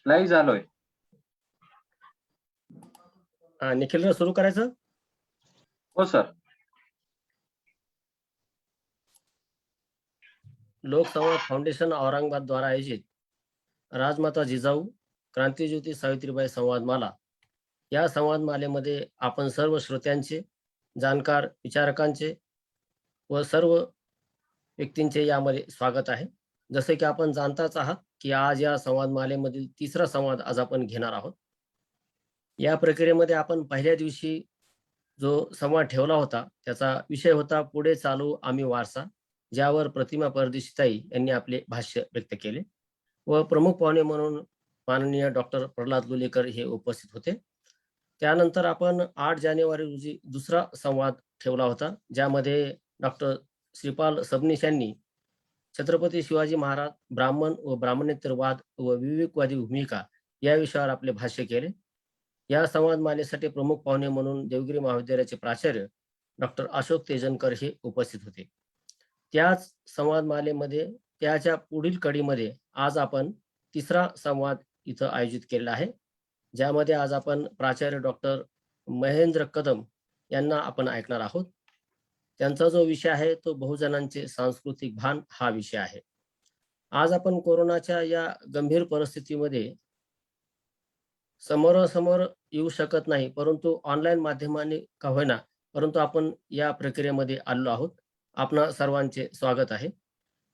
Live झालोय. निखिल सुरू करायचं. हो सर. लोकसंवाद फाउंडेशन औरंगाबाद द्वारा आयोजित राजमाता जिजाऊ क्रांतीज्योती सावित्रीबाई संवादमाला या संवादमालेमध्ये आपण सर्व श्रोत्यांचे, जाणकार विचारकांचे व सर्व व्यक्तींचे यामध्ये स्वागत आहे. जसे की आपण जाणताच आहात की आज या संवादमालेमधील तिसरा संवाद आज आपण घेणार आहोत. या प्रक्रियेमध्ये आपण पहिल्या दिवशी जो संवाद ठेवला होता त्याचा विषय होता पुढे चालू आम्ही वारसा, ज्यावर प्रतिमा परदेशीताई यांनी आपले भाष्य व्यक्त केले व प्रमुख पाहुणे म्हणून माननीय डॉक्टर प्रल्हाद लुलेकर हे उपस्थित होते. त्यानंतर आपण 8 जानेवारी रोजी दुसरा संवाद ठेवला होता, ज्यामध्ये डॉक्टर श्रीपाल सबनीस यांनी छत्रपती शिवाजी महाराज, ब्राह्मण व ब्राह्मणेतर वाद व विवेकवादी भूमिका या विषयावर आपले भाष्य केले. या संवादमालेसाठी प्रमुख पाहुणे म्हणून देवगिरी महाविद्यालयाचे प्राचार्य डॉक्टर अशोक तेजनकर हे उपस्थित होते. त्याच संवादमालेमध्ये त्याच्या पुढील कडीमध्ये आज आपण तिसरा संवाद इथं आयोजित केलेला आहे, ज्यामध्ये आज आपण प्राचार्य डॉक्टर महेंद्र कदम यांना आपण ऐकणार आहोत. त्यांचा जो विषय आहे तो बहुजनांचे सांस्कृतिक भान हा विषय आहे. आज आपण कोरोनाच्या या गंभीर परिस्थितीमध्ये समोरासमोर येऊ शकत नाही, परंतु ऑनलाईन माध्यमाने का होईना, परंतु आपण या प्रक्रियेमध्ये आलेलो आहोत. आपणा सर्वांचे स्वागत आहे.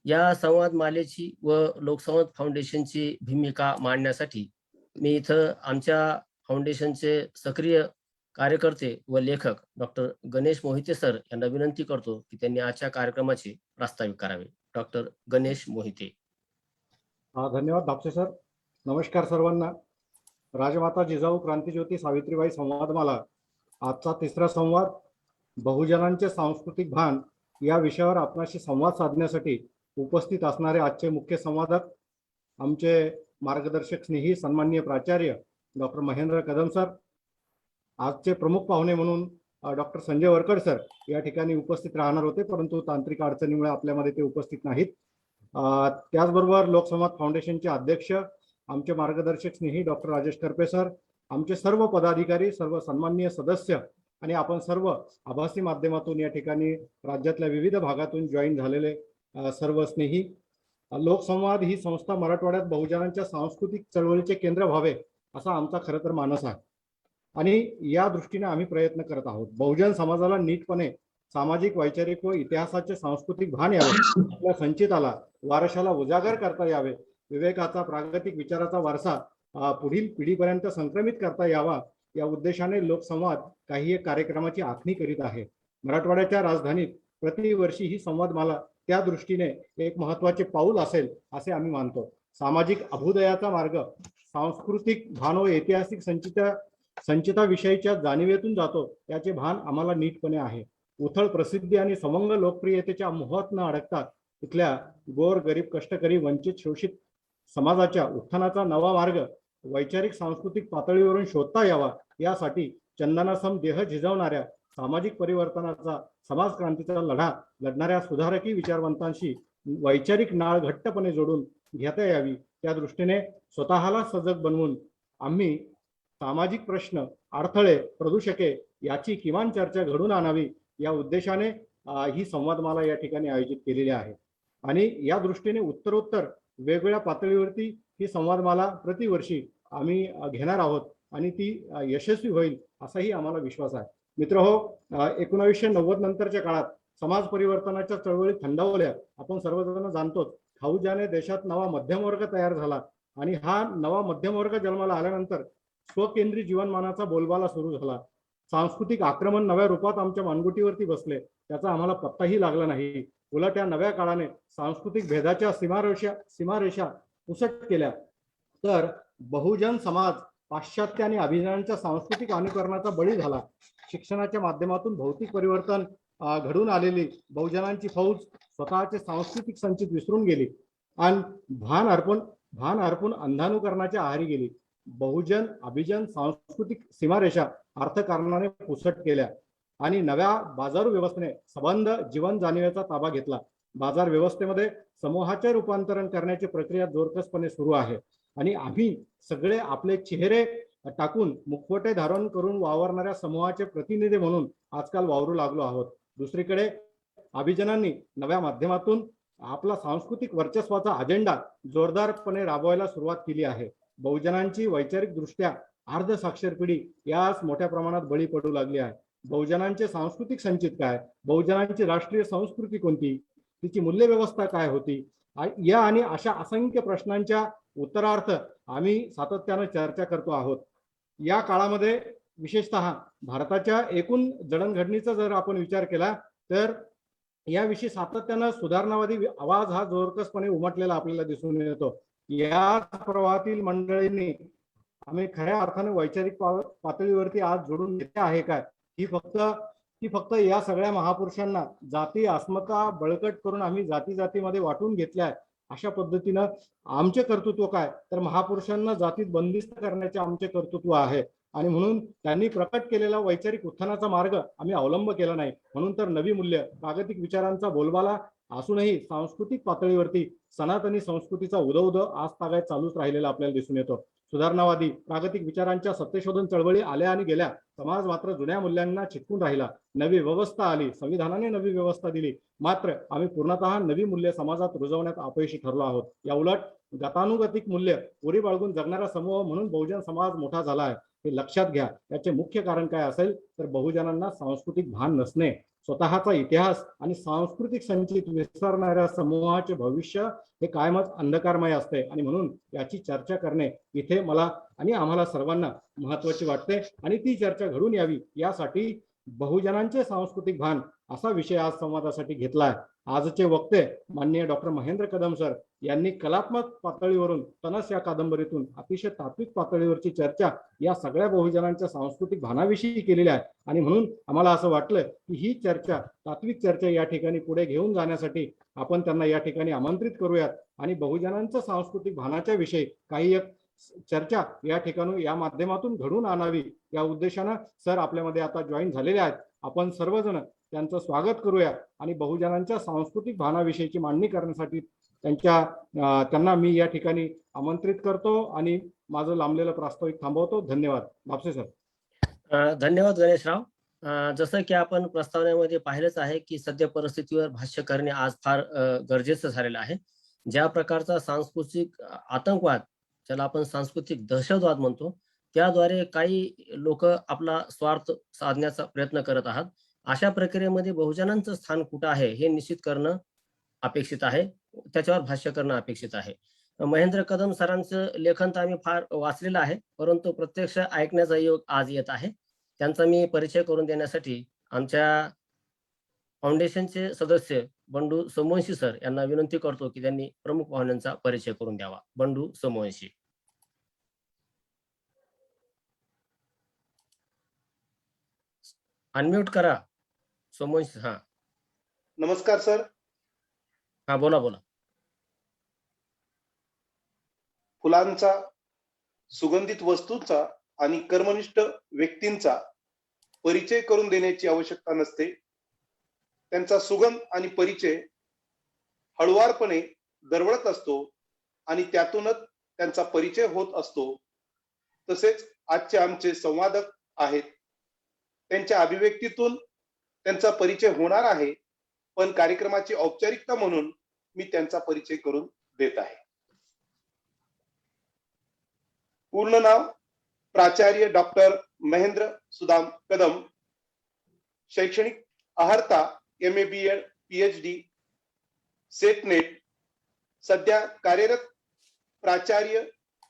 या संवादमालेची व लोकसंवाद फाउंडेशनची भूमिका मांडण्यासाठी मी इथं आमच्या फाउंडेशनचे सक्रिय कार्यकर्ते व लेखक डॉक्टर गणेश मोहिते सर यांना विनंती करतो की त्यांनी आजच्या कार्यक्रमाचे प्रास्ताविक करावे. डॉक्टर गणेश मोहिते. धन्यवाद दापसे सर. नमस्कार सर्वांना. राजमाता जिजाऊ क्रांतीज्योती सावित्रीबाई संवादमाला आजचा तिसरा संवाद बहुजनांचे सांस्कृतिक भान या विषयावर आपणाशी संवाद साधण्यासाठी उपस्थित असणारे आजचे मुख्य संवादक आमचे मार्गदर्शक स्नेही सन्माननीय प्राचार्य डॉक्टर महेंद्र कदम सर, आजचे प्रमुख पाहुणे म्हणून डॉक्टर संजय वरकड सर या ठिकाणी उपस्थित राहणार होते, परंतु तांत्रिक अडचणीमुळे आपल्यामध्ये ते उपस्थित नाहीत. त्याचबरोबर लोकसंवाद फाउंडेशनचे अध्यक्ष आमचे मार्गदर्शक स्नेही डॉक्टर राजेश करपे सर, आमचे सर्व पदाधिकारी, सर्व सन्माननीय सदस्य आणि आपण सर्व आभासी माध्यमातून या ठिकाणी राज्यातल्या विविध भागातून जॉईन झालेले सर्व स्नेही. लोकसंवाद ही संस्था मराठवाड्यात बहुजनांच्या सांस्कृतिक चळवळीचे केंद्र व्हावे असा आमचा खरं तर मानस आहे आणि या दृष्टीने आम्ही प्रयत्न करत आहोत. बहुजन समाजाला नीटपणे सामाजिक, वैचारिक व इतिहासाचे सांस्कृतिक भान यावे, आपल्या संचिताला, वारशाला उजागर करता यावे, विवेकाचा, प्रागतिक विचाराचा वारसा पुढील पिढीपर्यंत संक्रमित करता यावा या उद्देशाने लोकसंवाद काही एक कार्यक्रमाची आखणी करीत आहे. मराठवाड्याच्या राजधानीत प्रतिवर्षी ही संवादमाला त्या दृष्टीने एक महत्त्वाचे पाऊल असेल असे आम्ही मानतो. सामाजिक अभ्युदयाचा मार्ग सांस्कृतिक भान व ऐतिहासिक संचिताविषयीच्या जाणीवेतून जातो याचे भान आम्हाला नीटपणे आहे. उथळ प्रसिद्धी आणि समंग लोकप्रियतेच्या मोहात न अडकता इथल्या गोर, गरीब, कष्टकरी, वंचित, शोषित समाजाच्या उत्थानाचा नवा मार्ग वैचारिक सांस्कृतिक पातळीवरून शोधता यावा यासाठी चंदनासम देह झिजवणाऱ्या सामाजिक परिवर्तनाचा, समाज क्रांतीचा लढा लढणाऱ्या सुधारकी विचारवंतांशी वैचारिक नाळ घट्टपणे जोडून घेता यावी, त्या दृष्टीने स्वतःला सजग बनवून आम्ही सामाजिक प्रश्न, अडथळे, प्रदूषके याची किमान चर्चा घडून आणावी या उद्देशाने ही संवादमाला या ठिकाणी आयोजित केलेली आहे आणि या दृष्टीने उत्तरोत्तर वेगवेगळ्या पातळीवरती ही संवादमाला प्रतिवर्षी आम्ही घेणार आहोत आणि ती यशस्वी होईल असाही आम्हाला विश्वास आहे. मित्रहो, 1990 नंतरच्या काळात समाज परिवर्तनाच्या चळवळी थंडावल्या. आपण सर्वजण जाणतोच. फौजाने देशात नवा मध्यमवर्ग तयार झाला आणि हा नवा मध्यमवर्ग जन्माला आल्यानंतर स्वकेंद्री जीवनमानाचा बोलबाला सुरू झाला. सांस्कृतिक आक्रमण नव्या रूपात आमच्या मानगुटीवरती बसले, त्याचा आम्हाला पत्ताही लागला नाही. उलट या नव्या काळाने सांस्कृतिक भेदाच्या सीमारेषा पुसट केल्या, तर बहुजन समाज पाश्चात्य आणि अभिजातांच्या सांस्कृतिक अनुकरणाचा बळी झाला. शिक्षणाच्या माध्यमातून भौतिक परिवर्तन घडून आलेली बहुजनांची फौज स्वतःचे सांस्कृतिक संचित विसरून गेली आणि भान अर्पून अंधानुकरणाच्या आहारी गेली. बहुजन अभिजन सांस्कृतिक सीमारेषा अर्थकारणाने पुसट केल्या आणि नव्या बाजार व्यवस्थेने संबंध जीवन जाणीवेचा ताबा घेतला. बाजार व्यवस्थेमध्ये समूहाचे रूपांतरण करण्याची प्रक्रिया जोरकसपणे सुरू आहे. आणि आम्ही सगळे आपले चेहरे टाकून मुखवटे धारण करून वावरणाऱ्या समूहाचे प्रतिनिधी म्हणून आजकाल वावरू लागलो आहोत. दुसरीकडे अभिजनांनी नव्या माध्यमातून आपला सांस्कृतिक वर्चस्वाचा अजेंडा जोरदारपणे राबवायला सुरुवात केली आहे. बहुजनांची वैचारिक दृष्ट्या अर्ध साक्षर पिढी यास मोठ्या प्रमाणात बळी पडू लागली आहे. बहुजनांचे सांस्कृतिक संचित काय, बहुजनांची राष्ट्रीय संस्कृती कोणती, तिची मूल्य व्यवस्था काय होती, या आणि अशा असंख्य प्रश्नांच्या उत्तरार्थ आम्ही सातत्याने चर्चा करतो आहोत. या काळामध्ये विशेषतः भारताच्या एकूण जडणघडणीचा जर आपण विचार केला तर याविषयी सातत्यानं सुधारणावादी आवाज हा जोरकसपणे उमटलेला आपल्याला दिसून येतो. या प्रवाहातील मंडळींनी आम्ही खऱ्या अर्थाने वैचारिक पातळीवरती आज जोडून घेतले आहे काय, ही फक्त या सगळ्या महापुरुषांना जाती अस्मिता बळकट करून आम्ही जाती जातीमध्ये वाटून घेतल्या अशा पद्धतीनं आमचे कर्तृत्व काय, तर महापुरुषांना जातीत बंदिस्त करण्याचे आमचे कर्तृत्व आहे. आणि म्हणून त्यांनी प्रकट केलेला वैचारिक उत्थानाचा मार्ग आम्ही अवलंब केला नाही. म्हणून तर नवी मूल्य प्रागतिक विचारांचा बोलबाला असूनही सांस्कृतिक पातळीवरती सनातनी संस्कृतीचा उदो आज तागायत चालूच राहिलेला आपल्याला दिसून येतो. सुधारणावादी प्रागतिक विचारांच्या सत्यशोधन चळवळी आल्या आणि गेल्या, समाज मात्र जुन्या मूल्यांना चिटकून राहिला. नवी व्यवस्था आली, संविधानाने नवी व्यवस्था दिली, मात्र आम्ही पूर्णतः नवी मूल्य समाजात रुजवण्यात अपयशी ठरलो आहोत. या उलट गतानुगतिक मूल्य उरी बाळगून जगणारा समूह म्हणून बहुजन समाज मोठा झाला आहे हे लक्षात घ्या. याचे मुख्य कारण काय असेल तर बहुजनांना सांस्कृतिक भान नसणे, स्वतःचा इतिहास आणि सांस्कृतिक संचित विसरणाऱ्या समूहाचे भविष्य हे कायमच अंधकारमय असते. आणि म्हणून याची चर्चा करणे इथे मला आणि आम्हाला सर्वांना महत्वाची वाटते. आणि ती चर्चा घडून यावी यासाठी बहुजनांचे सांस्कृतिक भान असा विषय आज संवादासाठी घेतलाय. आजचे वक्ते माननीय डॉक्टर महेंद्र कदम सर यांनी कलात्मक पातळीवरून तनस या कादंबरीतून अतिशय तात्विक पातळीवरची चर्चा या सगळ्या बहुजनांच्या सांस्कृतिक भानाविषयी केलेली आहे. आणि म्हणून आम्हाला असं वाटलं की ही चर्चा, तात्विक चर्चा या ठिकाणी पुढे घेऊन जाण्यासाठी आपण त्यांना या ठिकाणी आमंत्रित करूयात आणि बहुजनांच्या सांस्कृतिक भानाच्या विषयी काही एक चर्चा या ठिकाणी या माध्यमातून घडून आणावी या उद्देशानं सर आपल्यामध्ये आता जॉईन झालेले आहेत. आपण सर्वजण त्यांचं स्वागत करूया आणि बहुजनांच्या सांस्कृतिक भानाविषयीची मांडणी करण्यासाठी त्यांना मी या ठिकाणी आमंत्रित करतो आणि माझं लांबलेलं प्रास्ताविक थांबवतो. धन्यवाद. भापसे सर. धन्यवाद गणेशराव. जसं की आपण प्रस्तावनेमध्ये पाहिलंच आहे की सध्या परिस्थितीवर भाष्य करणे आज फार गरजेचं झालेलं आहे. ज्या प्रकारचा सांस्कृतिक आतंकवाद, ज्याला आपण सांस्कृतिक दहशतवाद म्हणतो, त्याद्वारे काही लोक आपला स्वार्थ साधण्याचा प्रयत्न करत आहात. अशा प्रक्रियेमध्ये बहुजनांचं स्थान कुठं आहे हे निश्चित करणं अपेक्षित आहे, त्याच्यावर भाष्य करणं अपेक्षित आहे. महेंद्र कदम सरांचं लेखन तर आम्ही फार वाचलेलं आहे, परंतु प्रत्यक्ष ऐकण्याचा योग आज येत आहे. त्यांचा मी परिचय करून देण्यासाठी आमच्या फाउंडेशनचे सदस्य बंडू सोमवंशी सर यांना विनंती करतो की त्यांनी प्रमुख पाहुण्यांचा परिचय करून द्यावा. बंडू सोमवंशी. अनम्यूट करा सोमवंशी. हा, नमस्कार सर. हा, बोला बोला. फुलांचा, सुगंधित वस्तूंचा आणि कर्मनिष्ठ व्यक्तींचा परिचय करून देण्याची आवश्यकता नसते. त्यांचा सुगंध आणि परिचय हळुवारपणे दरवळत असतो आणि त्यातूनच त्यांचा परिचय होत असतो. तसेच आजचे आमचे संवादक आहेत, त्यांच्या अभिव्यक्तीतून त्यांचा परिचय होणार आहे, पण कार्यक्रमाची औपचारिकता म्हणून मी त्यांचा परिचय करून देत आहे. पूर्ण नाव प्राचार्य डॉक्टर महेंद्र सुदाम कदम, शैक्षणिक अर्हता MA BEd PhD सेटनेट, सध्या कार्यरत प्राचार्य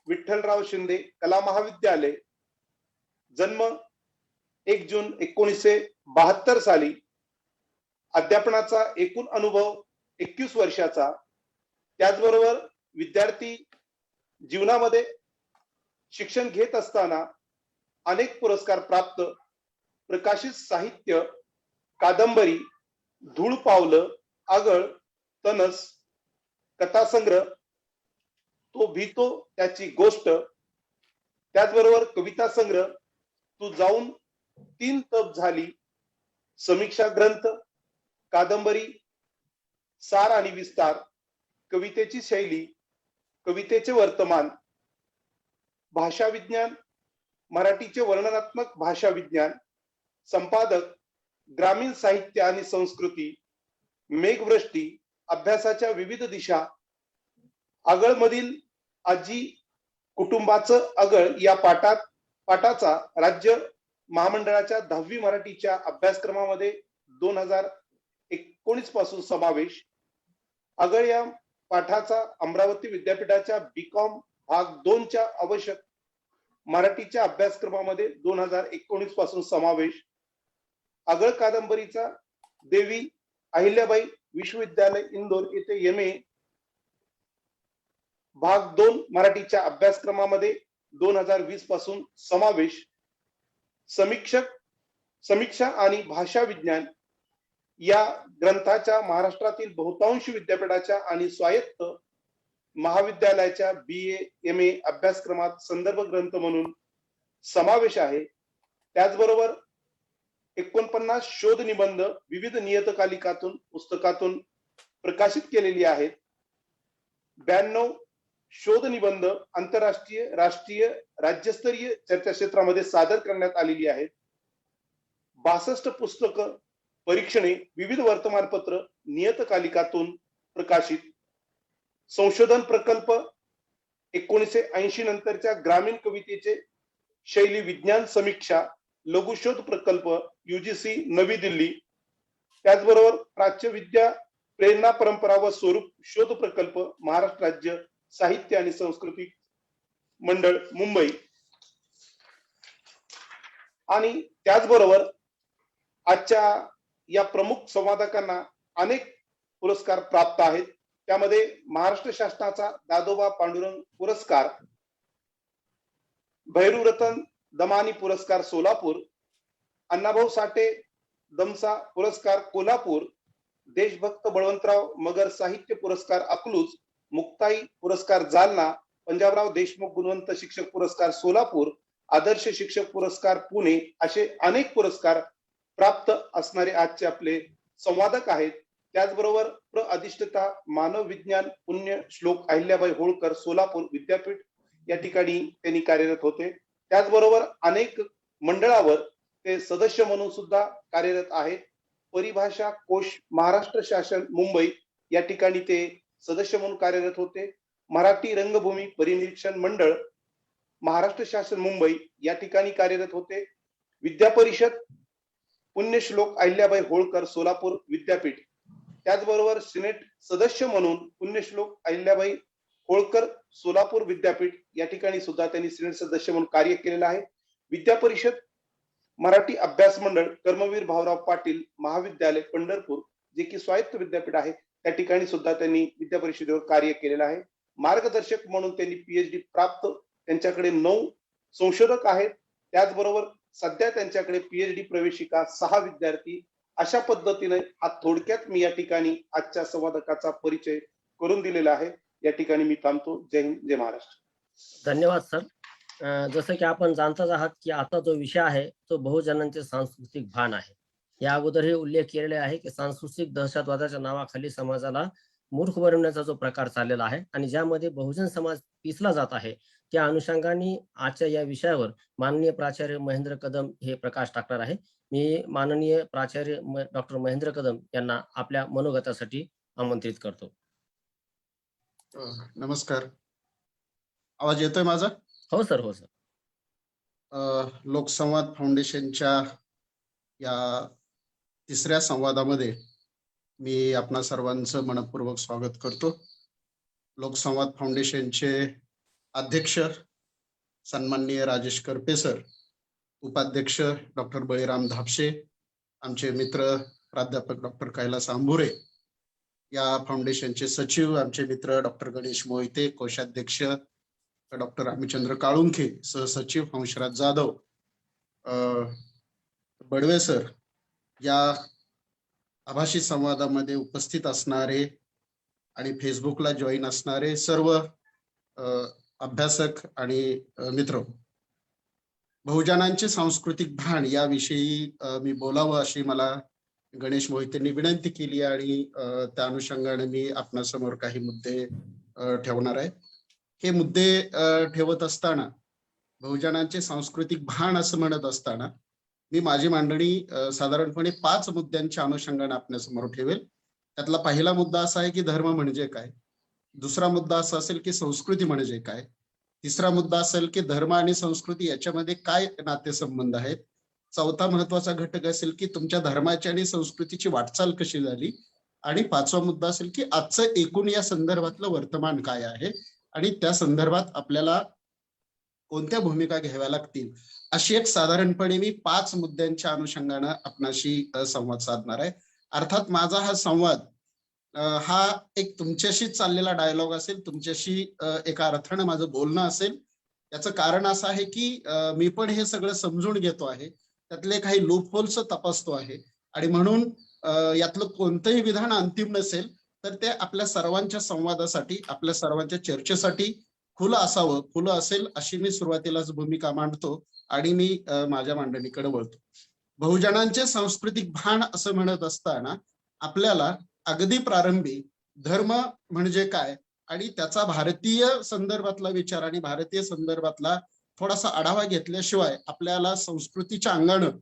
विठ्ठलराव शिंदे कला महाविद्यालय, जन्म 1 जून 1972 साली, अध्यापनाचा एकूण अनुभव 21 वर्षाचा, त्याचबरोबर विद्यार्थी जीवनामध्ये शिक्षण घेत असताना अनेक पुरस्कार प्राप्त, प्रकाशित साहित्य, कादंबरी, धूळ पावलं, आगळ, तनस, कथासंग्रह, तो भीतो त्याची गोष्ट, त्याचबरोबर कविता संग्रह, तू जाऊन 3 तप झाली, समीक्षा ग्रंथ, कादंबरी, सार आणि विस्तार, कवितेची शैली, कवितेचे वर्तमान, भाषा विज्ञान, मराठीचे वर्णनात्मक भाषा विज्ञान, संपादक, ग्रामीण साहित्य आणि संस्कृती, मेघवृष्टी, अभ्यासाच्या विविध दिशा, आगळमधील आजी कुटुंबाचं आगळ या पाठाचा राज्य महामंडळाच्या 10वी मराठीच्या अभ्यासक्रमामध्ये 2019 पासून समावेश. आगळ या पाठाचा अमरावती विद्यापीठाच्या बीकॉम भाग 2च्या आवश्यक मराठीच्या अभ्यासक्रमामध्ये 2019 पासून समावेश. आगळ कादंबरीचा देवी अहिल्याबाई विश्वविद्यालय इंदोर येथे MA भाग 2 मराठीच्या अभ्यासक्रमामध्ये 2020 पासून समावेश. समीक्षा आणि भाषा विज्ञान या ग्रंथाच्या महाराष्ट्रातील बहुतांश विद्यापीठाच्या आणि स्वायत्त महाविद्यालयाच्या BA MA अभ्यासक्रमात संदर्भ ग्रंथ म्हणून समावेश आहे. त्याचबरोबर 49 शोध निबंध विविध नियतकालिकातून पुस्तकातून प्रकाशित केलेली आहेत. 92 शोध निबंध आंतरराष्ट्रीय, राष्ट्रीय, राज्यस्तरीय चर्चाक्षेत्रामध्ये सादर करण्यात आलेली आहेत. 62 पुस्तकं, परीक्षणे विविध वर्तमानपत्र नियतकालिकातून प्रकाशित. संशोधन प्रकल्प 1980 नंतरच्या ग्रामीण कवितेचे शैली विज्ञान समीक्षा लघुशोध प्रकल्प UGC नवी दिल्ली. त्याचबरोबर प्राच्यविद्या प्रेरणा परंपरा व स्वरूप शोध प्रकल्प महाराष्ट्र राज्य साहित्य आणि संस्कृती मंडळ मुंबई. आणि त्याचबरोबर आजच्या या प्रमुख संवादकांना अनेक पुरस्कार प्राप्त आहेत. त्यामध्ये महाराष्ट्र शासनाचा दादोबा पांडुरंग पुरस्कार, भैरूरतन दमानी पुरस्कार सोलापूर, अण्णाभाऊ साठे दमसा पुरस्कार कोल्हापूर, देशभक्त बळवंतराव मगर साहित्य पुरस्कार अकलूज, मुक्ताई पुरस्कार जालना, पंजाबराव देशमुख गुणवंत शिक्षक पुरस्कार सोलापूर, आदर्श शिक्षक पुरस्कार पुणे, असे अनेक पुरस्कार प्राप्त असणारे आजचे आपले संवादक आहेत. त्याचबरोबर अधिष्ठता मानव विज्ञान पुण्य श्लोक अहिल्याबाई होळकर सोलापूर विद्यापीठ या ठिकाणी त्यांनी कार्यरत होते. त्याचबरोबर अनेक मंडळावर ते सदस्य म्हणून सुद्धा कार्यरत आहेत. परिभाषा कोश महाराष्ट्र शासन मुंबई या ठिकाणी ते सदस्य म्हणून कार्यरत होते. मराठी रंगभूमी परिनिरीक्षण मंडळ महाराष्ट्र शासन मुंबई या ठिकाणी कार्यरत होते. विद्या परिषद पुण्यश्लोक अहिल्याबाई होळकर सोलापूर विद्यापीठ. त्याचबरोबर सिनेट सदस्य म्हणून पुण्यश्लोक अहिल्याबाई होळकर सोलापूर विद्यापीठ या ठिकाणी सुद्धा त्यांनी सिनेट सदस्य म्हणून कार्य केलेलं आहे. विद्या परिषद मराठी अभ्यास मंडळ कर्मवीर भाऊराव पाटील महाविद्यालय पंढरपूर जे की स्वायत्त विद्यापीठ आहे त्या ठिकाणी सुद्धा त्यांनी विद्या परिषदेवर कार्य केलेलं आहे. मार्गदर्शक म्हणून त्यांनी PhD प्राप्त. त्यांच्याकडे 9 संशोधक आहेत. त्याचबरोबर सध्या त्यांच्याकडे PhD प्रवेशिका 6 विद्यार्थी. अशा पद्धतीने हा थोडक्यात मी या ठिकाणी आजच्या संवादकाचा परिचय करून दिलेला आहे. या ठिकाणी मी थांबतो. जय हिंद, जय महाराष्ट्र. धन्यवाद सर. जसं की आपण जाणताच आहात की आता जो विषय आहे तो बहुजनांचे सांस्कृतिक भान आहे. या अगोदरही उल्लेख केलेले आहे की सांस्कृतिक दहशतवादाच्या नावाखाली समाजाला मूर्ख बनवण्याचा जो प्रकार चाललेला आहे आणि ज्यामध्ये बहुजन समाज पिसला जात आहे, त्या अनुषंगाने आजच्या या विषयावर माननीय प्राचार्य महेंद्र कदम हे प्रकाश टाकणार आहे. मी माननीय प्राचार्य डॉक्टर महेंद्र कदम यांना आपल्या मनोगतासाठी आमंत्रित करतो. नमस्कार. आवाज येतोय माझा? हो सर, हो सर. लोकसंवाद फाउंडेशनच्या या तिसऱ्या संवादामध्ये मी आपणा सर्वांचं मनपूर्वक स्वागत करतो. लोकसंवाद फाउंडेशनचे अध्यक्ष सन्माननीय राजेश करपे सर, उपाध्यक्ष डॉक्टर बळीराम धापशे, आमचे मित्र प्राध्यापक डॉक्टर कैलास आंबुरे, या फाउंडेशनचे सचिव आमचे मित्र डॉक्टर गणेश मोहिते, कोषाध्यक्ष डॉक्टर रामचंद्र काळुंखे, सहसचिव हंसराज जाधव, बडवे सर, या आभासी संवादामध्ये उपस्थित असणारे आणि फेसबुकला जॉईन असणारे सर्व अभ्यासक आणि मित्र. बहुजनांचे सांस्कृतिक भान याविषयी मी बोलावं अशी मला गणेश मोहितेंनी विनंती केली आणि त्या अनुषंगाने मी आपणासमोर काही मुद्दे ठेवणार आहे. हे मुद्दे ठेवत असताना बहुजनांचे सांस्कृतिक भान असं म्हणत असताना मी माझी मांडणी साधारणपणे 5 मुद्द्यांच्या अनुषंगाने आपल्यासमोर ठेवेल. त्यातला पहिला मुद्दा असा आहे की धर्म म्हणजे काय, दुसरा मुद्दा असा असेल की संस्कृती म्हणजे काय, तिसरा मुद्दा असेल की धर्म आणि संस्कृती याच्यामध्ये काय नातेसंबंध आहेत, चौथा महत्वाचा घटक असेल की तुमच्या धर्माची आणि संस्कृतीची वाटचाल कशी झाली, आणि पाचवा मुद्दा असेल की आजचं एकूण या संदर्भातलं वर्तमान काय आहे आणि त्या संदर्भात आपल्याला कोणत्या भूमिका घ्याव्या लागतील, अशी एक साधारणपणे मी 5 मुद्द्यांच्या अनुषंगाने आपणाशी संवाद साधणार आहे. अर्थात माझा हा संवाद हा एक तुमच्याशी चाललेला डायलॉग असेल, तुमच्याशी एका अर्थानं माझं बोलणं असेल. याचं कारण असं आहे की मी पण हे सगळं समजून घेतो आहे, त्यातले काही लूप होल्स तपासतो आहे, आणि म्हणून यातलं कोणतंही विधान अंतिम नसेल तर ते आपल्या सर्वांच्या संवादासाठी, आपल्या सर्वांच्या चर्चेसाठी खुलं असावं, खुलं असेल अशी मी सुरुवातीलाच भूमिका मांडतो आणि मी माझ्या मांडणीकडे वळतो. बहुजनांचे सांस्कृतिक भान असं म्हणत असताना आपल्याला अगदी प्रारंभी धर्म म्हणजे काय आणि त्याचा भारतीय संदर्भातला विचार आणि भारतीय संदर्भातला थोडासा आढावा घेतल्याशिवाय आपल्याला संस्कृतीच्या अंगानं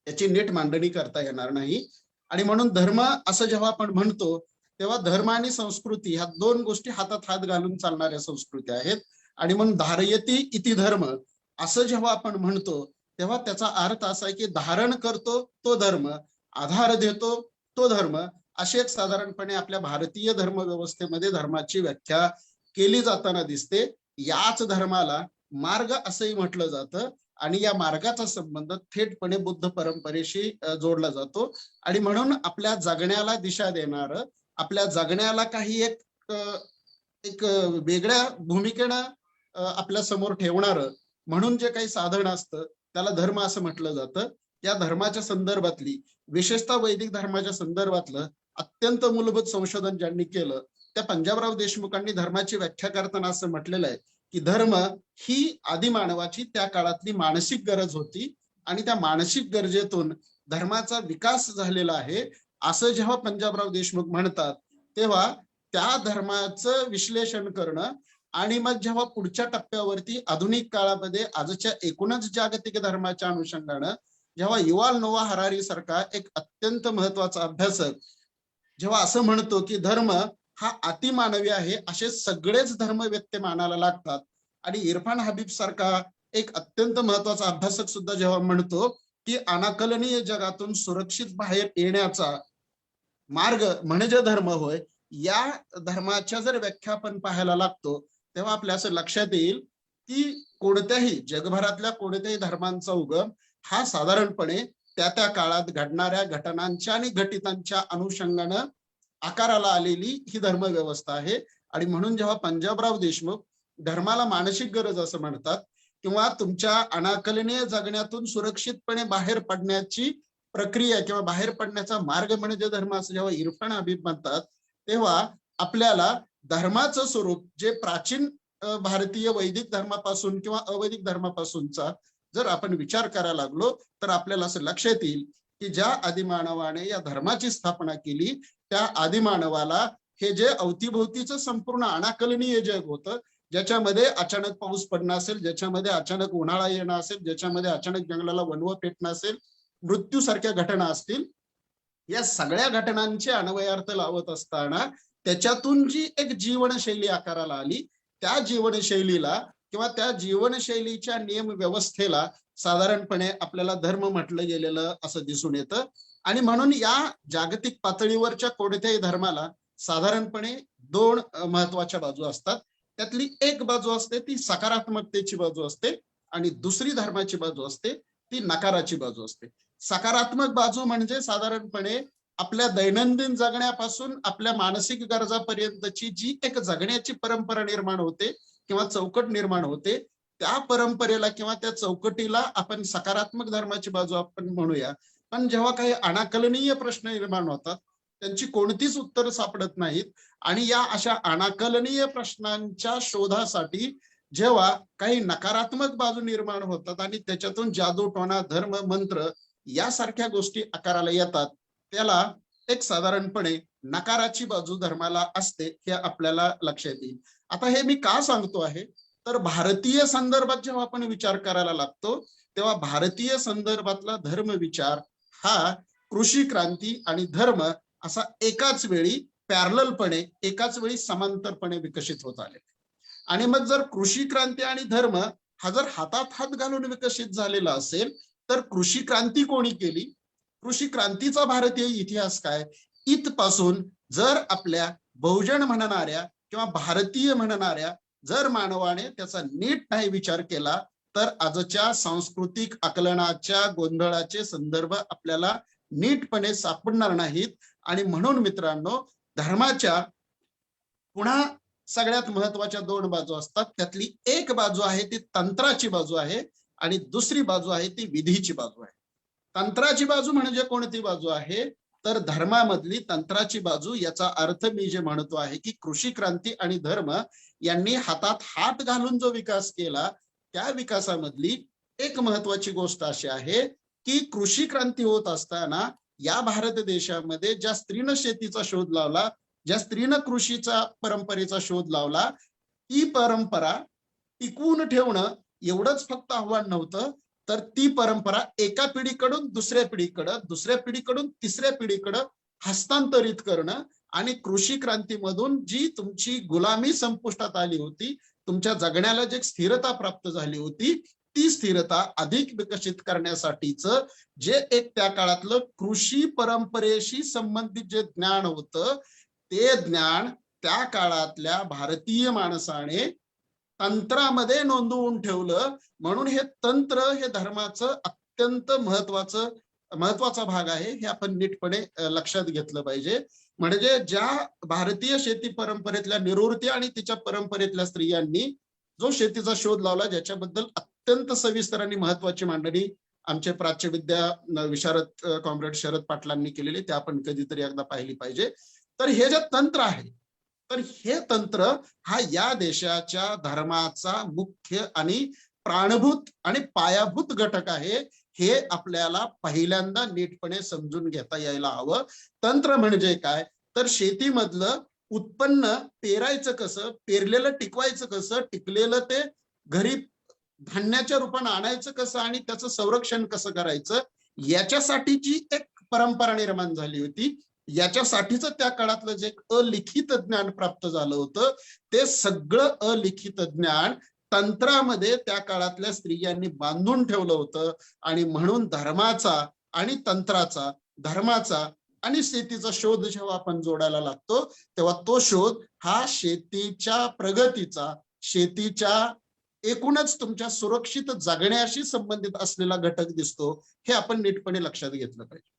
याची नीट मांडणी करता येणार नाही. आणि म्हणून धर्म असं जेव्हा आपण म्हणतो तेव्हा धर्म आणि संस्कृती ह्या दोन गोष्टी हातात हात घालून चालणाऱ्या संस्कृती आहेत. आणि म्हणून धारयती इति धर्म असं जेव्हा आपण म्हणतो तेव्हा त्याचा अर्थ असा आहे की धारण करतो तो धर्म, आधार देतो तो धर्म, अशी एक साधारणपणे आपल्या भारतीय धर्म व्यवस्थेमध्ये धर्माची व्याख्या केली जाताना दिसते. याच धर्माला मार्ग असंही म्हटलं जातं आणि या मार्गाचा संबंध थेटपणे बुद्ध परंपरेशी जोडला जातो. आणि म्हणून आपल्या जगण्याला दिशा देणारं, आपल्या जगण्याला काही एक वेगळ्या भूमिकेनं आपल्या समोर ठेवणारं म्हणून जे काही साधन असतं त्याला धर्म असं म्हटलं जातं. या धर्माच्या संदर्भातली, विशेषतः वैदिक धर्माच्या संदर्भातलं अत्यंत मूलभूत संशोधन ज्यांनी केलं त्या पंजाबराव देशमुखांनी धर्माची व्याख्या करताना असं म्हटलेलं आहे की धर्म ही आदिमानवाची त्या काळातली मानसिक गरज होती आणि त्या मानसिक गरजेतून धर्माचा विकास झालेला आहे असं जेव्हा पंजाबराव देशमुख म्हणतात तेव्हा त्या धर्माचं विश्लेषण करणं आणि मग जेव्हा पुढच्या टप्प्यावरती आधुनिक काळामध्ये आजच्या एकूणच जागतिक धर्माच्या अनुषंगानं जेव्हा युवाल नोआ हरारी सारखा एक अत्यंत महत्वाचा अभ्यासक जेव्हा असं म्हणतो की धर्म हा अतिमानवी आहे, असे सगळेच धर्म व्यक्ती मानायला लागतात. आणि इरफान हबीब सारखा एक अत्यंत महत्वाचा अभ्यासक सुद्धा जेव्हा म्हणतो की अनाकलनीय जगातून सुरक्षित बाहेर येण्याचा मार्ग म्हणजे धर्म होय, या धर्माच्या जर व्याख्या आपण पाहायला लागतो तेव्हा आपल्या असं लक्षात येईल की कोणत्याही जगभरातल्या कोणत्याही धर्मांचा उगम हा साधारणपणे त्या त्या काळात घडणाऱ्या घटनांच्या आणि घटितांच्या अनुषंगानं आकाराला आलेली ही धर्म व्यवस्था आहे. आणि म्हणून जेव्हा पंजाबराव देशमुख धर्माला मानसिक गरज असं म्हणतात किंवा तुमच्या अनाकलनीय जगण्यातून सुरक्षितपणे बाहेर पडण्याची प्रक्रिया किंवा बाहेर पडण्याचा मार्ग म्हणजे धर्म असं जेव्हा इरफान हबीब म्हणतात तेव्हा आपल्याला धर्माचं स्वरूप जे प्राचीन भारतीय वैदिक धर्मापासून किंवा अवैदिक धर्मापासूनचा जर आपण विचार करायला लागलो तर आपल्याला असं लक्षात येईल की ज्या आदिमानवाने या धर्माची स्थापना केली त्या आदिमानवाला हे जे अवतीभोवतीचं संपूर्ण अनाकलनीय जग होतं, ज्याच्यामध्ये अचानक पाऊस पडणं असेल, ज्याच्यामध्ये अचानक उन्हाळा येणं असेल, ज्याच्यामध्ये अचानक जंगलाला वणवं पेटणं असेल, मृत्यूसारख्या घटना असतील, या सगळ्या घटनांचे अन्वयार्थ लावत असताना त्याच्यातून जी एक जीवनशैली आकाराला आली त्या जीवनशैलीला किंवा त्या जीवनशैलीच्या नियम व्यवस्थेला साधारणपणे आपल्याला धर्म म्हटलं गेलेलं असं दिसून येतं. आणि म्हणून या जागतिक पातळीवरच्या कोणत्याही धर्माला साधारणपणे दोन महत्वाच्या बाजू असतात. त्यातली एक बाजू असते ती सकारात्मकतेची बाजू असते आणि दुसरी धर्माची बाजू असते ती नकाराची बाजू असते. सकारात्मक बाजू म्हणजे साधारणपणे आपल्या दैनंदिन जगण्यापासून आपल्या मानसिक गरजापर्यंतची जी एक जगण्याची परंपरा निर्माण होते किंवा चौकट निर्माण होते, त्या परंपरेला किंवा त्या चौकटीला आपण सकारात्मक धर्माची बाजू आपण म्हणूया. पण जेव्हा काही अनाकलनीय प्रश्न निर्माण होतात त्यांची कोणतीच उत्तर सापडत नाहीत आणि या अशा अनाकलनीय प्रश्नांच्या शोधासाठी जेव्हा काही नकारात्मक बाजू निर्माण होतात आणि त्याच्यातून जादूटोणा, धर्म, मंत्र यासारख्या गोष्टी आकाराला येतात, त्याला एक साधारणपणे नकाराची बाजू धर्माला असते हे आपल्याला लक्षात येईल. आता हे मी का सांगतो आहे तर भारतीय संदर्भात जेव्हा आपण विचार करायला लागतो तेव्हा भारतीय संदर्भातला धर्म विचार हा कृषी क्रांती आणि धर्म असा एकाच वेळी पॅरललपणे एकाच वेळी समांतरपणे विकसित होत आले. आणि मग जर कृषी क्रांती आणि धर्म हा जर हातात हात घालून विकसित झालेला असेल तर कृषी क्रांती कोणी केली, कृषी क्रांतीचा भारतीय इतिहास काय, इथपासून जर आपल्या बहुजन म्हणणाऱ्या किंवा भारतीय म्हणणाऱ्या जर मानवाने त्याचा नीट नाही विचार केला तर आजच्या सांस्कृतिक आकलनाच्या गोंधळाचे संदर्भ आपल्याला नीटपणे सापडणार नाहीत. आणि म्हणून मित्रांनो, धर्माच्या पुन्हा सगळ्यात महत्वाच्या दोन बाजू असतात. त्यातली एक बाजू आहे ती तंत्राची बाजू आहे आणि दुसरी बाजू आहे ती विधीची बाजू आहे. तंत्राची बाजू म्हणजे कोणती बाजू आहे तर धर्मामधली तंत्राची बाजू. याचा अर्थ मी जे म्हणतो आहे की कृषी क्रांती आणि धर्म यांनी हातात हात घालून जो विकास केला त्या विकासामधली एक महत्वाची गोष्ट अशी आहे की कृषी क्रांती होत असताना या भारत देशामध्ये ज्या स्त्रीनं शेतीचा शोध लावला, ज्या स्त्रीनं कृषीचा परंपरेचा शोध लावला, ती परंपरा टिकवून ठेवणं एवढंच फक्त आव्हान नव्हतं तर ती परंपरा एका पिढीकडून दुसऱ्या पिढीकडं, दुसऱ्या पिढीकडून तिसऱ्या पिढीकडं हस्तांतरित करणं आणि कृषी क्रांतीमधून जी तुमची गुलामी संपुष्टात आली होती, तुमच्या जगण्याला जी स्थिरता प्राप्त झाली होती, ती स्थिरता अधिक विकसित करण्यासाठीच जे एक त्या काळातलं कृषी परंपरेशी संबंधित जे ज्ञान होतं ते ज्ञान त्या काळातल्या भारतीय माणसाने तंत्रामध्ये नोंदवून ठेवलं. म्हणून हे तंत्र हे धर्माचं अत्यंत महत्वाचा भाग आहे. हे आपण नीटपणे लक्षात घेतलं पाहिजे. म्हणजे ज्या भारतीय शेती परंपरेतल्या निवृत्ती आणि तिच्या परंपरेतल्या स्त्रियांनी जो शेतीचा शोध लावला, ज्याच्याबद्दल अत्यंत सविस्तर आणि महत्वाची मांडणी आमचे प्राच्यविद्या विशारद कॉम्रेड शरद पाटलांनी केलेली, ते आपण कधीतरी एकदा पाहिली पाहिजे. तर हे जे तंत्र आहे तर हे तंत्र हा या देशाच्या धर्माचा मुख्य आणि प्राणभूत आणि पायाभूत घटक आहे. हे आपल्याला पहिल्यांदा नीटपणे समजून घेता यायला हवं. तंत्र म्हणजे काय तर शेतीमधलं उत्पन्न पेरायचं कसं, पेरलेलं टिकवायचं कसं, टिकलेलं ते घरी धान्याच्या रूपाने आणायचं कसं आणि त्याचं संरक्षण कसं करायचं, याच्यासाठीची एक परंपरा निर्माण झाली होती. याच्यासाठीच त्या काळातलं जे अलिखित ज्ञान प्राप्त झालं होतं ते सगळं अलिखित ज्ञान तंत्रामध्ये त्या काळातल्या स्त्रियांनी बांधून ठेवलं होतं. आणि म्हणून धर्माचा आणि तंत्राचा, धर्माचा आणि शेतीचा शोध जेव्हा आपण जोडायला लागतो तेव्हा तो शोध हा शेतीच्या प्रगतीचा, शेतीच्या एकूणच तुमच्या सुरक्षित जगण्याशी संबंधित असलेला घटक दिसतो. हे आपण नीटपणे लक्षात घेतलं पाहिजे.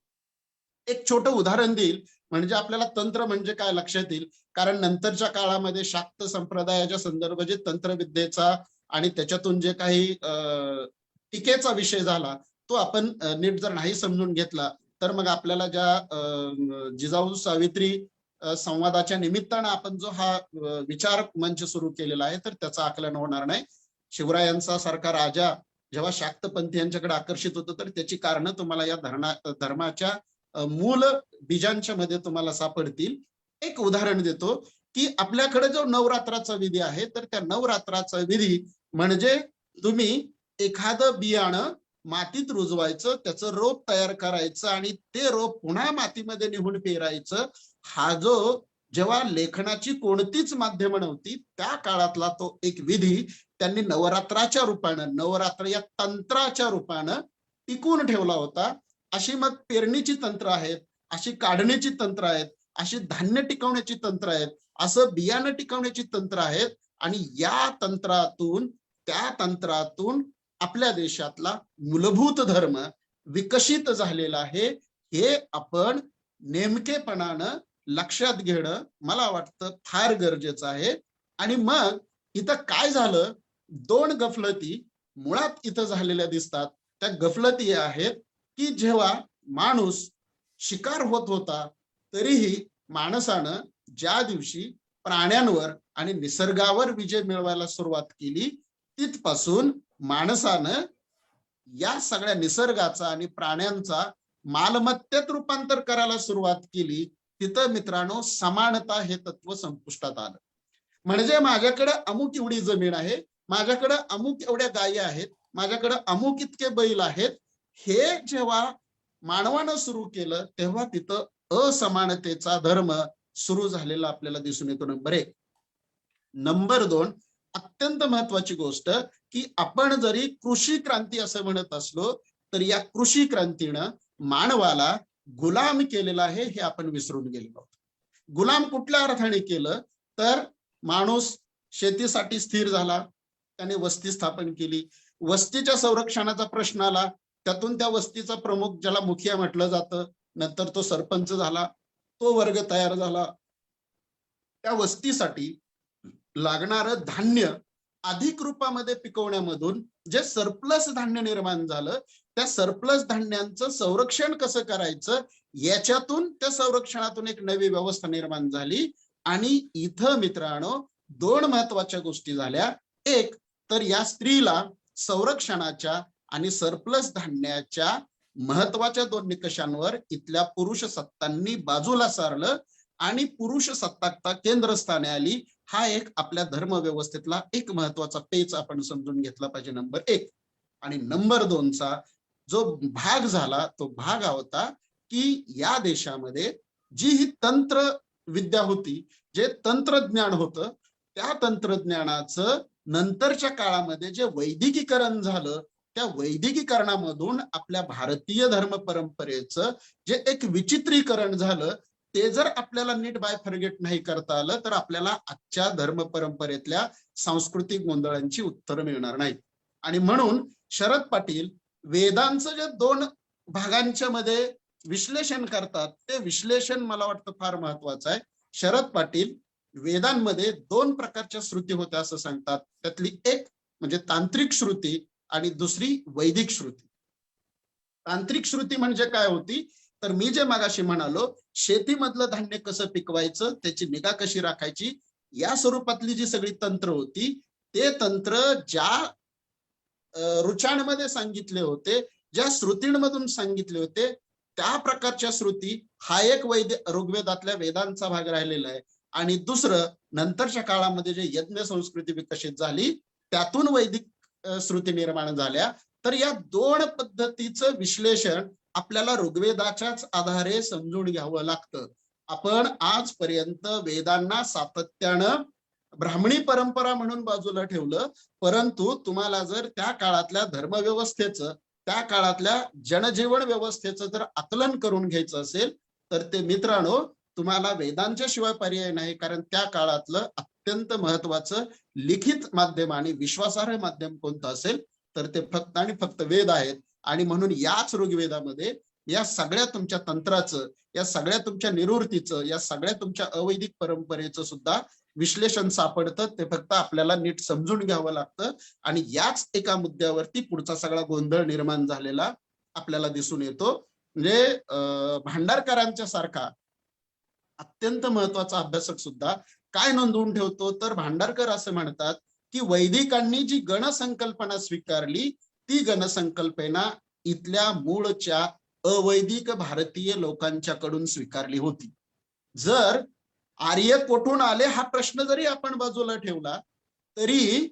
एक छोटं उदाहरण देईल म्हणजे आपल्याला तंत्र म्हणजे काय लक्षात येईल. कारण नंतरच्या काळामध्ये शाक्त संप्रदायाच्या संदर्भात जे तंत्रविद्येचा आणि त्याच्यातून जे काही टीकेचा विषय झाला तो आपण नीट जर नाही समजून घेतला तर मग आपल्याला ज्या जिजाऊ सावित्री संवादाच्या निमित्तानं आपण जो हा विचार मंच सुरू केलेला आहे तर त्याचं आकलन होणार नाही. शिवरायांचा सारखा राजा जेव्हा शाक्तपंथीयांच्याकडे आकर्षित होतो तर त्याची कारणं तुम्हाला या धर्माच्या मूल बीजांच्या मध्ये तुम्हाला सापडतील. एक उदाहरण देतो की आपल्याकडे जो नवरात्राचा विधी आहे तर त्या नवरात्राचा विधी म्हणजे तुम्ही एखादं बियाणं मातीत रुजवायचं, त्याचं रोप तयार करायचं आणि ते रोप पुन्हा मातीमध्ये निघून पेरायचं. हा जो जेव्हा लेखनाची कोणतीच माध्यमं नव्हती त्या काळातला तो एक विधी त्यांनी नवरात्राच्या रूपानं, नवरात्र या तंत्राच्या रूपानं टिकून ठेवला होता. अशी मग पेरणीची तंत्र आहेत, अशी काढण्याची तंत्र आहेत, अशी धान्य टिकवण्याची तंत्र आहेत, असं बियाणं टिकवण्याची तंत्र आहेत. आणि या तंत्रातून, त्या तंत्रातून आपल्या देशातला मूलभूत धर्म विकसित झालेला आहे. हे आपण नेमकेपणानं लक्षात घेणं मला वाटतं फार गरजेचं आहे. आणि मग इथं काय झालं, दोन गफलती मुळात इथं झालेल्या दिसतात. त्या गफलती आहेत की जेव्हा माणूस शिकार होत होता तरीही माणसानं ज्या दिवशी प्राण्यांवर आणि निसर्गावर विजय मिळवायला सुरुवात केली तिथपासून माणसानं या सगळ्या निसर्गाचा आणि प्राण्यांचा मालमत्तेत रूपांतर करायला सुरुवात केली. तिथं मित्रांनो समानता हे तत्व संपुष्टात आलं. म्हणजे माझ्याकडे अमुक एवढी जमीन आहे, माझ्याकडे अमुक एवढ्या गायी आहेत, माझ्याकडे अमुक इतके बैल आहेत, हे जेव्हा मानवानं सुरू केलं तेव्हा तिथं असमानतेचा धर्म सुरू झालेला आपल्याला दिसून येतो. नंबर 1. नंबर 2, अत्यंत महत्वाची गोष्ट की आपण जरी कृषी क्रांती असं म्हणत असलो तर या कृषी क्रांतीनं मानवाला गुलाम केलेला आहे हे आपण विसरून गेलेलो आहोत. गुलाम कुठल्या अर्थाने केलं तर माणूस शेतीसाठी स्थिर झाला, त्याने वस्ती स्थापन केली, वस्तीच्या संरक्षणाचा प्रश्न आला, त्यातून त्या वस्तीचा प्रमुख ज्याला मुखिया म्हटलं जातं, नंतर तो सरपंच झाला, तो वर्ग तयार झाला. त्या वस्तीसाठी लागणारं धान्य अधिक रूपामध्ये पिकवण्यामधून जे सरप्लस धान्य निर्माण झालं, त्या सरप्लस धान्यांचं संरक्षण कसं करायचं याच्यातून, त्या संरक्षणातून एक नवी व्यवस्था निर्माण झाली. आणि इथं मित्रांनो 2 महत्वाच्या गोष्टी झाल्या. एक तर या स्त्रीला संरक्षणाच्या आणि सरप्लस धान्याच्या महत्वाच्या 2 निकषांवर इथल्या पुरुष सत्तांनी बाजूला सारलं आणि पुरुष सत्ताकता केंद्रस्थानी आली. हा एक आपल्या धर्मव्यवस्थेतला एक महत्वाचा पेच आपण समजून घेतला पाहिजे. नंबर 1. आणि नंबर 2चा जो भाग झाला तो भाग होता की या देशामध्ये जी ही तंत्र विद्या होती, जे तंत्रज्ञान होतं, त्या तंत्रज्ञानाचं नंतरच्या काळामध्ये जे वैदिकीकरण झालं, त्या वैदिकीकरणामधून आपल्या भारतीय धर्म परंपरेचं जे एक विचित्रीकरण झालं, ते जर आपल्याला नीट बायफर्गेट नाही करता आलं तर आपल्याला आजच्या धर्म परंपरेतल्या सांस्कृतिक गोंधळांची उत्तरं मिळणार नाहीत. आणि म्हणून शरद पाटील वेदांचं जे 2 भागांच्या मध्ये विश्लेषण करतात, ते विश्लेषण मला वाटतं फार महत्वाचं आहे. शरद पाटील वेदांमध्ये 2 प्रकारच्या श्रुती होत्या असं सांगतात. त्यातली एक म्हणजे तांत्रिक श्रुती आणि दुसरी वैदिक श्रुती. तांत्रिक श्रुती म्हणजे काय होती तर मी जे मगाशी म्हणालो, शेतीमधलं धान्य कसं पिकवायचं, त्याची निगा कशी राखायची, या स्वरूपातली जी सगळी तंत्र होती, ते तंत्र ज्या ऋचांमध्ये सांगितले होते, ज्या श्रुतींमधून सांगितले होते, त्या प्रकारच्या श्रुती हा एक ऋग्वेदातल्या वेदांचा भाग राहिलेला आहे. आणि दुसरं नंतरच्या काळामध्ये जे यज्ञ संस्कृती विकसित झाली त्यातून वैदिक श्रुती निर्माण झाल्या. तर या 2 पद्धतीचं विश्लेषण आपल्याला ऋग्वेदाच्याच आधारे समजून घ्यावं लागतं. आपण आजपर्यंत वेदांना सातत्यानं ब्राह्मणी परंपरा म्हणून बाजूला ठेवलं, परंतु तुम्हाला जर त्या काळातल्या धर्मव्यवस्थेचं, त्या काळातल्या जनजीवन व्यवस्थेचं जर आकलन करून घ्यायचं असेल तर ते मित्रांनो तुम्हाला वेदांच्या शिवाय पर्याय नाही. कारण त्या काळातलं अत्यंत महत्वाचं लिखित माध्यम आणि विश्वासार्ह माध्यम कोणतं असेल तर ते फक्त आणि फक्त वेद आहेत. आणि म्हणून याच ऋग्वेदामध्ये या सगळ्या तुमच्या तंत्राचं, या सगळ्या तुमच्या निवृत्तीचं, या सगळ्या तुमच्या अवैदिक परंपरेचं सुद्धा विश्लेषण सापडतं. ते फक्त आपल्याला नीट समजून घ्यावं लागतं. आणि याच एका मुद्द्यावरती पुढचा सगळा गोंधळ निर्माण झालेला आपल्याला दिसून येतो. म्हणजे भांडारकरांच्या सारखा अत्यंत महत्वाचा अभ्यासक सुद्धा काय नोंदवून ठेवतो तर भांडारकर असं म्हणतात की वैदिकांनी जी गणसंकल्पना स्वीकारली ती गणसंकल्पना इथल्या मूळच्या अवैदिक भारतीय लोकांच्याकडून स्वीकारली होती. जर आर्य कोठून आले हा प्रश्न जरी आपण बाजूला ठेवला तरी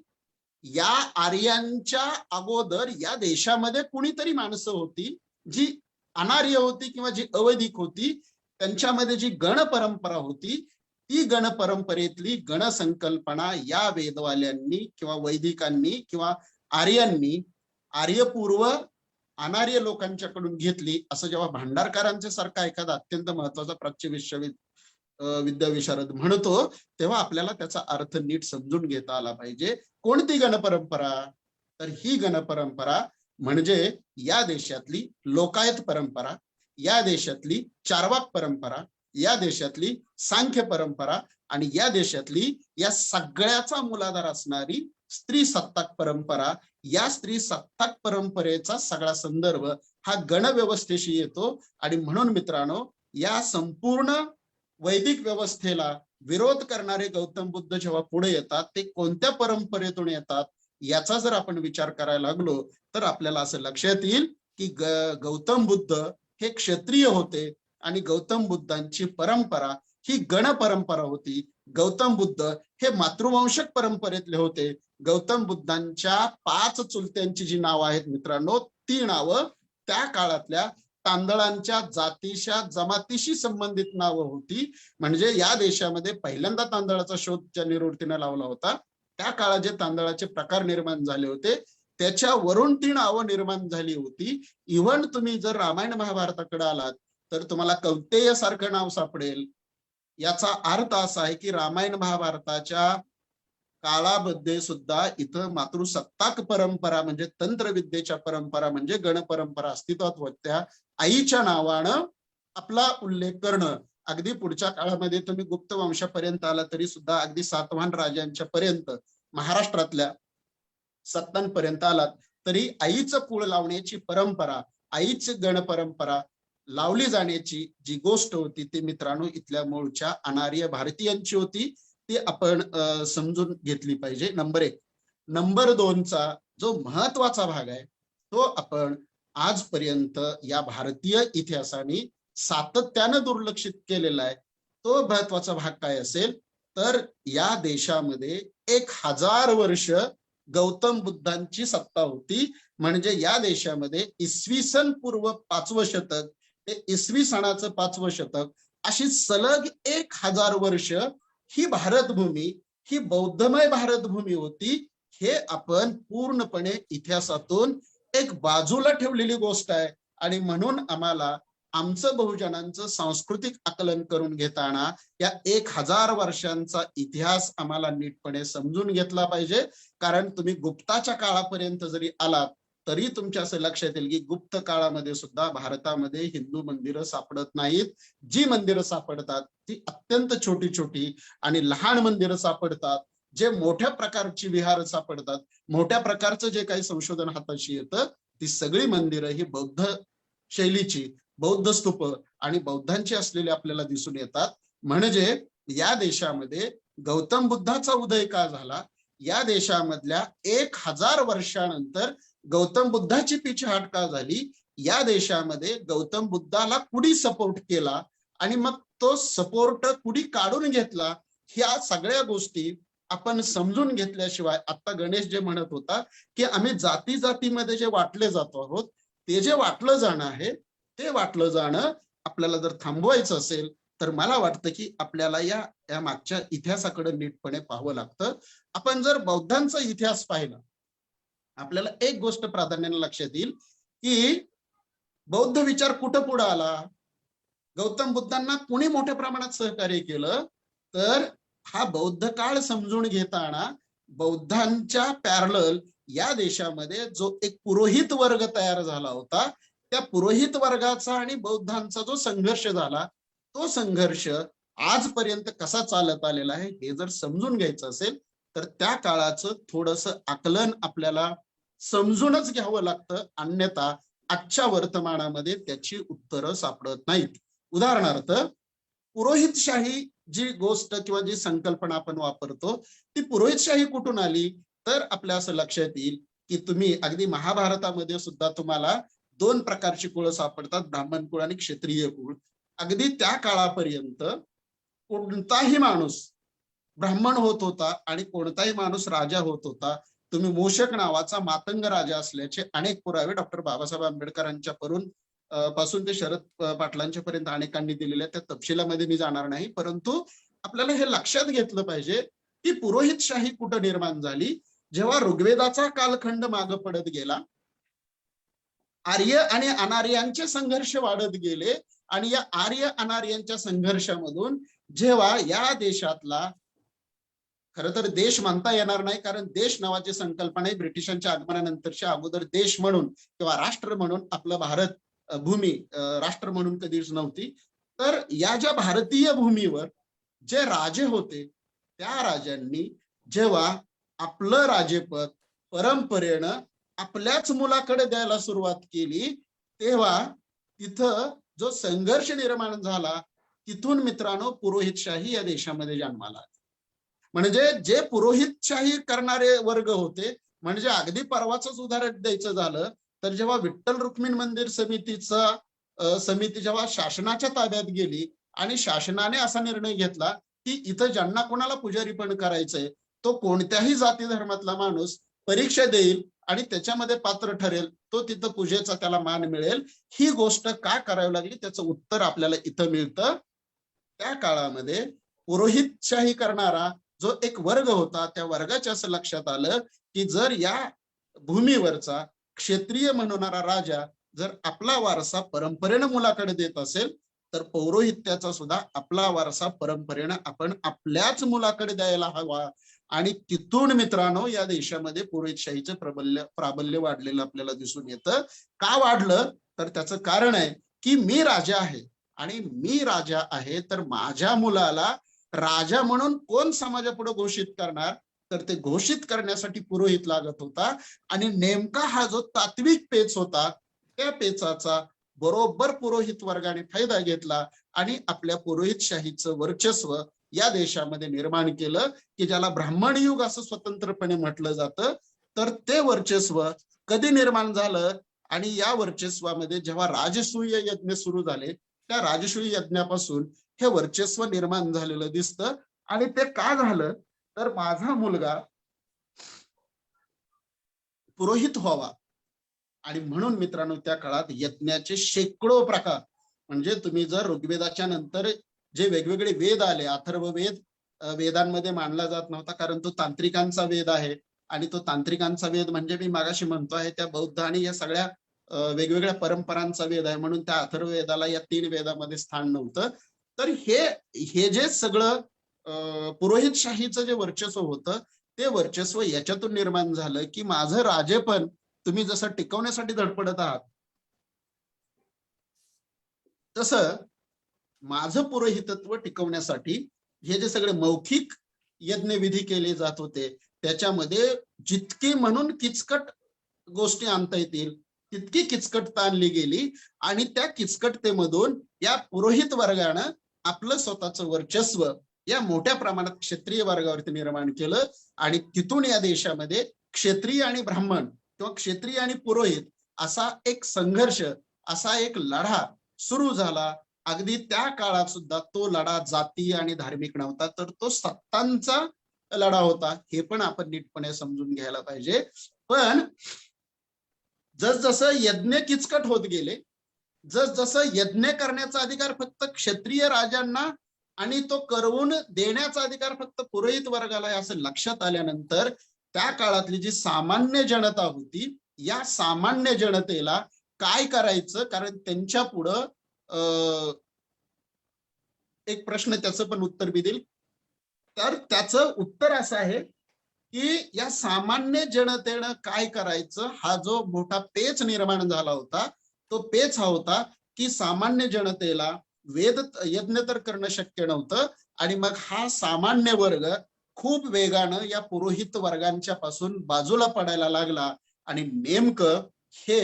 या आर्यांच्या अगोदर या देशामध्ये कुणीतरी माणसं होती जी अनार्य होती किंवा जी अवैदिक होती. त्यांच्यामध्ये जी गण परंपरा होती ती गण परंपरेतली गणसंकल्पना या वेदवाल्यांनी किंवा वैदिकांनी किंवा आर्यांनी आर्यपूर्व अनार्य लोकांच्याकडून घेतली. असं जेव्हा भांडारकरांच्या सारखा एखादा अत्यंत महत्वाचा प्राच्य विद्याविशारद म्हणतो तेव्हा आपल्याला त्याचा अर्थ नीट समजून घेता आला पाहिजे. कोणती गणपरंपरा तर ही गणपरंपरा म्हणजे या देशातली लोकायत परंपरा, या देशातली चार्वाक परंपरा, या देशातली सांख्य परंपरा आणि या देशातली या सगळ्याचा मूलाधार असणारी स्त्री सत्ताक परंपरा. या स्त्री सत्ताक परंपरेचा सगळा संदर्भ हा गणव्यवस्थेशी येतो. आणि म्हणून मित्रांनो या संपूर्ण वैदिक व्यवस्थेला विरोध करणारे गौतम बुद्ध जेव्हा पुढे येतात ते कोणत्या परंपरेतून येतात याचा जर आपण विचार करायला लागलो तर आपल्याला असं लक्षात येईल की गौतम बुद्ध हे क्षत्रिय होते आणि गौतम बुद्धांची परंपरा ही गण परंपरा होती. गौतम बुद्ध हे मातृवंशक परंपरेतले होते. गौतम बुद्धांच्या 5 चुलत्यांची जी नावं आहेत मित्रांनो, ती नावं त्या काळातल्या तांदळांच्या जातीच्या जमातीशी संबंधित नावं होती. म्हणजे या देशामध्ये पहिल्यांदा तांदळाचा शोध ज्या निवृत्तीने लावला होता, त्या काळात जे तांदळाचे प्रकार निर्माण झाले होते त्याच्यावरून ती नावं निर्माण झाली होती. इव्हन तुम्ही जर रामायण महाभारताकडे आलात तर तुम्हाला कौतेय सारखं नाव सापडेल. याचा अर्थ असा आहे की रामायण महाभारताच्या काळामध्ये सुद्धा इथं मातृसत्ताक परंपरा म्हणजे तंत्रविद्येच्या परंपरा म्हणजे गणपरंपरा अस्तित्वात होत्या. आईच्या नावानं आपला उल्लेख करणं, अगदी पुढच्या काळामध्ये तुम्ही गुप्त वंशापर्यंत आला तरी सुद्धा अगदी सातवाहन राजांच्या पर्यंत महाराष्ट्रातल्या सत्तांपर्यंत आलात तरी आईचं कुळ लावण्याची परंपरा, आईची गण परंपरा लावली जाण्याची जी गोष्ट होती ती मित्रांनो इथल्या मूळच्या अनार्य भारतीयांची होती. ती आपण समजून घेतली पाहिजे. नंबर 1. नंबर 2चा जो महत्वाचा भाग आहे तो आपण आजपर्यंत या भारतीय इतिहासाने सातत्यानं दुर्लक्षित केलेला आहे. तो महत्वाचा भाग काय असेल तर या देशामध्ये 1000 वर्ष गौतम बुद्धांची सत्ता होती. म्हणजे या देशामध्ये इसवी सन पूर्व 5वं शतक ते इसवी सणाचं 5वं शतक अशी सलग 1000 वर्ष ही भारतभूमी, ही बौद्धमय भारतभूमी होती. हे आपण पूर्णपणे इतिहासातून एक बाजूला ठेवलेली गोष्ट आहे. आणि म्हणून आम्हाला आमचं बहुजनांचं सांस्कृतिक आकलन करून घेताना या 1000 वर्षांचा इतिहास आम्हाला नीटपणे समजून घेतला पाहिजे. कारण तुम्ही गुप्ताच्या काळापर्यंत जरी आलात तरी तुमच्या असं लक्षात येईल की गुप्त काळामध्ये सुद्धा भारतामध्ये हिंदू मंदिरं सापडत नाहीत. जी मंदिरं सापडतात ती अत्यंत छोटी छोटी आणि लहान मंदिरं सापडतात. जे मोठ्या प्रकारची विहार सापडतात, मोठ्या प्रकारचं जे काही संशोधन हाताशी येतं ती सगळी मंदिरं ही बौद्ध शैलीची, बौद्ध स्तूप आणि बौद्धांची असलेली आपल्याला दिसून येतात. म्हणजे या देशामध्ये गौतम बुद्धाचा उदय का झाला, या देशामधल्या 1000 वर्षानंतर गौतम बुद्धाची पिछेहाट का झाली, या देशामध्ये गौतम बुद्धाला कुणी सपोर्ट केला आणि मग तो सपोर्ट कुणी काढून घेतला, ह्या सगळ्या गोष्टी आपण समजून घेतल्याशिवाय, आता गणेश जे म्हणत होता की आम्ही जाती जातीमध्ये जे वाटले जातो आहोत ते जे वाटलं जाणं आहे ते वाटलं जाणं आपल्याला जर थांबवायचं असेल तर मला वाटतं की आपल्याला या मागच्या इतिहासाकडे नीटपणे पाहावं लागतं. आपण जर बौद्धांचा इतिहास पाहिला आपल्याला एक गोष्ट प्राधान्याने लक्षात येईल की बौद्ध विचार कुठं पुढे आला, गौतम बुद्धांना कोणी मोठ्या प्रमाणात सहकार्य केलं तर हा बौद्ध काळ समजून घेताना बौद्धांच्या पॅरलल या देशामध्ये जो एक पुरोहित वर्ग तयार झाला होता त्या पुरोहित वर्गाचा आणि बौद्धांचा जो संघर्ष झाला तो संघर्ष आजपर्यंत कसा चालत आलेला आहे हे जर समजून घ्यायचं असेल तर त्या काळाचं थोडंसं आकलन आपल्याला समजूनच घ्यावं लागतं. अन्यथा आजच्या वर्तमानामध्ये त्याची उत्तरं सापडत नाहीत. उदाहरणार्थ पुरोहितशाही जी गोष्ट किंवा जी संकल्पना आपण वापरतो ती पुरोहितशाही कुठून आली तर आपल्या असं लक्षात येईल की तुम्ही अगदी महाभारतामध्ये सुद्धा तुम्हाला 2 प्रकारची कुळ सापडतात, ब्राह्मण कुळ आणि क्षत्रिय कुळ. अगदी त्या काळापर्यंत कोणताही माणूस ब्राह्मण होत होता आणि कोणताही माणूस राजा होत होता. तुम्ही मूषक नावाचा मातंग राजा असल्याचे अनेक पुरावे डॉक्टर बाबासाहेब आंबेडकरांच्या पासून ते शरद पाटलांच्या पर्यंत अनेकांनी दिलेल्या, त्या तपशिलामध्ये मी जाणार नाही. परंतु आपल्याला हे लक्षात घेतलं पाहिजे की पुरोहितशाही कुठं निर्माण झाली, जेव्हा ऋग्वेदाचा कालखंड मागे पडत गेला, आर्य आणि अनार्यांचे संघर्ष वाढत गेले आणि या आर्य अनार्यांच्या संघर्षामधून जेव्हा या देशातला, खरं तर देश म्हणता येणार नाही कारण देश नावाची संकल्पना ब्रिटिशांच्या आगमनानंतरच्या अगोदर देश म्हणून किंवा राष्ट्र म्हणून आपलं भारत भूमी राष्ट्र म्हणून कधीच नव्हती. तर या ज्या भारतीय भूमीवर जे राजे होते त्या राजांनी जेव्हा आपलं राजेपद परंपरेनं आपल्याच मुलाकडे द्यायला सुरुवात केली तेव्हा तिथं जो संघर्ष निर्माण झाला तिथून मित्रांनो पुरोहितशाही या देशामध्ये जन्माला. म्हणजे जे पुरोहितशाही करणारे वर्ग होते, म्हणजे अगदी परवाचंच उदाहरण द्यायचं झालं तर जेव्हा विठ्ठल रुक्मिणी मंदिर समिती जेव्हा शासनाच्या ताब्यात गेली आणि शासनाने असा निर्णय घेतला की इथं ज्यांना कोणाला पुजारी पण करायचंय तो कोणत्याही जाती धर्मातला माणूस परीक्षा देईल आणि त्याच्यामध्ये पात्र ठरेल, तो तिथं पूजेचा त्याला मान मिळेल. ही गोष्ट का करावी लागली त्याचं उत्तर आपल्याला इथं मिळतं. त्या काळामध्ये पुरोहितशाही करणारा जो एक वर्ग होता, त्या वर्गाच्या असं लक्षात आलं की जर या भूमीवरचा क्षत्रिय म्हणणारा राजा जर आपला वारसा परंपरेनं मुलाकडे देत असेल तर पौरोहित्याचा सुद्धा आपला वारसा परंपरेनं आपण आपल्याच मुलाकडे द्यायला हवा. आणि तिथून मित्रांनो या देशामध्ये पुरोहितशाहीचं प्राबल्य वाढलेलं आपल्याला दिसून येतं. का वाढलं तर त्याचं कारण आहे की मी राजा आहे आणि मी राजा आहे तर माझ्या मुलाला राजा म्हणून कोण समाजापुढे घोषित करणार, तर ते घोषित करण्यासाठी पुरोहित लागत होता. आणि नेमका हा जो तात्विक पेच होता त्या पेचाचा बरोबर पुरोहित वर्गाने फायदा घेतला आणि आपल्या पुरोहितशाहीचं वर्चस्व या देशामध्ये निर्माण केलं की ज्याला ब्राह्मण युग असं स्वतंत्रपणे म्हटलं जातं. तर ते वर्चस्व कधी निर्माण झालं आणि या वर्चस्वामध्ये जेव्हा राजसूय यज्ञ सुरू झाले त्या राजसूय यज्ञापासून हे वर्चस्व निर्माण झालेलं दिसतं. आणि ते का झालं तर माझा मुलगा पुरोहित व्हावा. आणि म्हणून मित्रांनो त्या काळात यज्ञाचे शेकडो प्रकार, म्हणजे तुम्ही जर ऋग्वेदाच्या नंतर जे वेगवेगळे वेद आले, अथर्ववेद वेदांमध्ये मानला जात नव्हता कारण तो तांत्रिकांचा वेद आहे आणि तो तांत्रिकांचा वेद म्हणजे मी मागाशी म्हणतो आहे त्या बौद्ध आणि या सगळ्या वेगवेगळ्या परंपरांचा वेद आहे, म्हणून त्या अथर्ववेदाला या 3 वेदामध्ये स्थान नव्हतं. तर हे जे सगळं पुरोहितशाहीचं जे वर्चस्व होतं ते वर्चस्व याच्यातून निर्माण झालं की माझं राजेपण तुम्ही जसं टिकवण्यासाठी धडपडत आहात तसं माझं पुरोहितत्व टिकवण्यासाठी हे जे सगळे मौखिक यज्ञविधी केले जात होते त्याच्यामध्ये जितकी म्हणून किचकट गोष्टी आणता येतील तितकी किचकटता आणली गेली. आणि त्या किचकटतेमधून या पुरोहित वर्गानं आपलं स्वतःचं वर्चस्व या मोठ्या प्रमाणात क्षत्रिय वर्गावरती निर्माण केलं. आणि तिथून या देशामध्ये क्षत्रिय आणि ब्राह्मण किंवा क्षत्रिय आणि पुरोहित असा एक संघर्ष, असा एक लढा सुरू झाला. अगदी त्या काळात सुद्धा तो लढा जाती आणि धार्मिक नव्हता तर तो सत्तांचा लढा होता. हे पण आपण नीटपणे समजून घ्यायला पाहिजे. पण जसजसं यज्ञ किचकट होत गेले, जसजसं यज्ञ करण्याचा अधिकार फक्त क्षत्रिय राजांना आणि तो करवून देण्याचा अधिकार फक्त पुरोहित वर्गाला असं लक्षात आल्यानंतर त्या काळातली जी सामान्य जनता होती या सामान्य जनतेला काय करायचं, कारण त्यांच्या पुढं एक प्रश्न त्याचं पण उत्तर बी देईल. तर त्याचं उत्तर असं आहे की या सामान्य जनतेनं काय करायचं हा जो मोठा पेच निर्माण झाला होता तो पेच हा होता की सामान्य जनतेला वेद यज्ञ तर करणं शक्य नव्हतं आणि मग हा सामान्य वर्ग खूप वेगानं या पुरोहित वर्गांच्या पासून बाजूला पडायला लागला. आणि नेमकं हे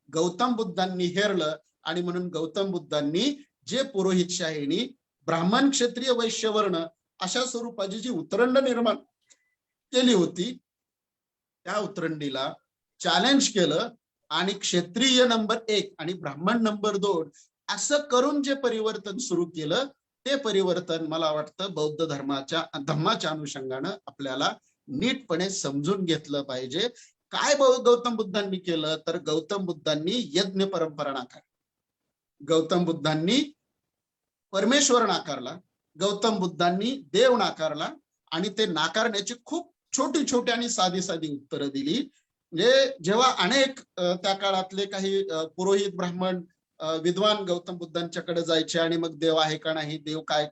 गौतम बुद्धांनी हेरलं आणि म्हणून गौतम बुद्धांनी जे पुरोहितशाहीनी ब्राह्मण क्षत्रिय वैश्य वर्ण अशा स्वरूपाची जी उतरंड निर्माण केली होती त्या उतरंडीला चॅलेंज केलं आणि क्षत्रिय नंबर 1 आणि ब्राह्मण नंबर 2 असं करून जे परिवर्तन सुरू केलं ते परिवर्तन मला वाटतं बौद्ध धर्माच्या अनुषंगानं आपल्याला नीटपणे समजून घेतलं पाहिजे. काय गौतम बुद्धांनी केलं तर गौतम बुद्धांनी यज्ञ परंपरा नाकारली, गौतम बुद्धांनी परमेश्वर नाकारला, गौतम बुद्धांनी देव नाकारला आणि ते नाकारण्याची खूप छोटी छोटी आणि साधी साधी उत्तरं दिली. म्हणजे जेव्हा अनेक त्या काळातले काही पुरोहित ब्राह्मण विद्वान गौतम बुद्धांच्याकडे जायचे आणि मग देव आहे का नाही, देव काय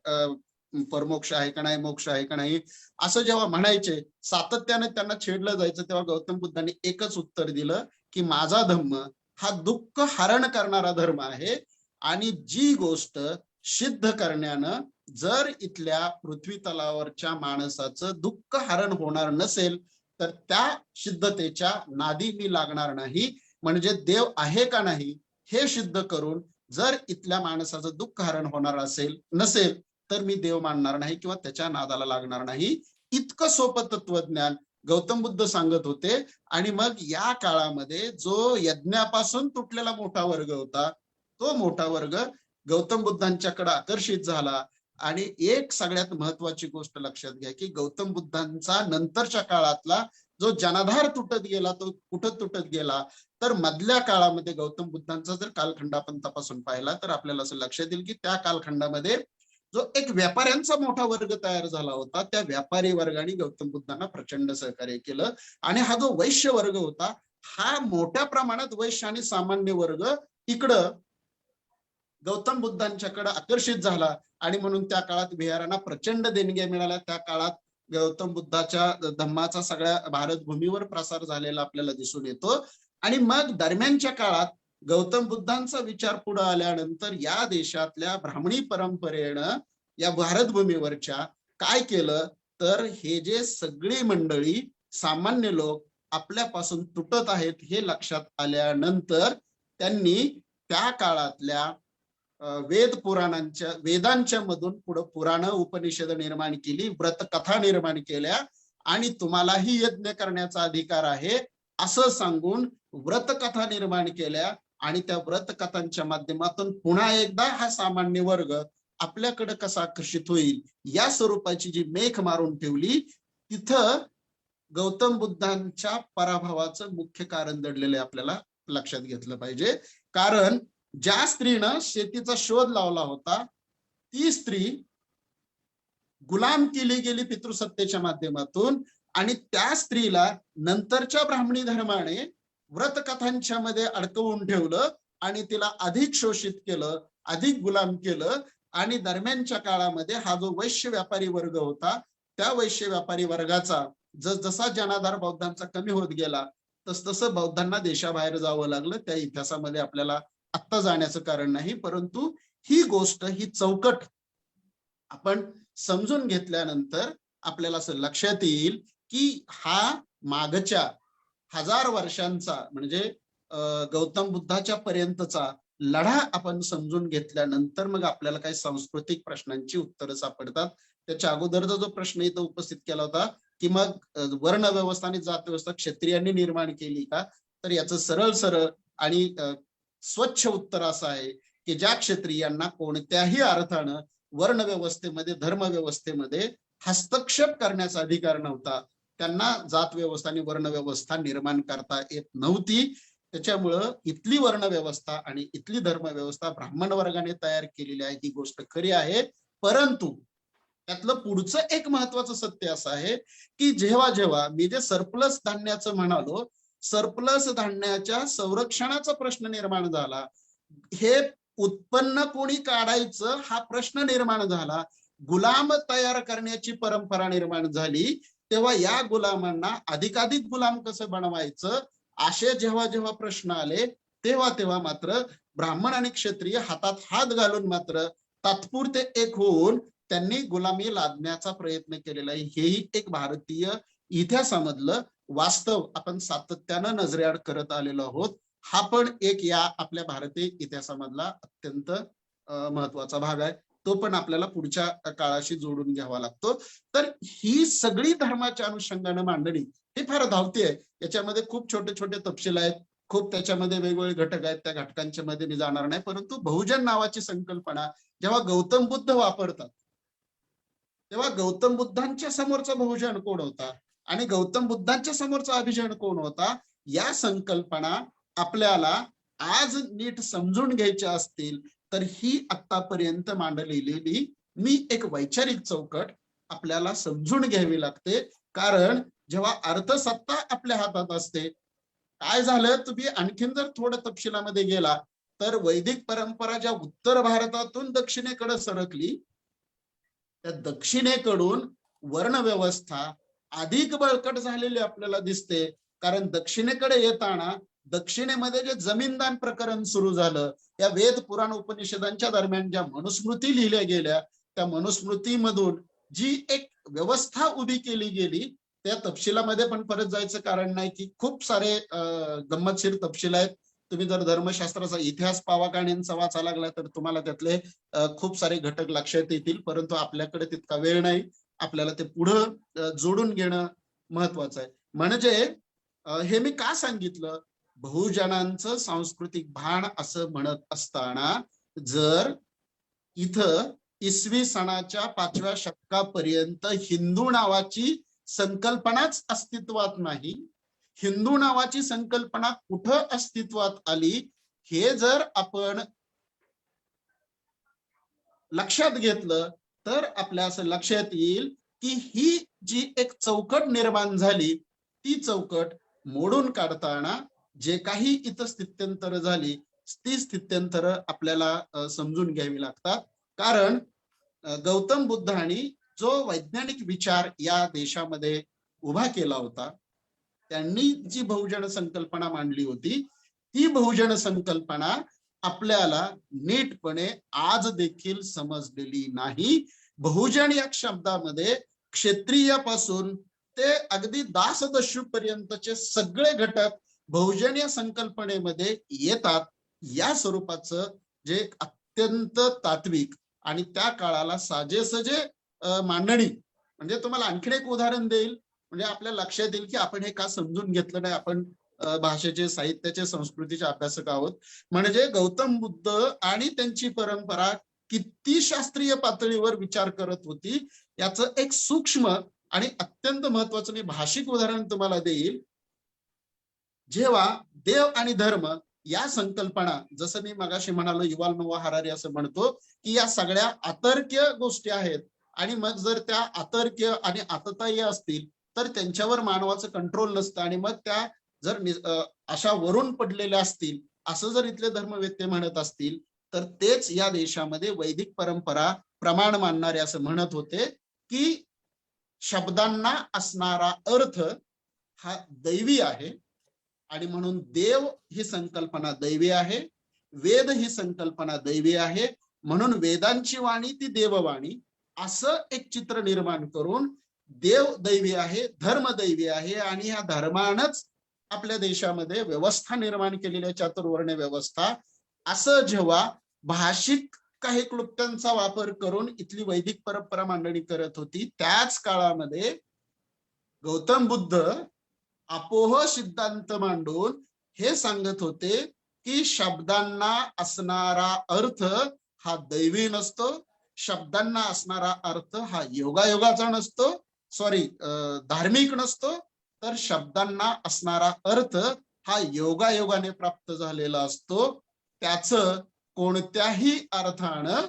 परमोक्ष आहे का नाही, मोक्ष आहे का नाही असं जेव्हा म्हणायचे, सातत्याने त्यांना छेडलं जायचं, तेव्हा गौतम बुद्धांनी एकच उत्तर दिलं की माझा धर्म हा दुःख हरण करणारा धर्म आहे आणि जी गोष्ट सिद्ध करण्यानं जर इथल्या पृथ्वी तलावरच्या माणसाचं दुःख हरण होणार नसेल तर त्या सिद्धतेच्या नादी मी लागणार नाही. म्हणजे देव आहे का नाही हे सिद्ध करून जर इथल्या माणसाचं दुःख हरण होणार नसेल तर मी देव मानणार नाही किंवा त्याच्या नादाला लागणार नाही. इतकं सोपं तत्वज्ञान गौतम बुद्ध सांगत होते. आणि मग या काळामध्ये जो यज्ञापासून तुटलेला मोठा वर्ग होता तो मोठा वर्ग गौतम बुद्धांच्याकडे आकर्षित झाला आणि एक सगळ्यात महत्वाची गोष्ट लक्षात घ्या की गौतम बुद्धांचा नंतरच्या काळातला जो जनाधार तुटत गेला तो कुठं तुटत गेला, तर मधल्या काळामध्ये गौतम बुद्धांचा जर कालखंड आपण तपासून पाहिला तर आपल्याला असं लक्षात येईल की त्या कालखंडामध्ये जो एक व्यापाऱ्यांचा मोठा वर्ग तयार झाला होता, त्या व्यापारी वर्गाने गौतम बुद्धांना प्रचंड सहकार्य केलं. आणि हा जो वैश्य वर्ग होता हा मोठ्या प्रमाणात वैश्य आणि सामान्य वर्ग इकडं गौतम बुद्धांच्याकडे आकर्षित झाला आणि म्हणून त्या काळात बिहारांना प्रचंड देणग्या मिळाल्या. त्या काळात गौतम बुद्धाच्या धम्माचा सगळ्या भारत भूमीवर प्रसार झालेला आपल्याला दिसून येतो. आणि मग दरम्यानच्या काळात गौतम बुद्धांचा विचार पुढे आल्यानंतर या देशातल्या ब्राह्मणी परंपरेनं या भारत भूमीवरच्या काय केलं, तर हे जे सगळी मंडळी सामान्य लोक आपल्यापासून तुटत आहेत हे लक्षात आल्यानंतर त्यांनी त्या काळातल्या वेद पुराणांच्या वेदांच्या मधून पुढे पुराण उपनिषद निर्माण केली, व्रतकथा निर्माण केल्या आणि तुम्हालाही यज्ञ करण्याचा अधिकार आहे असं सांगून व्रतकथा निर्माण केल्या. आणि त्या व्रतकथांच्या माध्यमातून पुन्हा एकदा हा सामान्य वर्ग आपल्याकडे कसा आकर्षित होईल या स्वरूपाची जी मेख मारून ठेवली. तिथं गौतम बुद्धांच्या पराभवाचं मुख्य कारण दडलेलं आपल्याला लक्षात घेतलं पाहिजे. कारण ज्या स्त्रीनं शेतीचा शोध लावला होता ती स्त्री गुलाम केली गेली पितृसत्तेच्या माध्यमातून आणि त्या स्त्रीला नंतरच्या ब्राह्मणी धर्माने व्रतकथांच्या मध्ये अडकवून ठेवलं आणि तिला अधिक शोषित केलं, अधिक गुलाम केलं. आणि दरम्यानच्या काळामध्ये हा जो वैश्य व्यापारी वर्ग होता त्या वैश्य व्यापारी वर्गाचा जसा जनाधार बौद्धांचा कमी होत गेला तसतसं बौद्धांना देशाबाहेर जावं लागलं. त्या इतिहासामध्ये आपल्याला आत्ता जाण्याचं कारण नाही, परंतु ही गोष्ट ही चौकट आपण समजून घेतल्यानंतर आपल्याला असं लक्षात येईल की हा मागच्या 1000 वर्षांचा म्हणजे गौतम बुद्धाच्या पर्यंतचा लढा आपण समजून घेतल्यानंतर मग आपल्याला काही सांस्कृतिक प्रश्नांची उत्तरं सापडतात. त्याच्या अगोदरचा जो प्रश्न इथं उपस्थित केला होता की मग वर्ण व्यवस्था आणि जात व्यवस्था क्षत्रियांनी निर्माण केली का, तर याचं सरळ आणि स्वच्छ उत्तर असं आहे की ज्या क्षत्रियांना कोणत्याही अर्थानं वर्ण व्यवस्थेमध्ये धर्म व्यवस्थेमध्ये हस्तक्षेप करण्याचा अधिकार नव्हता, त्यांना जात व्यवस्था आणि वर्ण व्यवस्था निर्माण करता येत नव्हती. त्याच्यामुळं इथली वर्ण व्यवस्था आणि इथली धर्म व्यवस्था ब्राह्मण वर्गाने तयार केलेली आहे ही गोष्ट खरी आहे. परंतु त्यातलं पुढचं एक महत्वाचं सत्य असं आहे की जेव्हा मी जे सरप्लस धान्याचं म्हणालो, सरप्लस धान्याच्या संरक्षणाचा प्रश्न निर्माण झाला, हे उत्पन्न कोणी काढायचं हा प्रश्न निर्माण झाला, गुलाम तयार करण्याची परंपरा निर्माण झाली, तेव्हा या गुलामांना अधिकाधिक गुलाम कसं बनवायचं असे जेव्हा प्रश्न आले तेव्हा मात्र ब्राह्मण आणि क्षत्रिय हातात हात घालून मात्र तात्पुरते एक होऊन त्यांनी गुलामी लादण्याचा प्रयत्न केलेला आहे. हेही एक भारतीय इतिहासामधलं वास्तव आपण सातत्यानं नजरेआड करत आलेलो आहोत. हा पण एक या आपल्या भारतीय इतिहासामधला अत्यंत महत्वाचा भाग आहे, तो पण आपल्याला पुढच्या काळाशी जोडून घ्यावा लागतो. तर ही सगळी धर्माच्या अनुषंगाने मांडणी ही फार धावती आहे. याच्यामध्ये खूप छोटे तपशील आहेत, खूप त्याच्यामध्ये वेगवेगळे घटक आहेत, त्या घटकांच्या मध्ये मी जाणार नाही. परंतु बहुजन नावाची संकल्पना जेव्हा गौतम बुद्ध वापरतात तेव्हा गौतम बुद्धांच्या समोरचा बहुजन कोण होता आणि गौतम बुद्धांच्या समोरचा अभिजन कोण होता, या संकल्पना आपल्याला आज नीट समजून घ्यायच्या असतील तर ही आतापर्यंत मांडलेली मी एक वैचारिक चौकट आपल्याला समजून घ्यावी लागते. कारण जेव्हा अर्थसत्ता आपल्या हातात असते, काय झालं तुम्ही आणखीन जर थोडं तपशिलामध्ये गेला तर वैदिक परंपरा ज्या उत्तर भारतातून दक्षिणेकडे सरकली, त्या दक्षिणेकडून वर्ण व्यवस्था अधिक बळकट झालेली आपल्याला दिसते. कारण दक्षिणेकडे येताना दक्षिणेमध्ये जे जमीनदान प्रकरण सुरू झालं, या वेद पुराण उपनिषदांच्या दरम्यान ज्या मनुस्मृती लिहिल्या गेल्या, त्या मनुस्मृतीमधून जी एक व्यवस्था उभी केली गेली, त्या तपशिलामध्ये पण परत जायचं कारण नाही की खूप सारे गंमतशीर तपशील आहेत. तुम्ही जर धर्मशास्त्राचा इतिहास पावाकाण्यांचा वाचा लागला तर तुम्हाला त्यातले खूप सारे घटक लक्षात येतील, परंतु आपल्याकडे तितका वेळ नाही. आपल्याला ते पुढं जोडून घेणं महत्वाचं आहे. म्हणजे हे मी का सांगितलं, बहुजनांचं सांस्कृतिक भान असं म्हणत असताना जर इथं इसवी सणाच्या 5व्या शतकापर्यंत हिंदू नावाची संकल्पनाच अस्तित्वात नाही. हिंदू नावाची संकल्पना कुठं अस्तित्वात आली हे जर आपण लक्षात घेतलं तर आपल्या असं लक्षात येईल की ही जी एक चौकट निर्माण झाली ती चौकट मोडून काढताना जे काही इथं स्थित्यंतर झाली ती स्थित्यंतर आपल्याला समजून घ्यावी लागतात. कारण गौतम बुद्धांनी जो वैज्ञानिक विचार या देशामध्ये उभा केला होता, त्यांनी जी बहुजन संकल्पना मांडली होती, ती बहुजन संकल्पना आपल्याला नीटपणे आज देखील समजलेली नाही. बहुजन या शब्दामध्ये क्षत्रियापासून ते अगदी दासदस्यू पर्यंतचे सगळे घटक बहुजन या संकल्पनेमध्ये येतात. या स्वरूपाचं जे अत्यंत तात्विक आणि त्या काळाला साजेसजे मांडणी, म्हणजे तुम्हाला आणखीन एक उदाहरण देईल म्हणजे आपल्या लक्षात येईल की आपण हे का समजून घेतलं नाही. आपण भाषेचे, साहित्याचे, संस्कृतीचे अभ्यासक आहोत. म्हणजे गौतम बुद्ध आणि त्यांची परंपरा किती शास्त्रीय पातळीवर विचार करत होती याचं एक सूक्ष्म आणि अत्यंत महत्वाचं मी भाषिक उदाहरण तुम्हाला देईल. जेव्हा देव आणि धर्म या संकल्पना, जसं मी मगाशी म्हणालो युval नोआ हरारी असं म्हणतो की या सगळ्या अतर्क्य गोष्टी आहेत आणि मग जर त्या अतर्क्य आणि आततायी असतील तर त्यांच्यावर मानवाचं कंट्रोल नसतं आणि मग त्या जर अशा वरून पडलेल्या असतील असं जर इथले धर्मवेत्ते म्हणत असतील तर तेच या देशामध्ये वैदिक परंपरा प्रमाण मानणारे असं म्हणत होते की शब्दांना असणारा अर्थ हा दैवी आहे आणि म्हणून देव ही संकल्पना दैवी आहे, वेद ही संकल्पना दैवी आहे, म्हणून वेदांची वाणी ती देववाणी असं एक चित्र निर्माण करून देव दैवी आहे, धर्म दैवी आहे आणि या धर्मानंच आपल्या देशामध्ये व्यवस्था निर्माण केलेली आहे, चातुर्वर्ण व्यवस्था. असं जेव्हा भाषिक काही क्लुप्त्यांचा वापर करून इथली वैदिक परंपरा मांडणी करत होती, त्याच काळामध्ये गौतम बुद्ध अपोह सिद्धांत मांडून हे सांगत होते की शब्दांना असणारा अर्थ हा दैवी नसतो, शब्दांना असणारा अर्थ हा योगायोगाचा नसतो, धार्मिक नसतो, तर शब्दांना असणारा अर्थ हा योगायोगाने प्राप्त झालेला असतो. त्याचं कोणत्याही अर्थानं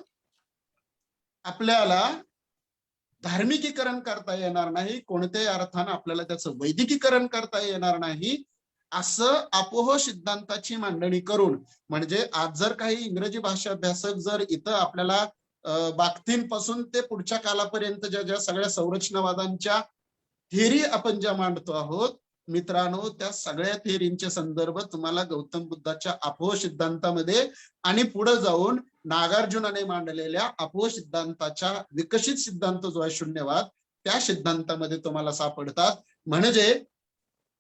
आपल्याला धार्मिकीकरण करता येणार नाही, कोणत्याही अर्थानं आपल्याला त्याचं वैदिकीकरण करता येणार नाही, असं अपोह सिद्धांताची मांडणी करून. म्हणजे आज जर काही इंग्रजी भाषा अभ्यासक जर इथं आपल्याला बाख्तींपासून ते पुढच्या कालापर्यंत ज्या सगळ्या संरचनावादांच्या थिअरी आपण ज्या मांडतो आहोत मित्रांनो, त्या सगळ्या थिअरींचे संदर्भ तुम्हाला गौतम बुद्धाच्या अपोह सिद्धांतामध्ये आणि पुढे जाऊन नागार्जुनाने मांडलेल्या अपोह सिद्धांताच्या विकसित सिद्धांत जो आहे शून्यवाद, त्या सिद्धांतामध्ये तुम्हाला सापडतात. म्हणजे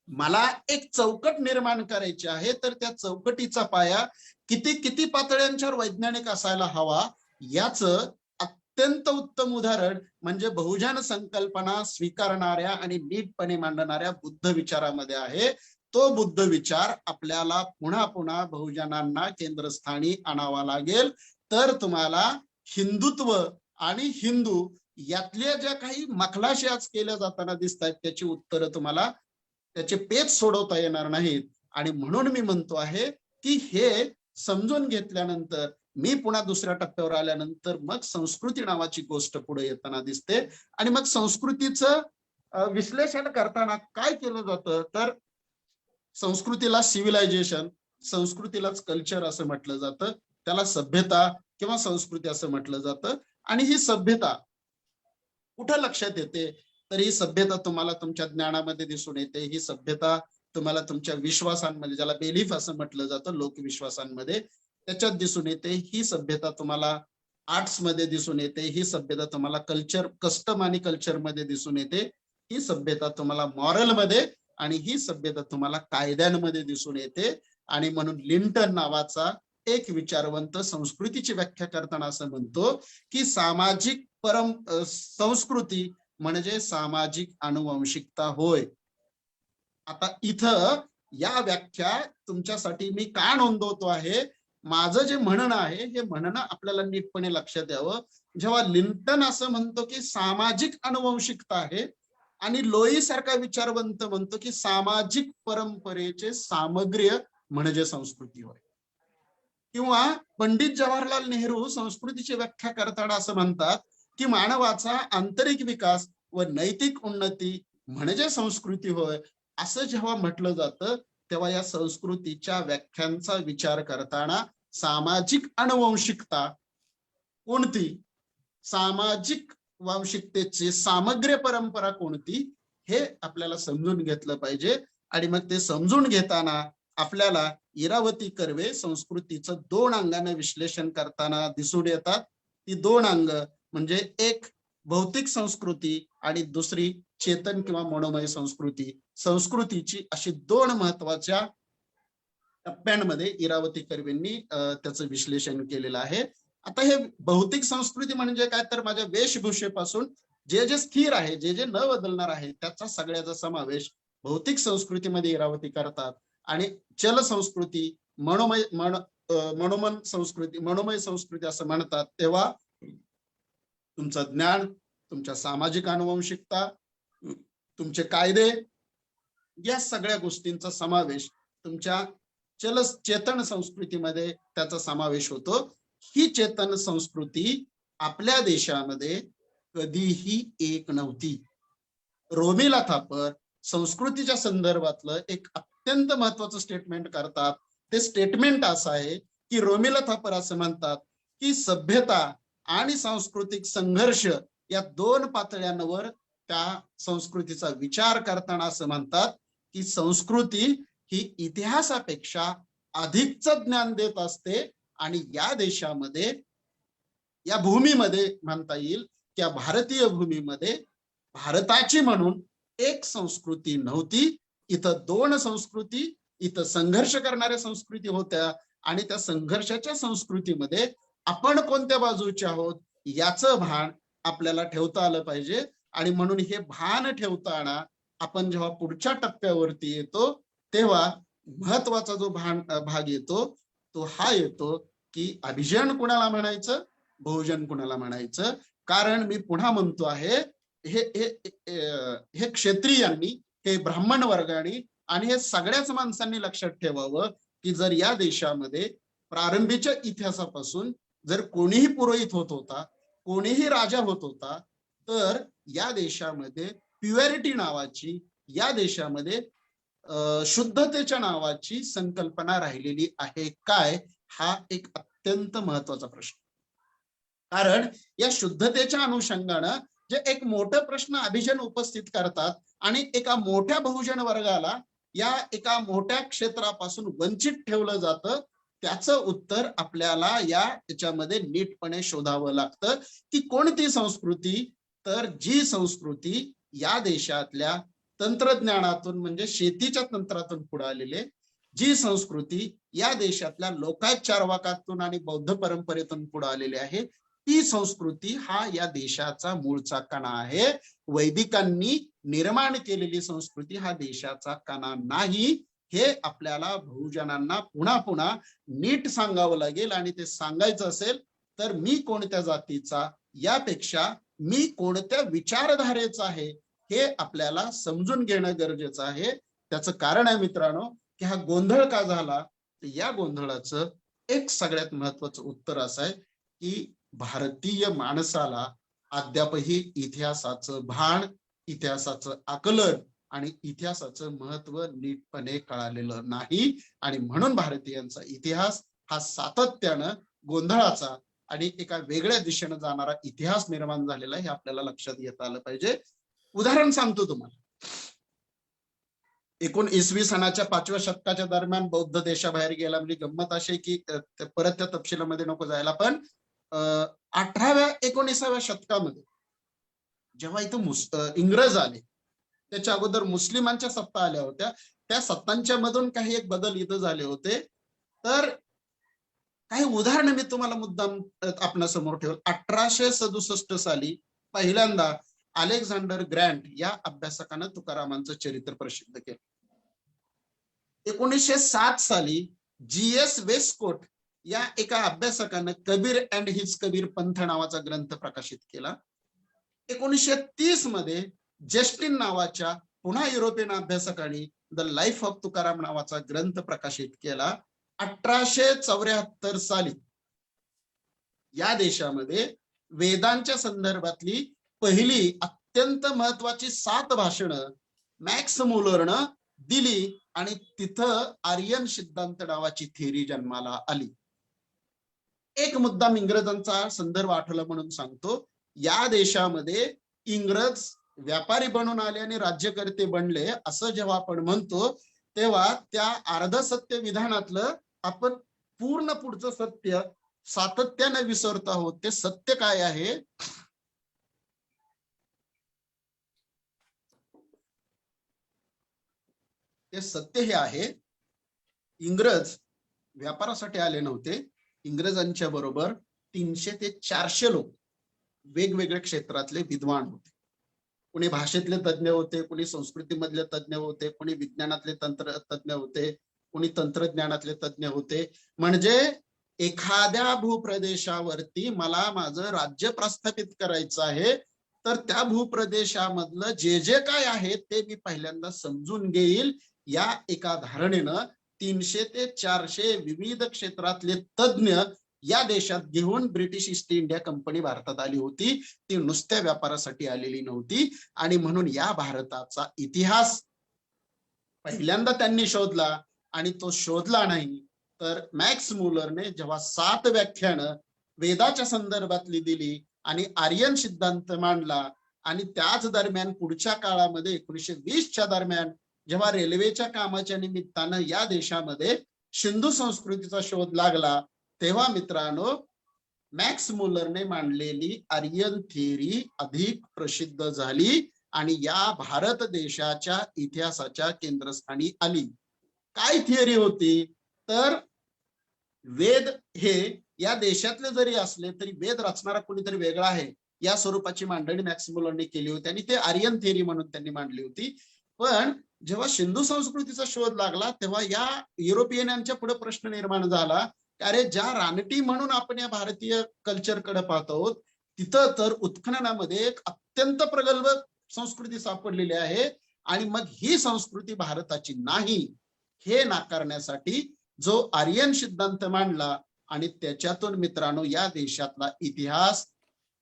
मला एक चौकट निर्माण करायची आहे तर त्या चौकटीचा पाया किती पातळ्यांच्यावर वैज्ञानिक असायला हवा याचं अत्यंत उत्तम उदाहरण म्हणजे बहुजन संकल्पना स्वीकारणाऱ्या आणि नीटपणे मांडणाऱ्या बुद्ध विचारामध्ये आहे. तो बुद्ध विचार आपल्याला पुन्हा पुन्हा बहुजनांना केंद्रस्थानी आणावा लागेल तर तुम्हाला हिंदुत्व आणि हिंदू यातल्या ज्या काही मखलाशी आज केल्या जाताना दिसत आहेत त्याची उत्तरं तुम्हाला त्याचे पेच सोडवता येणार नाहीत. आणि म्हणून मी म्हणतो आहे की हे समजून घेतल्यानंतर मी पुन्हा दुसऱ्या टप्प्यावर आल्यानंतर मग संस्कृती नावाची गोष्ट पुढे येताना दिसते. आणि मग संस्कृतीचं विश्लेषण करताना काय केलं जातं तर संस्कृतीला सिव्हिलायझेशन, संस्कृतीलाच कल्चर असं म्हटलं जातं, त्याला सभ्यता किंवा संस्कृती असं म्हटलं जातं. आणि ही सभ्यता कुठं लक्षात येते तर ही सभ्यता तुम्हाला तुमच्या ज्ञानामध्ये दिसून येते, ही सभ्यता तुम्हाला तुमच्या विश्वासांमध्ये, ज्याला बेलीफ असं म्हटलं जातं, लोकविश्वासांमध्ये, त्याच्यात दिसून येते. ही सभ्यता तुम्हाला आर्ट्स मध्ये दिसून येते, ही सभ्यता तुम्हाला कल्चर, कस्टम आणि कल्चर मध्ये दिसून येते, ही सभ्यता तुम्हाला मॉरल मध्ये आणि ही सभ्यता तुम्हाला कायद्यांमध्ये दिसून येते. आणि म्हणून लिंटन नावाचा एक विचारवंत संस्कृतीची व्याख्या करताना असं म्हणतो की सामाजिक संस्कृती म्हणजे सामाजिक आनुवंशिकता होय. आता इथं या व्याख्या तुमच्यासाठी मी का नोंदवतो आहे माझं जे म्हणणं आहे हे म्हणणं आपल्याला नीटपणे लक्षात यावं. जेव्हा लिंटन असं म्हणतो की सामाजिक अनुवंशिकता आहे आणि लोई सारखा विचारवंत म्हणतो की सामाजिक परंपरेचे सामग्र्य म्हणजे संस्कृती होय, किंवा पंडित जवाहरलाल नेहरू संस्कृतीची व्याख्या करताना असं म्हणतात की मानवाचा आंतरिक विकास व नैतिक उन्नती म्हणजे संस्कृती होय, असं जेव्हा म्हटलं जातं तेव्हा या संस्कृतीच्या व्याख्यांचा विचार करताना सामाजिक अनुवंशिकता कोणती, सामाजिक वांशिकतेची सामग्र्य परंपरा कोणती, हे आपल्याला समजून घेतलं पाहिजे. आणि मग ते समजून घेताना आपल्याला इरावती कर्वे संस्कृतीचं 2 अंगाने विश्लेषण करताना दिसून येतात. ती 2 अंग म्हणजे एक भौतिक संस्कृती आणि दुसरी चेतन किंवा मनोमय संस्कृती. संस्कृतीची अशी 2 महत्वाच्या टप्प्यांमध्ये इरावती कर्वेंनी त्याचं विश्लेषण केलेलं आहे. आता हे भौतिक संस्कृती म्हणजे काय, तर माझ्या वेशभूषेपासून जे जे स्थिर आहे, जे जे न बदलणार आहे, त्याचा सगळ्याचा समावेश भौतिक संस्कृतीमध्ये इरावती करतात. आणि चल संस्कृती, मनोमय संस्कृती असं म्हणतात. तेव्हा तुमचं ज्ञान, तुमच्या सामाजिक अनुवंशिकता, तुमचे कायदे, या सगळ्या गोष्टींचा समावेश तुमच्या चेतन संस्कृतीमध्ये त्याचा समावेश होतो. ही चेतन संस्कृती आपल्या देशामध्ये कधीही एक नव्हती. रोमिला थापर संस्कृतीच्या संदर्भातलं एक अत्यंत महत्वाचं स्टेटमेंट करतात. ते स्टेटमेंट असं आहे की रोमिला थापर असं म्हणतात की सभ्यता आणि सांस्कृतिक संघर्ष या 2 पातळ्यांवर त्या संस्कृतीचा विचार करताना असं म्हणतात की संस्कृती ही इतिहासापेक्षा अधिकचं ज्ञान देत असते. आणि या देशामध्ये, या भूमीमध्ये म्हणता येईल की या भारतीय भूमीमध्ये भारताची म्हणून एक संस्कृती नव्हती. इथं 2 संस्कृती, इथं संघर्ष करणाऱ्या संस्कृती होत्या. आणि त्या संघर्षाच्या संस्कृतीमध्ये आपण कोणत्या बाजूचे आहोत याचं भान आपल्याला ठेवता आलं पाहिजे. आणि म्हणून हे भान ठेवताना आपण जेव्हा पुढच्या टप्प्यावरती येतो तेव्हा महत्वाचा जो भाग येतो तो हा येतो की अभिजन कुणाला म्हणायचं, बहुजन कुणाला म्हणायचं. कारण मी पुन्हा म्हणतो आहे, हे क्षत्रियांनी, हे ब्राह्मण वर्गाने आणि हे सगळ्याच माणसांनी लक्षात ठेवावं की जर या देशामध्ये प्रारंभीच्या इतिहासापासून जर कोणीही पुरोहित होत होता, कोणीही राजा होत होता, तर या देशामध्ये प्युअरिटी नावाची, या देशामध्ये शुद्धतेच्या नावाची संकल्पना राहिलेली आहे काय, हा एक अत्यंत महत्वाचा प्रश्न. कारण या शुद्धतेच्या अनुषंगानं जे एक मोठं प्रश्न अभिजन उपस्थित करतात आणि एका मोठ्या बहुजन वर्गाला या एका मोठ्या क्षेत्रापासून वंचित ठेवलं जातं, त्याचं उत्तर आपल्याला याच्यामध्ये नीटपणे शोधावं लागतं की कोणती संस्कृती, तर जी संस्कृती या देशातल्या तंत्रज्ञानातून म्हणजे शेतीच्या तंत्रातून पुढे आलेले, जी संस्कृती या देशातल्या लोकाचारवाकातून आणि बौद्ध परंपरेतून पुढे आलेली आहे, ती संस्कृती हा या देशाचा मूळचा कणा आहे. वैदिकांनी निर्माण केलेली संस्कृती हा देशाचा कणा नाही. हे आपल्याला बहुजनांना पुन्हा पुन्हा नीट सांगावं लागेल. आणि ते सांगायचं असेल तर मी कोणत्या जातीचा यापेक्षा मी कोणत्या विचारधारेचा आहे हे आपल्याला समजून घेणं गरजेचं आहे. त्याचं कारण आहे मित्रांनो की हा गोंधळ का झाला, तर या गोंधळाचं एक सगळ्यात महत्वाचं उत्तर असं आहे की भारतीय माणसाला अद्यापही इतिहासाचं भान, इतिहासाचं आकलन आणि इतिहासाचं महत्व नीटपणे कळालेलं नाही. आणि म्हणून भारतीयांचा इतिहास हा सातत्यानं गोंधळाचा आणि एका वेगळ्या दिशेने जाणारा इतिहास निर्माण झालेला आहे, हे आपल्याला लक्षात घेता आलं पाहिजे. उदाहरण सांगतो तुम्हाला. 19वी सनाच्या 5व्या शतकाच्या दरम्यान बौद्ध देशाबाहेर गेला. म्हणजे गंमत अशी की परत त्या तपशिलामध्ये नको जायला, पण 18व्या 19व्या शतकामध्ये जेव्हा इथं इंग्रज आले, त्याच्या अगोदर मुस्लिमांच्या सत्ता आल्या होत्या. त्या सत्तांच्या मधून काही एक बदल इथं झाले होते. तर काही उदाहरण मी तुम्हाला मुद्दाम आपल्या समोर ठेवलं. 1867 साली पहिल्यांदा अलेक्झांडर ग्रँट या अभ्यासकानं तुकारामांचं चरित्र प्रसिद्ध केलं. 1907 साली GS वेस्टकोट या एका अभ्यासकानं कबीर अँड हिज कबीर पंथ नावाचा ग्रंथ प्रकाशित केला. 1930 मध्ये जस्टिन नावाच्या पुन्हा युरोपियन अभ्यासकांनी द लाईफ ऑफ तुकाराम नावाचा ग्रंथ प्रकाशित केला. 1874 साली या देशामध्ये वेदांच्या संदर्भातली पहिली अत्यंत महत्वाची 7 भाषणं मॅक्स मुलरनं दिली आणि तिथं आर्यन सिद्धांत नावाची थेअरी जन्माला आली. एक मुद्दाम इंग्रजांचा संदर्भ आठवला म्हणून सांगतो. या देशामध्ये इंग्रज व्यापारी बनून आले आणि राज्यकर्ते बनले असं जेव्हा आपण म्हणतो तेव्हा त्या अर्धसत्य विधानातलं आपण पूर्ण पुढचं सत्य सातत्याने विसरत आहोत. ते सत्य काय आहे? ते सत्य हे आहे, इंग्रज व्यापारासाठी आले नव्हते. इंग्रजांच्या बरोबर 300 ते 400 लोक वेगवेगळ्या क्षेत्रातले विद्वान होते. कोणी भाषेतले तज्ज्ञ होते, कोणी संस्कृतीमधले तज्ज्ञ होते, कोणी विज्ञानातले तज्ज्ञ होते, कोणी तंत्रज्ञानातले तज्ज्ञ होते. म्हणजे एखाद्या भूप्रदेशावरती मला माझं राज्य प्रस्थापित करायचं आहे तर त्या भूप्रदेशामधलं जे जे काय आहे ते मी पहिल्यांदा समजून घेईल. या एका धारणेनं 300 ते 400 विविध क्षेत्रातले तज्ज्ञ या देशात घेऊन ब्रिटिश ईस्ट इंडिया कंपनी भारतात आली होती. ती नुसत्या व्यापारासाठी आलेली नव्हती. आणि म्हणून या भारताचा इतिहास पहिल्यांदा त्यांनी शोधला. आणि तो शोधला नाही तर मॅक्स मुलरने जेव्हा 7 व्याख्यानं वेदाच्या संदर्भातली दिली आणि आर्यन सिद्धांत मांडला आणि त्याच दरम्यान पुढच्या काळामध्ये 1920च्या दरम्यान जेव्हा रेल्वेच्या कामाच्या निमित्तानं या देशामध्ये सिंधू संस्कृतीचा शोध लागला तेव्हा मित्रांनो मॅक्स मुलरने मांडलेली आर्यन थिअरी अधिक प्रसिद्ध झाली आणि या भारत देशाच्या इतिहासाच्या केंद्रस्थानी आली. काय थिअरी होती तर वेद हे या देशातले जरी असले तरी वेद रचणारा कोणीतरी वेगळा आहे या स्वरूपाची मांडणी मॅक्स मुलरने केली होती आणि ते आर्यन थिअरी म्हणून त्यांनी मांडली होती. पण जेव्हा सिंधू संस्कृतीचा शोध लागला तेव्हा या युरोपियनांच्या पुढे प्रश्न निर्माण झाला की अरे ज्या रानटी म्हणून आपण या भारतीय कल्चरकडे पाहतो तिथं तर उत्खननामध्ये एक अत्यंत प्रगल्भ संस्कृती सापडलेली आहे आणि मग ही संस्कृती भारताची नाही हे नाकारण्यासाठी जो आर्यन सिद्धांत मांडला आणि त्याच्यातून मित्रांनो या देशातला इतिहास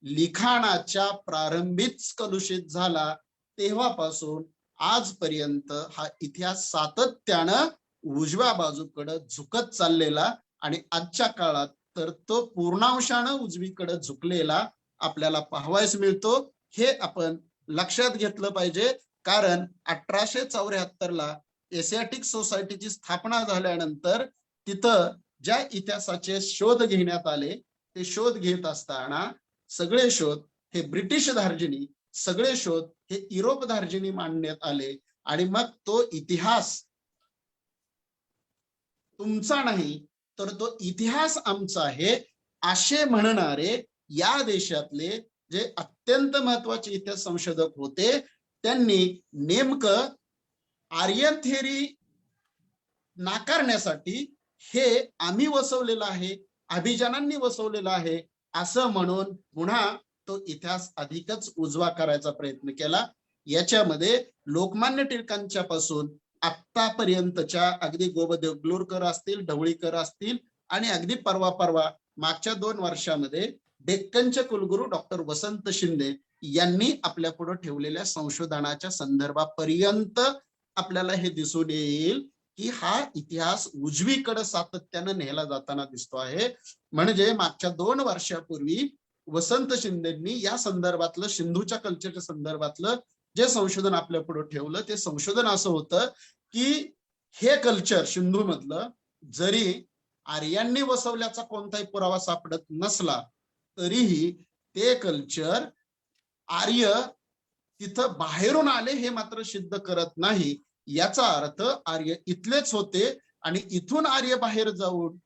लिखाणाच्या प्रारंभीच कलुषित झाला. तेव्हापासून आजपर्यंत हा इतिहास सातत्यानं उजव्या बाजूकडे झुकत चाललेला आणि आजच्या काळात तर तो पूर्णांशानं उजवीकडे झुकलेला आपल्याला पाहावयास मिळतो. हे आपण लक्षात घेतलं पाहिजे. कारण 1874 एशियाटिक सोसायटीची स्थापना झाल्यानंतर तिथं ज्या इतिहासाचे शोध घेण्यात आले ते शोध घेत असताना सगळे शोध हे ब्रिटिश धार्जिणी, सगळे शोध हे युरोप धार्जिणी मांडण्यात आले आणि मग तो इतिहास तुमचा नाही तर तो इतिहास आमचा आहे असे म्हणणारे या देशातले जे अत्यंत महत्वाचे इतिहास संशोधक होते त्यांनी नेमकं आर्यन थिअरी नाकारण्यासाठी हे आम्ही वसवलेलं आहे, अभिजानांनी वसवलेलं आहे असं म्हणून पुन्हा तो इतिहास अधिकच उजवा करायचा प्रयत्न केला. याच्यामध्ये लोकमान्य टिळकांच्या पासून आतापर्यंतच्या अगदी गोबदेगलूरकर असतील, ढवळीकर असतील आणि अगदी परवा मागच्या 2 वर्षामध्ये डेक्कनचे कुलगुरू डॉक्टर वसंत शिंदे यांनी आपल्या पुढे ठेवलेल्या संशोधनाच्या संदर्भापर्यंत आपल्याला हे दिसून येईल की हा इतिहास उजवीकडे सातत्यानं नेला जाताना दिसतो आहे. म्हणजे मागच्या 2 वर्षापूर्वी वसंत शिंदेंनी या संदर्भातलं सिंधूच्या कल्चरच्या संदर्भातलं जे संशोधन आपल्या पुढे ठेवलं ते संशोधन असं होतं की हे कल्चर सिंधू मधलं जरी आर्यांनी वसवल्याचा कोणताही पुरावा सापडत नसला तरीही ते कल्चर आर्य तिथं बाहेरून आले हे मात्र सिद्ध करत नाही. याचा अर्थ आर्य इथलेच होते आणि इथून आर्य बाहेर जाऊन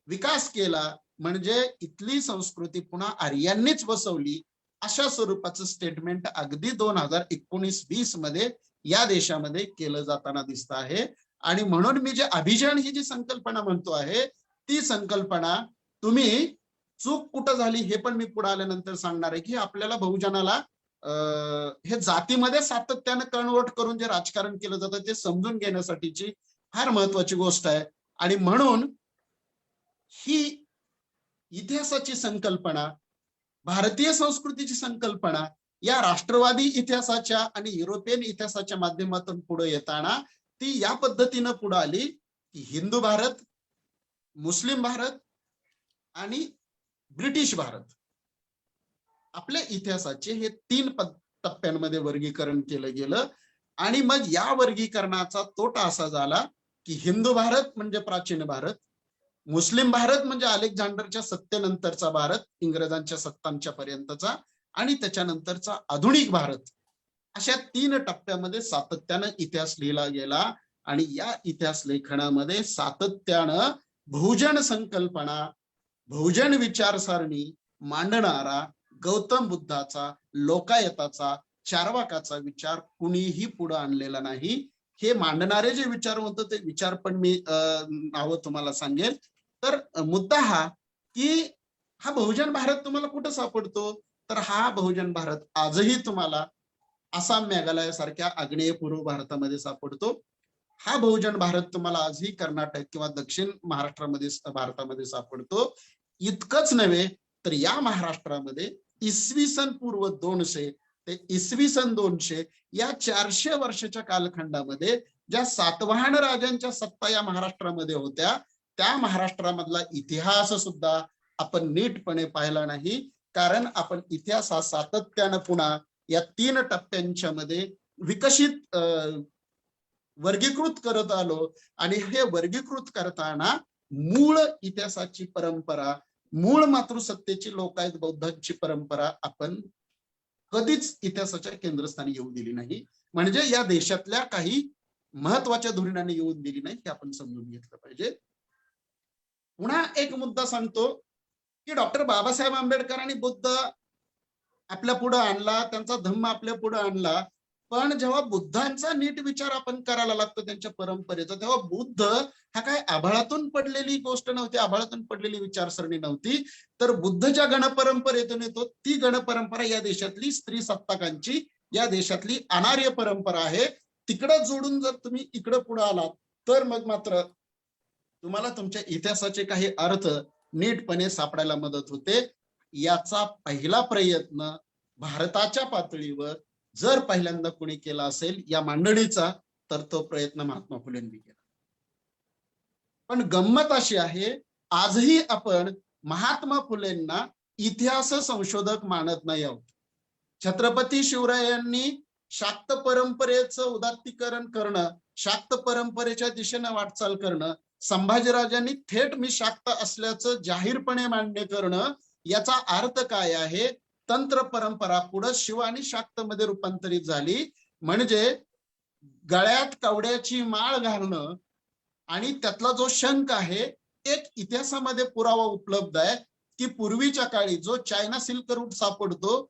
विकास केला म्हणजे इथली संस्कृती पुन्हा आर्यांनीच बसवली अशा स्वरूपाचं स्टेटमेंट अगदी 2019-20 मध्ये या देशामध्ये केलं जाताना दिसत आहे. आणि म्हणून मी जे अभिजान ही जी संकल्पना म्हणतो आहे ती संकल्पना तुम्ही चूक कुठं झाली हे पण मी पुढे आल्यानंतर सांगणार आहे की आपल्याला बहुजनाला हे जातीमध्ये सातत्यानं कन्वर्ट करून जे राजकारण केलं जातं ते समजून घेण्यासाठीची फार महत्वाची गोष्ट आहे. आणि म्हणून ही इतिहासाची संकल्पना, भारतीय संस्कृतीची संकल्पना या राष्ट्रवादी इतिहासाच्या आणि युरोपियन इतिहासाच्या माध्यमातून पुढे येताना ती या पद्धतीनं पुढे आली की हिंदू भारत, मुस्लिम भारत आणि ब्रिटिश भारत आपल्या इतिहासाचे हे 3 टप्प्यांमध्ये वर्गीकरण केलं गेलं. आणि मग या वर्गीकरणाचा तोटा असा झाला की हिंदू भारत म्हणजे प्राचीन भारत, मुस्लिम भारत म्हणजे अलेक्झांडरच्या सत्तेनंतरचा भारत, इंग्रजांच्या सत्तांच्या पर्यंतचा, आणि त्याच्यानंतरचा आधुनिक भारत, अशा 3 टप्प्यामध्ये सातत्यानं इतिहास लिहिला गेला. आणि या इतिहास लेखनामध्ये सातत्यानं बहुजन संकल्पना, बहुजन विचारसरणी मांडणारा गौतम बुद्धाचा, लोकायताचा, चार्वाकाचा विचार कुणीही पुढे आणलेला नाही. हे मांडणारे जे विचार होते ते विचार पण मी नावं तुम्हाला सांगेल. तर मुद्दा हा की हा बहुजन भारत तुम्हाला कुठं सापडतो, तर हा बहुजन भारत आजही तुम्हाला आसाम, मेघालय सारख्या आग्नेय पूर्व भारतामध्ये सापडतो. हा बहुजन भारत तुम्हाला आजही कर्नाटक किंवा दक्षिण महाराष्ट्रामध्ये भारतामध्ये सापडतो. इतकंच नव्हे तर या महाराष्ट्रामध्ये इसवी सन पूर्व 200 ते इसवी सन 200 या 400 वर्षाच्या कालखंडामध्ये ज्या सातवाहन राजांच्या सत्ता या महाराष्ट्रामध्ये होत्या त्या महाराष्ट्रामधला इतिहास सुद्धा आपण नीटपणे पाहिला नाही. कारण आपण इतिहास हा सातत्यानं पुन्हा या 3 टप्प्यांच्या मध्ये विकसित वर्गीकृत करत आलो. आणि हे वर्गीकृत करताना मूळ इतिहासाची परंपरा, मूळ मातृसत्तेची लोकायत बौद्धांची परंपरा आपण कधीच इतिहासाच्या केंद्रस्थानी येऊ दिली नाही. म्हणजे या देशातल्या काही महत्वाच्या धोरणांनी येऊन दिली नाही हे आपण समजून घेतलं पाहिजे. पुन्हा एक मुद्दा सांगतो की डॉक्टर बाबासाहेब आंबेडकरांनी बुद्ध आपल्या पुढे आणला, त्यांचा धम्म आपल्या पुढे आणला. पण जेव्हा बुद्धांचा नीट विचार आपण करायला लागतो त्यांच्या परंपरेचा, तेव्हा बुद्ध हा काय आभाळातून पडलेली गोष्ट नव्हती, आभाळातून पडलेली विचारसरणी नव्हती. तर बुद्ध ज्या गणपरंपरेतून येतो ती गणपरंपरा या देशातली स्त्री सत्ताकांची, या देशातली अनार्य परंपरा आहे. तिकडं जोडून जर तुम्ही इकडं पुढे आलात तर मग मात्र तुम्हाला तुमच्या इतिहासाचे काही अर्थ नीटपणे सापडायला मदत होते. याचा पहिला प्रयत्न भारताच्या पातळीवर जर पहिल्यांदा कोणी केला असेल या मांडणीचा, तर तो प्रयत्न महात्मा फुलेंनी केला. पण गंमत अशी आहे, आजही आपण महात्मा फुलेंना इतिहास संशोधक मानत नाही आहोत. छत्रपती शिवरायांनी शाक्त परंपरेचं उदात्तीकरण करणं, शाक्त परंपरेच्या दिशेनं वाटचाल करणं, संभाजीराजांनी थेट मी शाक्त असल्याचं जाहीरपणे मान्य करणं, याचा अर्थ काय आहे? तंत्र परंपरा पुढे शिव आणि शाक्त मध्ये रूपांतरित झाली. म्हणजे गळ्यात कवड्याची माळ घालणं आणि त्यातला जो शंख आहे, एक इतिहासामध्ये पुरावा उपलब्ध आहे की पूर्वीच्या काळी जो चायना सिल्क रूट सापडतो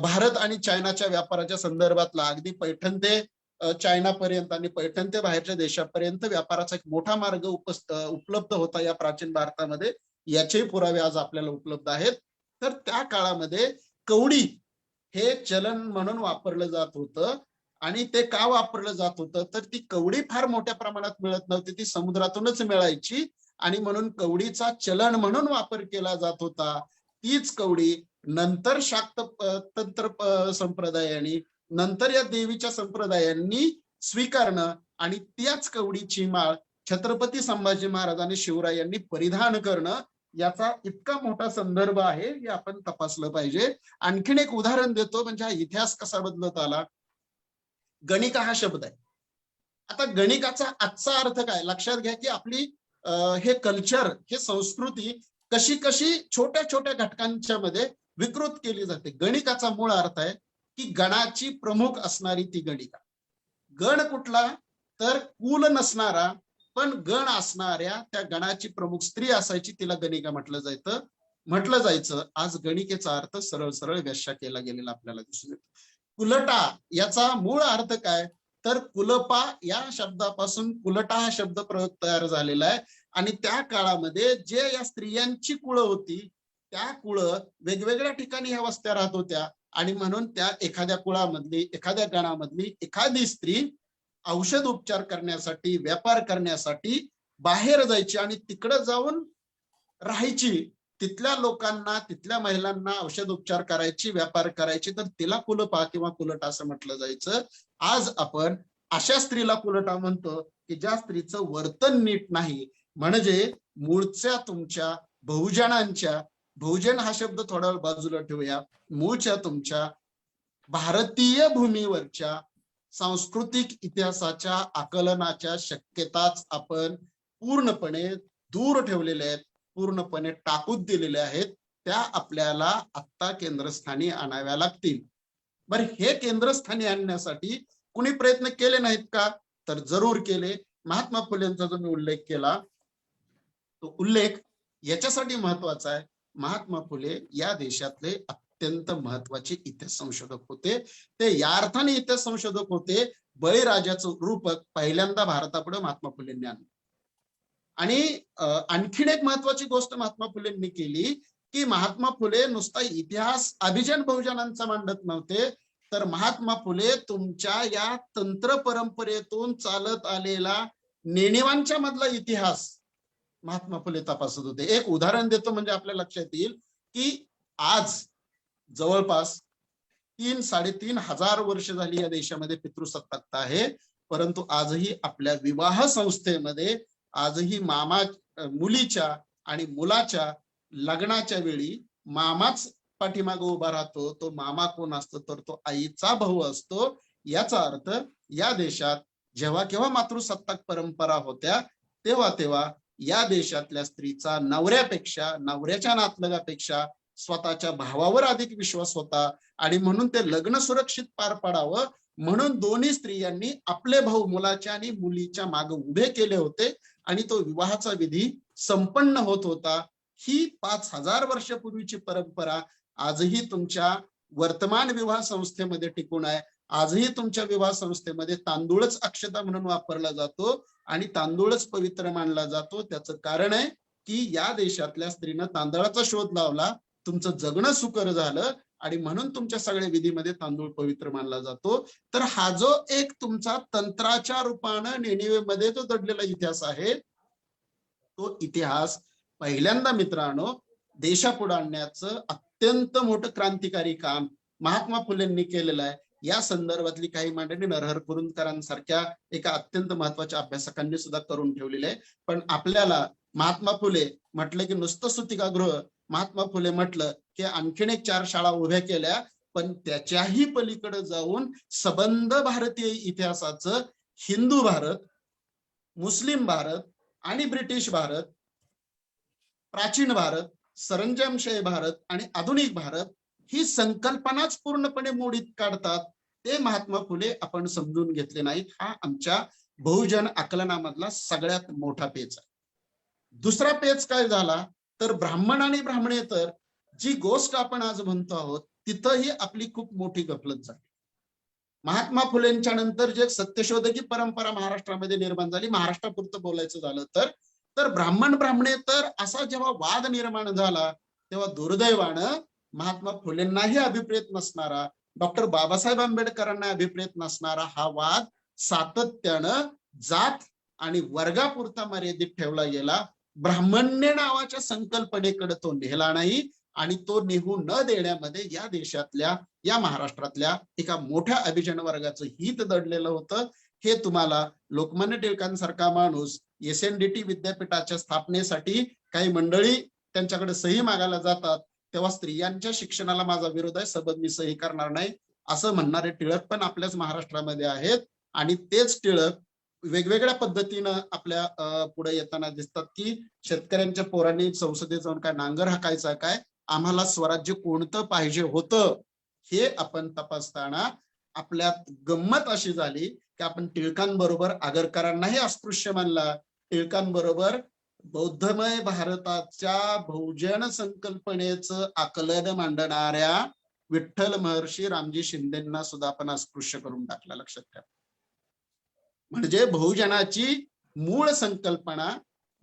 भारत आणि चायनाच्या व्यापाराच्या संदर्भातला, अगदी पैठण ते चायनापर्यंत आणि पैठण ते बाहेरच्या देशापर्यंत व्यापाराचा एक मोठा मार्ग उपलब्ध होता या प्राचीन भारतामध्ये, याचे पुरावे आज आपल्याला उपलब्ध आहेत. तर त्या काळामध्ये कवडी हे चलन म्हणून वापरलं जात होतं. आणि ते का वापरलं जात होतं, तर ती कवडी फार मोठ्या प्रमाणात मिळत नव्हती, ती समुद्रातूनच मिळायची आणि म्हणून कवडीचा चलन म्हणून वापर केला जात होता. तीच कवडी नंतर शाक्त तंत्र संप्रदायाने, नंतर या देवीच्या संप्रदायांनी स्वीकारणं आणि त्याच कवडीची माळ छत्रपती संभाजी महाराज आणि शिवरायांनी परिधान करणं, याचा इतका मोठा संदर्भ आहे, हे आपण तपासलं पाहिजे. आणखीन एक उदाहरण देतो, म्हणजे हा इतिहास कसा बदलत आला. गणिका हा शब्द आहे. आता गणिकाचा आजचा अर्थ काय लक्षात घ्या की आपली हे कल्चर, हे संस्कृती कशी कशी छोट्या छोट्या घटकांच्या मध्ये विकृत केली जाते. गणिकाचा मूळ अर्थ आहे की गणाची प्रमुख असणारी ती गणिका. गण कुठला, तर कुल नसणारा पण गण असणाऱ्या त्या गणाची प्रमुख स्त्री असायची, तिला गणिका म्हटलं जायचं. आज गणिकेचा अर्थ सरळ सरळ व्याख्या केला गेलेला आपल्याला दिसून येतो. कुलटा याचा मूळ अर्थ काय, तर कुलपा या शब्दापासून कुलटा हा शब्द प्रयोग तयार झालेला आहे. आणि त्या काळामध्ये जे या स्त्रियांची कुळं होती त्या कुळं वेगवेगळ्या ठिकाणी ह्या वस्त्या राहत होत्या आणि म्हणून त्या एखाद्या कुळामधली एखाद्या गणामधली एखादी स्त्री औषध उपचार करण्यासाठी व्यापार करण्यासाठी बाहेर जायची आणि तिकडे जाऊन राहायची. तिथल्या लोकांना तिथल्या महिलांना औषध उपचार करायची व्यापार करायची तर तिला कुलपा किंवा कुलट असं म्हटलं जायचं. आज आपण अशा स्त्रीला कुलटा म्हणतो की ज्या स्त्रीचं वर्तन नीट नाही, म्हणजे मूळच्या तुमच्या बहुजनांच्या, बहुजन हा शब्द थोडा बाजूला ठेवूया, मूळच्या तुमच्या भारतीय भूमीवरच्या सांस्कृतिक इतिहासाच्या आकलनाच्या शक्यताच आपण पूर्णपणे दूर ठेवलेल्या आहेत, पूर्णपणे टाकून दिलेल्या आहेत. त्या आपल्याला आत्ता केंद्रस्थानी आणाव्या लागतील. बरं, हे केंद्रस्थानी आणण्यासाठी कुणी प्रयत्न केले नाहीत का? तर जरूर केले. महात्मा फुलेंचा जो मी उल्लेख केला तो उल्लेख याच्यासाठी महत्वाचा आहे. महात्मा फुले या देशातले अत्यंत महत्वाचे इतिहास संशोधक होते. ते या अर्थाने इतिहास संशोधक होते, बळीराजाचं रूपक पहिल्यांदा भारतापुढे महात्मा फुलेंनी आणलं. आणि आणखीन एक महत्वाची गोष्ट महात्मा फुलेंनी केली की महात्मा फुले नुसता इतिहास अभिजन बहुजनांचा मांडत नव्हते, तर महात्मा फुले तुमच्या या तंत्र परंपरेतून चालत आलेला नेणिवांच्या मधला इतिहास महात्मा फुले तपासत होते. एक उदाहरण देतो म्हणजे आपल्या लक्षात येईल की आज जवळपास 3-3.5 हजार वर्ष झाली या देशामध्ये पितृसत्ताकता आहे, परंतु आजही आपल्या विवाह संस्थेमध्ये आजही मुलीच्या आणि मुलाच्या लग्नाच्या वेळी मामाच पाठीमागे उभा राहतो. तो मामा कोण असतो तर तो आईचा भाऊ असतो. याचा अर्थ या देशात जेव्हा केव्हा मातृसत्ताक परंपरा होत्या तेव्हा या देशातल्या स्त्रीचा नवऱ्यापेक्षा, नवऱ्याच्या नातलगापेक्षा स्वतःच्या भावावर अधिक विश्वास होता आणि म्हणून ते लग्न सुरक्षित पार पाडावं म्हणून दोन्ही स्त्रियांनी आपले भाऊ मुलाच्या आणि मुलीच्या मागे उभे केले होते आणि तो विवाहाचा विधी संपन्न होत होता. ही 5000 वर्षापूर्वीची परंपरा आजही तुमच्या वर्तमान विवाह संस्थेमध्ये टिकून आहे. आजही तुमच्या विवाह संस्थेमध्ये तांदूळच अक्षता म्हणून वापरला जातो आणि तांदूळच पवित्र मानला जातो. त्याचं कारण आहे की या देशातल्या स्त्रीनं तांदळाचा शोध लावला, तुमचं जगणं सुकर झालं आणि म्हणून तुमच्या सगळ्या विधीमध्ये तांदूळ पवित्र मानला जातो. तर हा जो एक तुमचा तंत्राच्या रूपानं नेणिवेमध्ये जो दडलेला इतिहास आहे तो इतिहास पहिल्यांदा मित्रांनो देशापुढे आणण्याचं अत्यंत मोठं क्रांतिकारी काम महात्मा फुलेंनी केलेलं आहे. या संदर्भातली काही मांडणी नरहर कुरुंदकरांसारख्या एका अत्यंत महत्वाच्या अभ्यासकांनी सुद्धा करून ठेवलेली आहे. पण आपल्याला महात्मा फुले म्हटलं की नुसतं सुतिकागृह, महात्मा फुले म्हटलं की आणखीन एक 4 शाळा उभ्या केल्या, पण त्याच्याही पलीकडे जाऊन सबंध भारतीय इतिहासाचं हिंदू भारत, मुस्लिम भारत आणि ब्रिटिश भारत, प्राचीन भारत, सरंजामशाही भारत आणि आधुनिक भारत ही संकल्पनाच पूर्णपणे मोडीत काढतात. ते महात्मा फुले आपण समजून घेतले नाहीत. हा आमच्या बहुजन आकलनामधला सगळ्यात मोठा पेच आहे. दुसरा पेच काय झाला तर ब्राह्मण आणि ब्राह्मणेतर जी गोष्ट आपण आज म्हणतो आहोत तिथंही आपली खूप मोठी गफलत झाली. महात्मा फुलेंच्या नंतर जे सत्यशोधकी परंपरा महाराष्ट्रामध्ये निर्माण झाली, महाराष्ट्रापुरतं बोलायचं झालं तर ब्राह्मण ब्राह्मणेतर असा जेव्हा वाद निर्माण झाला तेव्हा दुर्दैवानं महात्मा फुलेंनाही अभिप्रेत नसणारा, डॉक्टर बाबासाहेब आंबेडकरांना अभिप्रेत नसणारा हा वाद सातत्यानं जात आणि वर्गापुरता मर्यादित ठेवला गेला. ब्राह्मण्य नावाच्या संकल्पनेकडे तो नेला नाही आणि तो निघू न देण्यामध्ये या देशातल्या, या महाराष्ट्रातल्या एका मोठ्या अभिजन वर्गाचं हित दडलेलं होतं. हे तुम्हाला लोकमान्य टिळकांसारखा माणूस SNDT विद्यापीठाच्या स्थापनेसाठी काही मंडळी त्यांच्याकडे सही मागायला जातात तेव्हा स्त्रियांच्या शिक्षणाला माझा विरोध आहे, सबब मी सही करणार नाही असं म्हणणारे टिळक पण आपल्याच महाराष्ट्रामध्ये आहेत. आणि तेच टिळक वेगवेगळ्या पद्धतीनं आपल्या पुढे येताना दिसतात की शेतकऱ्यांच्या पोरांनी संसदेत जाऊन काय नांगर हाकायचा काय, आम्हाला स्वराज्य कोणतं पाहिजे होतं हे आपण तपासताना आपल्यात गंमत अशी झाली की आपण टिळकांबरोबर आगरकरांनाही अस्पृश्य मानला, टिळकांबरोबर बौद्धमय भारताच्या बहुजन संकल्पनेचं आकलन मांडणाऱ्या विठ्ठल महर्षी रामजी शिंदेंना सुद्धा आपण अस्पृश्य करून टाकला. लक्षात ठेवा. म्हणजे बहुजनाची मूळ संकल्पना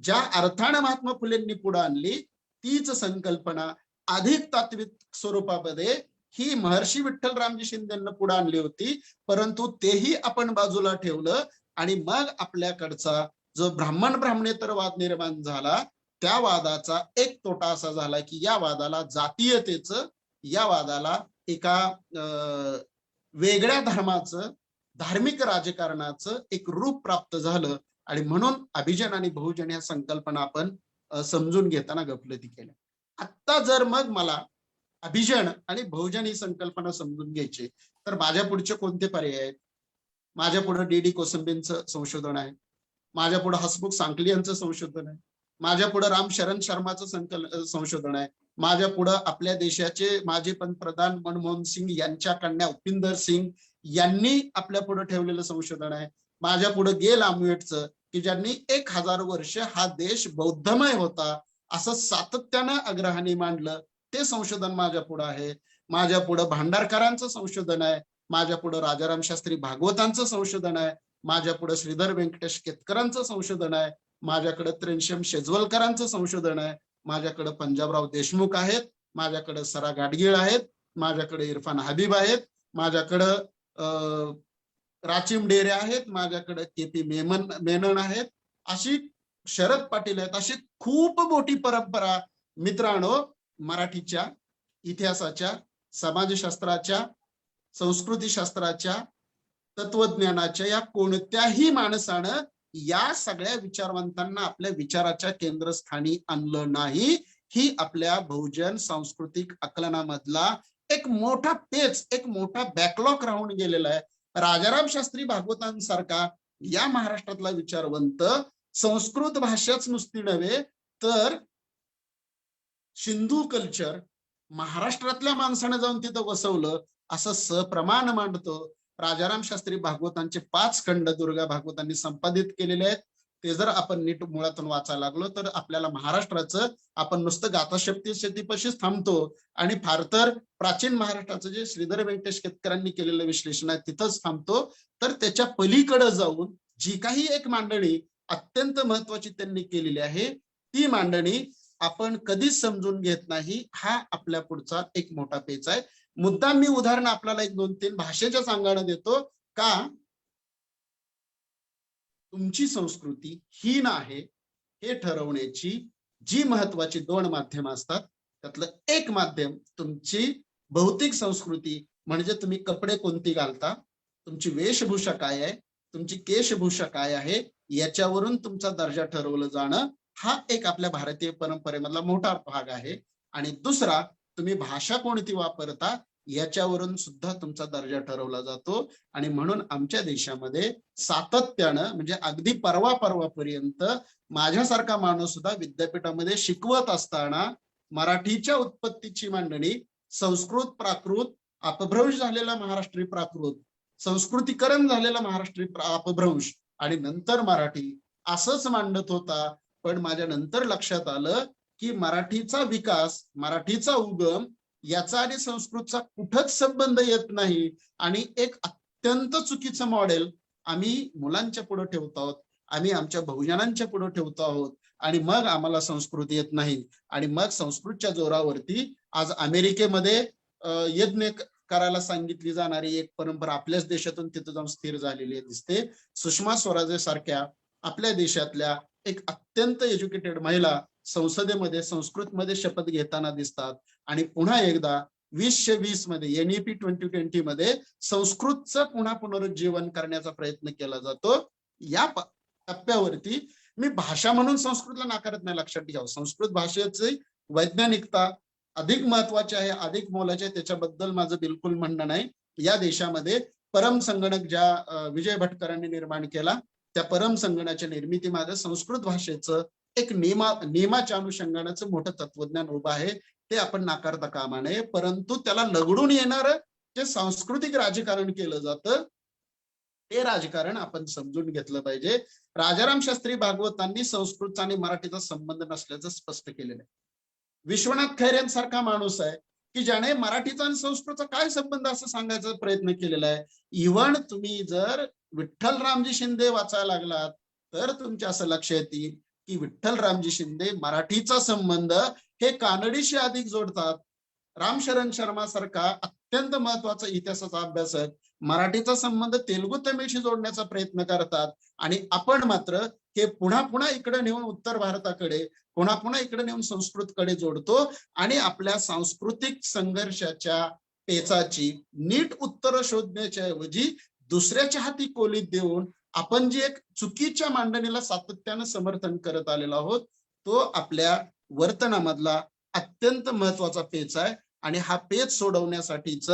ज्या अर्थानं महात्मा फुलेंनी पुढे आणली तीच संकल्पना अधिक तात्विक स्वरूपामध्ये ही महर्षी विठ्ठल रामजी शिंदेंना पुढे आणली होती, परंतु तेही आपण बाजूला ठेवलं आणि मग आपल्याकडचा जो ब्राह्मण ब्राह्मणेतर वाद निर्माण झाला त्या वादाचा एक तोटा असा झाला की या वादाला जातीयतेचं, या वादाला एका वेगळ्या धर्माचं, धार्मिक राजकारणाचं एक रूप प्राप्त झालं आणि म्हणून अभिजन आणि बहुजन या संकल्पना आपण समजून घेताना गफलती केल्या. आता जर मग मला अभिजन आणि बहुजन ही संकल्पना समजून घ्यायची तर माझ्या पुढचे कोणते पर्याय आहेत? माझ्या पुढे डी कोसंबींचं संशोधन आहे, माझ्या पुढे हसमुख सांकली यांचं संशोधन आहे, माझ्या पुढे राम शरण शर्माचं संशोधन आहे, माझ्या पुढे आपल्या देशाचे माजी पंतप्रधान मनमोहन सिंग यांच्या कन्या उपिंदर सिंग यांनी आपल्या पुढे ठेवलेलं संशोधन आहे, माझ्या पुढे गेल आमवेटचं की ज्यांनी 1000 वर्ष हा देश बौद्धमय होता असं सातत्यानं अग्रहाने मांडलं ते संशोधन माझ्या पुढे आहे, माझ्या पुढे भांडारकरांचं संशोधन आहे, माझ्या पुढे राजाराम शास्त्री भागवतांचं संशोधन आहे, माझ्या पुढे श्रीधर व्यंकटेश केतकरांचं संशोधन आहे, माझ्याकडे त्रिंशम शेजवलकरांचं संशोधन आहे, माझ्याकडे पंजाबराव देशमुख आहेत, माझ्याकडे सरा गाडगीळ आहेत, माझ्याकडे इरफान हबीब आहेत, माझ्याकडं राचिम डेरे आहेत, माझ्याकडे केपी मेनन आहेत, अशी शरद पाटील आहेत, अशी खूप मोठी परंपरा मित्रांनो मराठीच्या इतिहासाच्या, समाजशास्त्राच्या, संस्कृतीशास्त्राच्या, तत्वज्ञानाच्या या कोणत्याही माणसानं या सगळ्या विचारवंतांना आपल्या विचाराच्या केंद्रस्थानी आणलं नाही. ही आपल्या बहुजन सांस्कृतिक आकलनामधला एक मोठा पेच, एक मोठा बॅकलॉग राहून गेलेला आहे. राजाराम शास्त्री भागवतांसारखा या महाराष्ट्रातला विचारवंत संस्कृत भाषाच नुसती नव्हे तर सिंधू कल्चर महाराष्ट्रातल्या माणसानं जाऊन तिथं वसवलं असं सप्रमाण मांडतो. राजाराम शास्त्री भागवतांचे 5 खंड दुर्गा भागवतांनी संपादित केलेले आहेत. ते जर आपण नीट मुळातून वाचायला लागलो तर आपल्याला महाराष्ट्राचं, आपण नुसतं गाथाशक्तीपशीच थांबतो आणि फार तर प्राचीन महाराष्ट्राचं जे श्रीधर व्यंकटेश केतकरांनी केलेलं विश्लेषण आहे तिथंच थांबतो. तर त्याच्या पलीकडे जाऊन जी काही एक मांडणी अत्यंत महत्वाची त्यांनी केलेली आहे ती मांडणी आपण कधीच समजून घेत नाही. हा आपल्या पुढचा एक मोठा पेच आहे. मुद्दाम मी उदाहरण आपल्याला 1-2-3 भाषेच्या सांगायला देतो का तुमची संस्कृती हीन आहे हे ठरवण्याची जी महत्वाची 2 माध्यम असतात त्यातलं एक माध्यम तुमची भौतिक संस्कृती, म्हणजे तुम्ही कपडे कोणती घालता, तुमची वेशभूषा काय आहे, तुमची केशभूषा काय आहे, याच्यावरून तुमचा दर्जा ठरवलं जाणं हा एक आपल्या भारतीय परंपरेमधला मोठा भाग आहे. आणि दुसरा, तुम्ही भाषा कोणती वापरता याच्यावरून सुद्धा तुमचा दर्जा ठरवला जातो. आणि म्हणून आमच्या देशामध्ये सातत्यानं, म्हणजे अगदी परवापर्यंत माझ्यासारखा माणूस सुद्धा विद्यापीठामध्ये शिकवत असताना मराठीच्या उत्पत्तीची मांडणी संस्कृत प्राकृत, अपभ्रंश झालेला महाराष्ट्री प्राकृत, संस्कृतीकरण झालेला महाराष्ट्री अपभ्रंश आणि नंतर मराठी असंच मांडत होता. पण माझ्या नंतर लक्षात आलं की मराठीचा विकास, मराठीचा उगम याचा आणि संस्कृतचा कुठंच संबंध येत नाही. आणि एक अत्यंत चुकीचं मॉडेल आम्ही मुलांच्या पुढे ठेवतो आहोत, आम्ही आमच्या बहुजनांच्या पुढे ठेवतो आहोत आणि मग आम्हाला संस्कृत येत नाही. आणि मग संस्कृतच्या जोरावरती आज अमेरिकेमध्ये यज्ञ करायला सांगितली जाणारी एक परंपरा आपल्याच देशातून तिथं जाऊन स्थिर झालेली दिसते. सुषमा स्वराजे सारख्या आपल्या देशातल्या एक अत्यंत एज्युकेटेड महिला संसदेमध्ये संस्कृतमध्ये शपथ घेताना दिसतात. आणि पुन्हा एकदा 2020 मध्ये NEP 2020 मध्ये संस्कृतचं पुन्हा पुनरुज्जीवन करण्याचा प्रयत्न केला जातो. या टप्प्यावरती मी भाषा म्हणून संस्कृतला नाकारत नाही, लक्षात घ्यावं. संस्कृत भाषेची वैज्ञानिकता अधिक महत्वाची आहे, अधिक मोलाची आहे, त्याच्याबद्दल माझं बिलकुल म्हणणं नाही. या देशामध्ये परम संगणक ज्या विजय भटकरांनी निर्माण केला त्या परम संगणकाच्या निर्मिती मागे संस्कृत भाषेचं एक नियमाच्या अनुषंगाचं मोठं तत्वज्ञान उभं आहे. ते आपण नाकारता कामा नये. परंतु त्याला लगडून येणारं जे सांस्कृतिक राजकारण केलं जातं ते राजकारण आपण समजून घेतलं पाहिजे. राजाराम शास्त्री भागवतांनी संस्कृतचा आणि मराठीचा संबंध नसल्याचं स्पष्ट केलेलं आहे. विश्वनाथ खैरेंसारखा माणूस आहे की ज्याने मराठीचा आणि संस्कृतचा काय संबंध असं सांगायचा प्रयत्न केलेला आहे. इव्हन तुम्ही जर विठ्ठल रामजी शिंदे वाचायला लागलात तर तुमच्या असं लक्षात येईल की विठ्ठल रामजी शिंदे मराठीचा संबंध हे कानडीशी अधिक जोडतात. रामशरण शर्मा सारखा अत्यंत महत्वाचा इतिहासाचा अभ्यासक मराठीचा संबंध तेलुगू तमिळशी जोडण्याचा प्रयत्न करतात. आणि आपण मात्र हे पुन्हा पुन्हा इकडे नेऊन उत्तर भारताकडे, पुन्हा पुन्हा इकडे नेऊन संस्कृतकडे जोडतो आणि आपल्या सांस्कृतिक संघर्षाच्या पेचाची नीट उत्तर शोधण्याच्या ऐवजी दुसऱ्याच्या हाती कोलीत देऊन आपण जी एक चुकीच्या मांडणीला सातत्यानं समर्थन करत आलेलो आहोत, तो आपल्या वर्तनामधला अत्यंत महत्वाचा पेच आहे. आणि हा पेच सोडवण्यासाठीच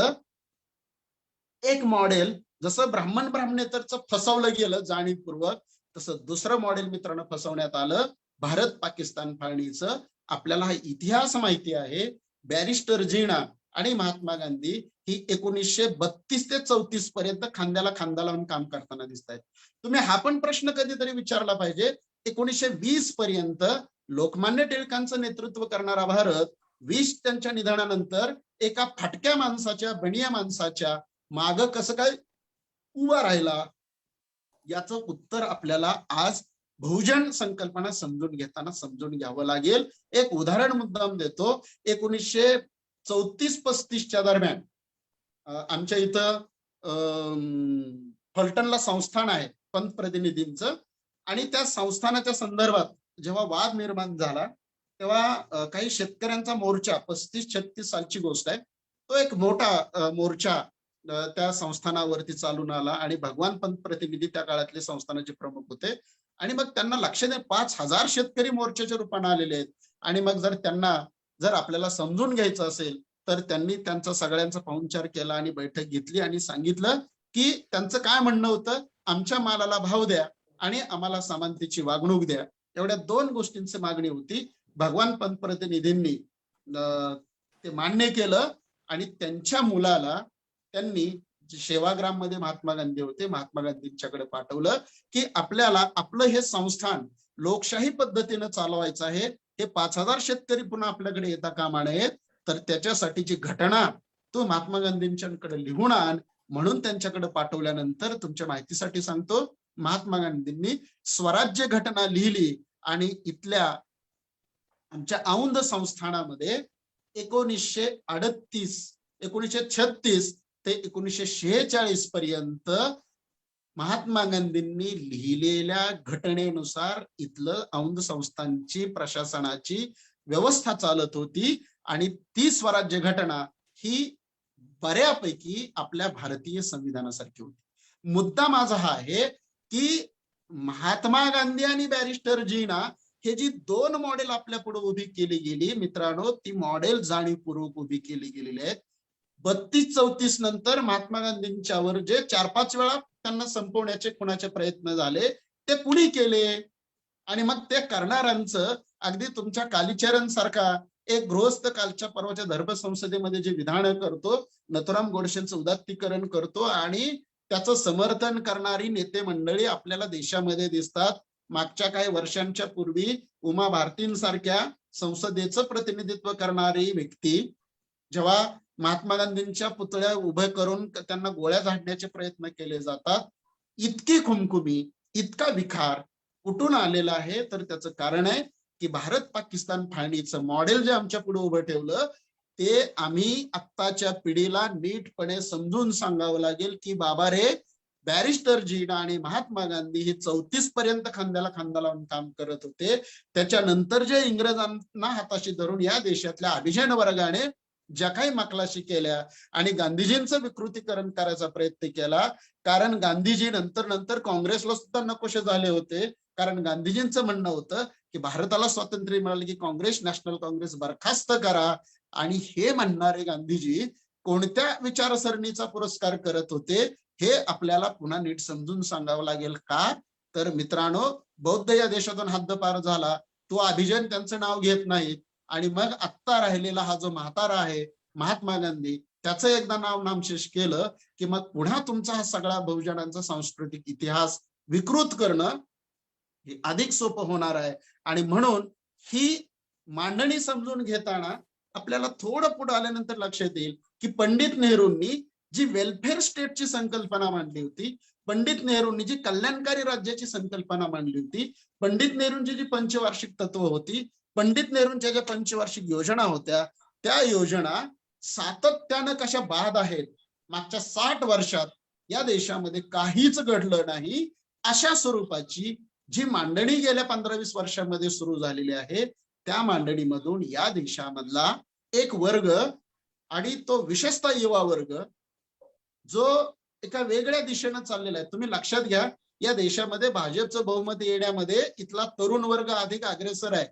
एक मॉडेल, जसं ब्राह्मण ब्राह्मणेतरचं फसवलं गेलं जाणीवपूर्वक, तसं दुसरं मॉडेल मित्रांनो फसवण्यात आलं, भारत पाकिस्तान फाळणीचं. आपल्याला हा इतिहास माहिती आहे. बॅरिस्टर जीना आणि महात्मा गांधी ही 1932 ते 34 पर्यंत खांद्याला खांदा लावून काम करताना दिसत आहेत. तुम्ही हा पण प्रश्न कधीतरी विचारला पाहिजे. 1920 पर्यंत लोकमान्य टिळकांचं नेतृत्व करणारा भारत 20 त्यांच्या निधनानंतर एका फाटक्या माणसाच्या, बनिया माणसाच्या माग कसं काय उभा राहिला, याचं उत्तर आपल्याला आज बहुजन संकल्पना समजून घेताना समजून घ्यावं लागेल. एक उदाहरण मुद्दाम देतो. 1934-35च्या दरम्यान आमच्या इथं फलटणला संस्थान आहे पंत प्रतिनिधींचं, आणि त्या संस्थानाच्या संदर्भात जेव्हा वाद निर्माण झाला तेव्हा काही शेतकऱ्यांचा मोर्चा, 35-36 सालची गोष्ट आहे, तो एक मोठा मोर्चा त्या संस्थानावरती चालून आला. आणि भगवान पंत प्रतिनिधी त्या काळातले संस्थानाचे प्रमुख होते. आणि मग त्यांना लक्ष दे 5000 शेतकरी मोर्चाच्या रूपाने आलेले आहेत. आणि मग जर आपल्याला समजून घ्यायचं असेल तर त्यांनी त्यांचा सगळ्यांचा पाहुणचार केला आणि बैठक घेतली आणि सांगितलं की त्यांचं काय म्हणणं होतं, आमच्या मालाला भाव द्या आणि आम्हाला समानतेची वागणूक द्या. एवढ्या 2 गोष्टींची मागणी होती. भगवान पंत प्रतिनिधींनी ते मान्य केलं आणि त्यांच्या मुलाला त्यांनी सेवाग्राम मध्ये महात्मा गांधी होते, महात्मा गांधींच्याकडे पाठवलं की आपल्याला आपलं हे संस्थान लोकशाही पद्धतीनं चालवायचं आहे. हे 5000 शेतकरी पुन्हा आपल्याकडे येता कामा नयेत, तर त्याच्यासाठीची घटना तो महात्मा गांधींच्याकडे लिहून आण म्हणून त्यांच्याकडे पाठवल्यानंतर, तुमच्या माहितीसाठी सांगतो, महात्मा गांधींनी स्वराज्य घटना लिहिली आणि इथल्या आमच्या औंध संस्थानामध्ये 1936 ते 1946 पर्यंत महात्मा गांधींनी लिहिलेल्या घटनेनुसार इथलं औंध संस्थानची प्रशासनाची व्यवस्था चालत होती. आणि ती स्वराज्य घटना ही बऱ्यापैकी आपल्या भारतीय संविधानासारखी होती. मुद्दा माझा हा आहे की महात्मा गांधी आणि बॅरिस्टर जीना हे जी 2 मॉडेल आपल्या पुढे उभी केली गेली मित्रांनो, ती मॉडेल जाणीवपूर्वक उभी केली गेलेली आहेत. 32-34 नंतर महात्मा गांधींच्यावर जे 4-5 वेळा त्यांना संपवण्याचे कुणाचे प्रयत्न झाले ते कुणी केले. आणि मग ते करणाऱ्यांचं अगदी तुमच्या कालीचरण सारखा एक गृहस्थ कालच्या परवाच्या धर्म संसदेमध्ये जे विधान करतो, नथुराम गोडसेंचं उदात्तीकरण करतो आणि त्याचं समर्थन करणारी नेते मंडळी आपल्याला देशामध्ये दिसतात. मागच्या काही वर्षांच्या पूर्वी उमा भारतींसारख्या संसदेचं प्रतिनिधित्व करणारी व्यक्ती जेव्हा महात्मा गांधींच्या पुतळ्या उभे करून त्यांना गोळ्या झाडण्याचे प्रयत्न केले जातात, इतकी खुमखुमी, इतका विखार कुठून आलेला आहे, तर त्याचं कारण आहे की भारत पाकिस्तान फाळणीचं मॉडेल जे आमच्या पुढे उभं ठेवलं ते आम्ही आत्ताच्या पिढीला नीटपणे समजून सांगावं लागेल की बाबा रे, बॅरिस्टर जीना आणि महात्मा गांधी हे 34 पर्यंत खांद्याला खांदा लावून काम करत होते. त्याच्यानंतर जे इंग्रजांना हाताशी धरून या देशातल्या अभिजन वर्गाने ज्या काही मकलाशी केल्या आणि गांधीजींचं विकृतीकरण करायचा प्रयत्न केला, कारण गांधीजी नंतर काँग्रेसला सुद्धा नकोशे झाले होते. कारण गांधीजींचं म्हणणं होतं की भारताला स्वातंत्र्य मिळालं की काँग्रेस, नॅशनल काँग्रेस बरखास्त करा. आणि हे म्हणणारे गांधीजी कोणत्या विचारसरणीचा पुरस्कार करत होते हे आपल्याला पुन्हा नीट समजून सांगावं लागेल. का तर मित्रांनो, बौद्ध या देशातून हद्दपार झाला, तो अभिजन त्यांचं नाव घेत नाहीत. आणि मग आत्ता राहिलेला हा जो म्हातारा आहे महात्मा गांधी, त्याचं एकदा नाव नामशेष केलं की मग पुन्हा तुमचा हा सगळा बहुजनांचा सांस्कृतिक इतिहास विकृत करणं हे अधिक सोपं होणार आहे. आणि म्हणून ही मांडणी समजून घेताना आपल्याला थोडं पुढे आल्यानंतर लक्षात येईल की पंडित नेहरूंनी जी वेलफेअर स्टेटची संकल्पना मांडली होती पंडित नेहरूंनी जी कल्याणकारी राज्याची संकल्पना मांडली होती, पंडित नेहरूंची जी पंचवार्षिक तत्व होती, पंडित नेहरूंच्या ज्या पंचवार्षिक योजना होत्या, त्या योजना सातत्यानं कशा बाद आहेत, मागच्या 60 वर्षात या देशामध्ये काहीच घडलं नाही, अशा स्वरूपाची जी मांडणी गेल्या 15-20 वर्षांमध्ये सुरू झालेली आहे, त्या मांडणीमधून या देशामधला एक वर्ग आणि तो विशेषतः युवा वर्ग जो एका वेगळ्या दिशेनं चाललेला आहे. तुम्ही लक्षात घ्या, या देशामध्ये भाजपचं बहुमत येण्यामध्ये इथला तरुण वर्ग अधिक अग्रेसर आहे,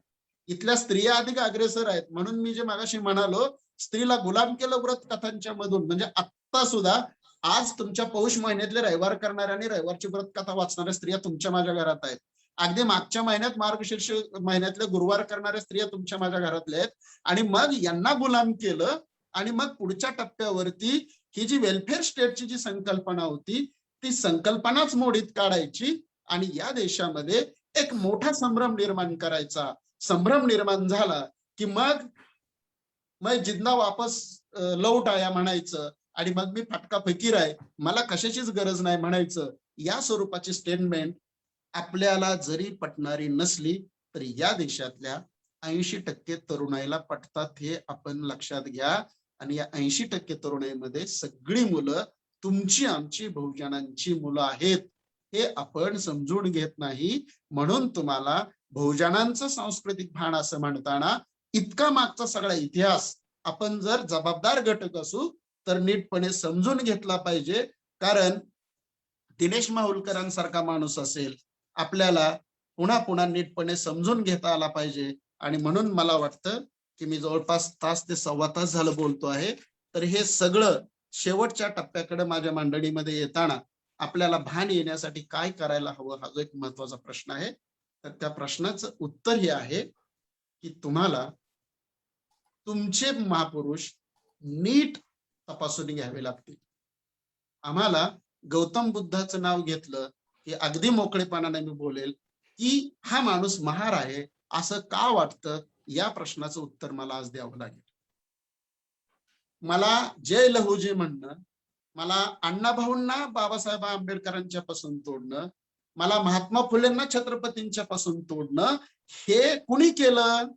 इथल्या स्त्रिया अधिक अग्रेसर आहेत. म्हणून मी जे मागाशी म्हणालो, स्त्रीला गुलाम केलं व्रत कथांच्या मधून, म्हणजे आत्ता सुद्धा आज तुमच्या पौष महिन्यातले रविवार करणाऱ्या आणि रविवारची व्रत कथा वाचणाऱ्या स्त्रिया तुमच्या माझ्या घरात आहेत. अगदी मागच्या महिन्यात मार्गशीर्ष महिन्यातले गुरुवार करणाऱ्या स्त्रिया तुमच्या माझ्या घरातल्या आहेत. आणि मग यांना गुलाम केलं आणि मग पुढच्या टप्प्यावरती ही जी वेलफेअर स्टेटची जी संकल्पना होती, ती संकल्पनाच मोडीत काढायची आणि या देशामध्ये एक मोठा संभ्रम निर्माण करायचा. संभ्रम निर्माण झाला की मग जिंदा वापस लौट आया म्हणायचं आणि मग मी फटका फकीर आहे, मला कशाचीच गरज नाही म्हणायचं. या स्वरूपाची स्टेटमेंट आपल्याला जरी पटणारी नसली तरी या देशातल्या 80% तरुणाईला पटतात, हे आपण लक्षात घ्या. आणि या 80% तरुणाईमध्ये सगळी मुलं तुमची आमची बहुजनांची मुलं आहेत, हे आपण समजून घेत नाही. म्हणून तुम्हाला बहुजनांचं सांस्कृतिक भान असं म्हणताना इतका मागचा सगळा इतिहास आपण जर जबाबदार घटक असू तर नीटपणे समजून घेतला पाहिजे. कारण दिनेश माहुलकरांसारखा माणूस असेल, आपल्याला पुन्हा पुन्हा नीटपणे समजून घेता आला पाहिजे. आणि म्हणून मला वाटतं की मी जवळपास तास ते सव्वा तास झालं बोलतो आहे, तर हे सगळं शेवटच्या टप्प्याकडे माझ्या मांडणीमध्ये येताना आपल्याला भान येण्यासाठी काय करायला हवं, हा जो एक महत्वाचा प्रश्न आहे. तर त्या प्रश्नाचं उत्तर हे आहे की तुम्हाला तुमचे महापुरुष नीट तपासून घ्यावे लागतील. आम्हाला गौतम बुद्धाचं नाव घेतलं की अगदी मोकळेपणाने मी बोलेल की हा माणूस महार आहे असं का वाटतं, या प्रश्नाचं उत्तर मला आज द्यावं लागेल. मला जय लहुजी म्हणणं, मला अण्णाभाऊंना बाबासाहेब आंबेडकरांच्या पासून तोडणं, मला महात्मा फुलेंना छत्रपतींच्या पासून तोडणं, हे कुणी केलं?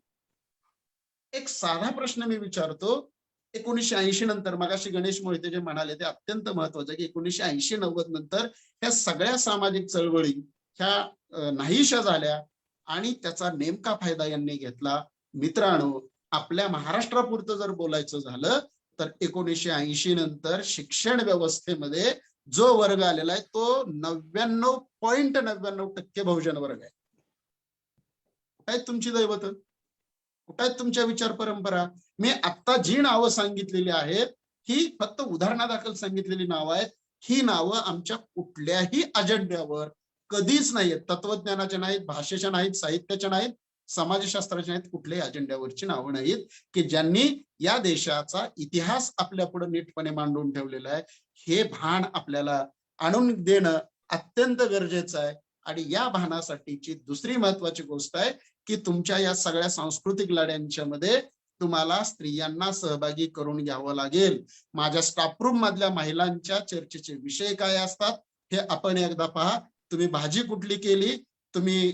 एक साधा प्रश्न मी विचारतो. 1980 नंतर, मगाशी गणेश मोहिते जे म्हणाले ते अत्यंत महत्वाचं की 1980-90 नंतर ह्या सगळ्या सामाजिक चळवळी ह्या नाहीशा झाल्या आणि त्याचा नेमका फायदा यांनी घेतला. मित्रांनो, आपल्या महाराष्ट्रापुरतं जर बोलायचं झालं तर 1980 नंतर शिक्षण व्यवस्थेमध्ये जो वर्ग आलेला आहे तो 99.99% बहुजन वर्ग आहे. कुठे आहेत तुमची दैवत, कुठे आहेत तुमच्या विचार परंपरा? मी आता जी नावं सांगितलेली आहेत ही फक्त उदाहरणादाखल सांगितलेली नावं आहेत. ही नावं आमच्या कुठल्याही अजेंड्यावर कधीच नाहीत. तत्वज्ञानाच्या नाहीत, भाषेच्या नाहीत, साहित्याच्या नाहीत, समाजशास्त्राच्या नाहीत, कुठल्याही अजेंड्यावरची नावं नाहीत की ज्यांनी या देशाचा इतिहास आपल्या पुढे नीटपणे मांडून ठेवलेला आहे. हे भान आपल्याला आणून देणं अत्यंत गरजेचं आहे. आणि या भानासाठीची दुसरी महत्वाची गोष्ट आहे की तुमच्या या सगळ्या सांस्कृतिक लढ्यांच्या मध्ये तुम्हाला स्त्रियांना सहभागी करून घ्यावं लागेल. माझ्या स्टाफ रूम मधल्या महिलांच्या चर्चेचे विषय काय असतात हे आपण एकदा पहा. तुम्ही भाजी कुठली केली, तुम्ही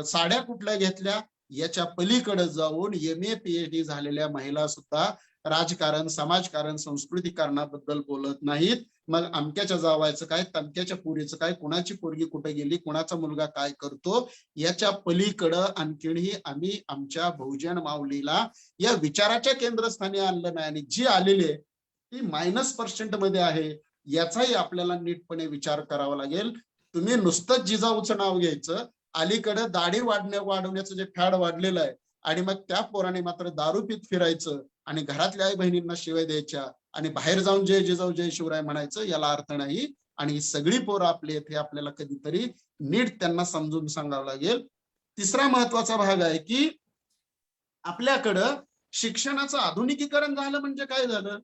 साड्या कुठल्या घेतल्या, याच्या पलीकडे जाऊन MA PhD झालेल्या महिला सुद्धा राजकारण, समाजकारण, संस्कृतीकरणाबद्दल बोलत नाहीत. मग अमक्याच्या जावायचं काय, तमक्याच्या पुरीचं काय, कुणाची पोरगी कुठे गेली, कुणाचा मुलगा काय करतो, याच्या पलीकडं आणखीनही आम्ही आमच्या बहुजन माऊलीला या विचाराच्या केंद्रस्थानी आणलं नाही. आणि जी आलेली आहे ती -% मध्ये आहे. याचाही आपल्याला नीटपणे विचार करावा लागेल. तुम्ही नुसतं जिजाऊचं नाव घ्यायचं, अलीकडे दाढी वाढवण्याचं जे फॅड वाढलेलं आहे आणि मग त्या पोराने मात्र दारू पीत फिरायचं आणि घरातल्या आई बहिणींना शिवाय द्यायच्या आणि बाहेर जाऊन जय जिजाऊ जय शिवराय म्हणायचं, याला अर्थ नाही. आणि ही सगळी पोरं आपले हे आपल्याला कधीतरी नीट त्यांना समजून सांगावं लागेल. तिसरा महत्वाचा भाग आहे की आपल्याकडं शिक्षणाचं आधुनिकीकरण झालं म्हणजे काय झालं,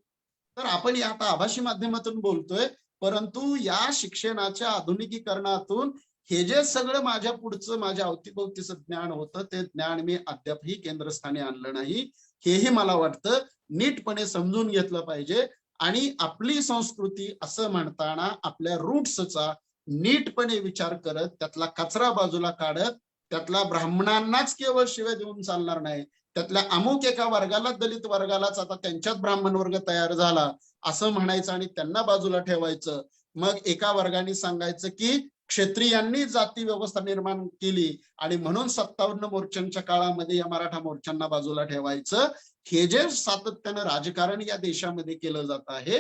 तर आपण आता आभासी माध्यमातून बोलतोय, परंतु या शिक्षणाच्या आधुनिकीकरणातून हे जे सगळं माझ्या पुढचं माझ्या अवतीभोवतीचं ज्ञान होतं ते ज्ञान मी अद्यापही केंद्रस्थानी आणलं नाही. हेही मला वाटतं नीटपणे समजून घेतलं पाहिजे. आणि आपली संस्कृती असं म्हणताना आपल्या रूट्सचा नीटपणे विचार करत, त्यातला कचरा बाजूला काढत, त्यातल्या ब्राह्मणांनाच केवळ शिव्या देऊन चालणार नाही, त्यातल्या अमुक एका वर्गाला, दलित वर्गालाच आता त्यांच्यात ब्राह्मण वर्ग तयार झाला असं म्हणायचं आणि त्यांना बाजूला ठेवायचं. मग एका वर्गाने सांगायचं की क्षत्रियांनी जाती व्यवस्था निर्माण केली आणि म्हणून 57 मोर्चांच्या काळामध्ये या मराठा मोर्चांना बाजूला ठेवायचं. हे जे सातत्यानं राजकारण या देशामध्ये केलं जात आहे,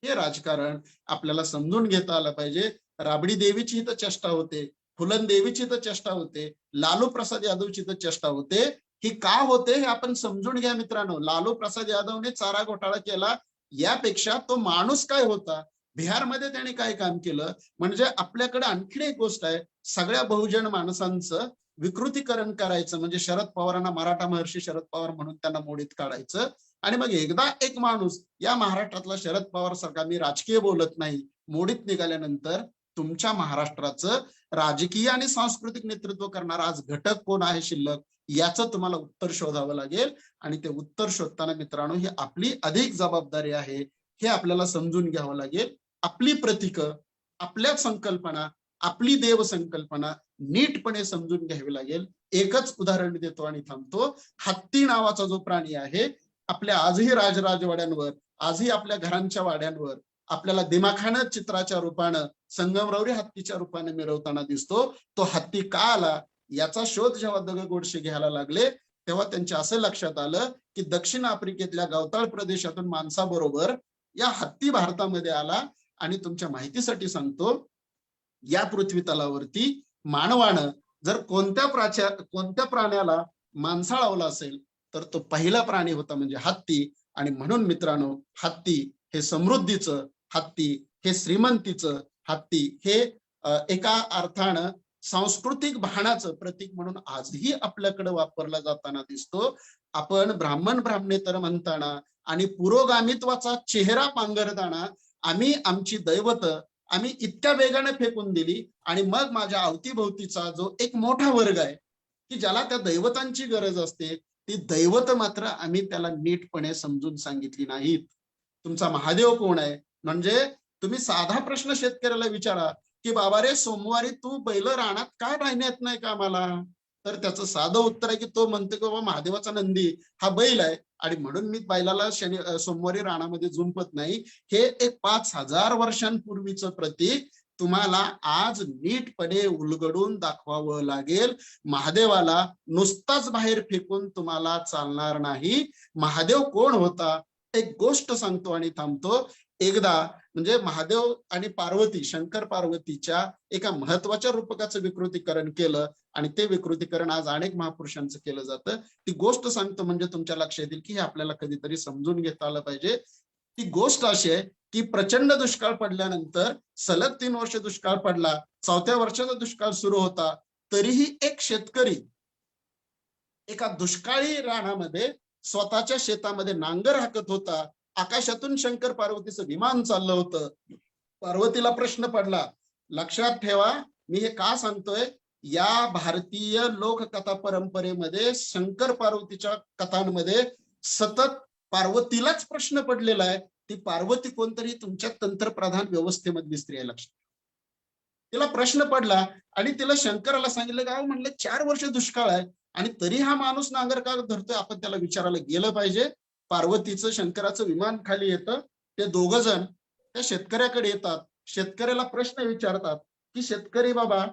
हे राजकारण आपल्याला समजून घेता आलं पाहिजे. राबडी देवीची इथं चेष्टा होते, फुलन देवीची इथं चेष्टा होते, लालू प्रसाद यादवची इथं चेष्टा होते. ही का होते हे आपण समजून घ्या मित्रांनो. लालू प्रसाद यादवने चारा घोटाळा केला, यापेक्षा तो माणूस काय होता, बिहारमध्ये त्याने काय काम केलं. म्हणजे आपल्याकडे आणखीन एक गोष्ट आहे, सगळ्या बहुजन माणसांचं विकृतीकरण करायचं, म्हणजे शरद पवारांना मराठा महर्षी शरद पवार म्हणून त्यांना मोडीत काढायचं. आणि मग एकदा एक माणूस या महाराष्ट्रातला शरद पवार सारखा, मी राजकीय बोलत नाही, मोडीत निघाल्यानंतर तुमच्या महाराष्ट्राचं राजकीय आणि सांस्कृतिक नेतृत्व करणारा आज घटक कोण आहे शिल्लक, याचं तुम्हाला उत्तर शोधावं लागेल. आणि ते उत्तर शोधताना मित्रांनो ही आपली अधिक जबाबदारी आहे, हे आपल्याला समजून घ्यावं लागेल. आपली प्रतीक, आपल्या संकल्पना, आपली देव संकल्पना नीटपणे समजून घ्यावी लागेल. एकच उदाहरण देतो आणि थांबतो. हत्ती नावाचा जो प्राणी आहे, आपल्या आजही राजवाड्यांवर, आजही आपल्या घरांच्या वाड्यांवर आपल्याला दिमाखानं चित्राच्या रूपानं संगमरवरी हत्तीच्या रूपाने मिरवताना दिसतो. तो हत्ती का आला याचा शोध जेव्हा द. गोडसे घ्यायला लागले, तेव्हा त्यांच्या असं लक्षात आलं की दक्षिण आफ्रिकेतल्या गवताळ प्रदेशातून माणसाबरोबर या हत्ती भारतामध्ये आला. आणि तुमच्या माहितीसाठी सांगतो, या पृथ्वी तलावरती मानवानं जर कोणत्या प्राण्याला माणसाळवला असेल तर तो पहिला प्राणी होता म्हणजे हत्ती. आणि म्हणून मित्रांनो, हत्ती हे समृद्धीचं, हत्ती हे श्रीमंतीचं, हत्ती हे एका अर्थानं सांस्कृतिक भानाचं प्रतीक म्हणून आजही आपल्याकडे वापरला जाताना दिसतो. आपण ब्राह्मण ब्राह्मणेतर म्हणताना आणि पुरोगामित्वाचा चेहरा पांघरताना आम्ही आमची दैवत आम्ही इतक्या वेगाने फेकून दिली. आणि मग माझ्या अवतीभोवतीचा जो एक मोठा वर्ग आहे की ज्याला त्या दैवतांची गरज असते, ती दैवत मात्र आम्ही त्याला नीटपणे समजून सांगितली नाहीत. तुमचा महादेव कोण आहे, म्हणजे तुम्ही साधा प्रश्न शेतकऱ्याला विचारा की बाबा रे, सोमवारी तू बैल रानात काय राहण्यात नाही का मला, तर त्याचं साधं उत्तर आहे की तो म्हणतो की बाबा महादेवाचा नंदी हा बैल आहे आणि म्हणून मी बैलाला सोमवारी रानामध्ये झुंपत नाही. हे एक 5000 वर्षांपूर्वीचं प्रतीक तुम्हाला आज नीटपणे उलगडून दाखवावं लागेल. महादेवाला नुसताच बाहेर फेकून तुम्हाला चालणार नाही. महादेव कोण होता, एक गोष्ट सांगतो आणि थांबतो. एकदा म्हणजे महादेव आणि पार्वती, शंकर पार्वतीच्या एका महत्वाच्या रूपकाचं विकृतीकरण केलं आणि ते विकृतीकरण आज अनेक महापुरुषांचं केलं जातं. ती गोष्ट सांगतो म्हणजे तुमच्या लक्षात येईल की हे आपल्याला कधीतरी समजून घेता आलं पाहिजे. ती गोष्ट अशी आहे की प्रचंड दुष्काळ पडल्यानंतर सलग 3 वर्ष दुष्काळ पडला, 4थ्या वर्षाचा दुष्काळ सुरू होता, तरीही एक शेतकरी एका दुष्काळी रानामध्ये स्वतःच्या शेतामध्ये नांगर हाकत होता. आकाशातून शंकर पार्वतीचं विमान चाललं होतं. पार्वतीला प्रश्न पडला, लक्षात ठेवा मी हे का सांगतोय, या भारतीय लोककथा परंपरेमध्ये शंकर पार्वतीच्या कथांमध्ये सतत पार्वतीलाच प्रश्न पडलेला आहे. ती पार्वती कोणतरी तुमच्या तंत्रप्रधान व्यवस्थेमधली स्त्री आहे. लक्षात, तिला प्रश्न पडला आणि तिला शंकराला सांगितलं का म्हणलं 4 वर्ष दुष्काळ आहे आणि तरी हा माणूस नांगर का धरतोय, आपण त्याला विचारायला गेलं पाहिजे. पार्वतीचं शंकराचं विमान खाली येतं, ते दोघं जण त्या शेतकऱ्याकडे येतात, शेतकऱ्याला प्रश्न विचारतात की शेतकरी बाबा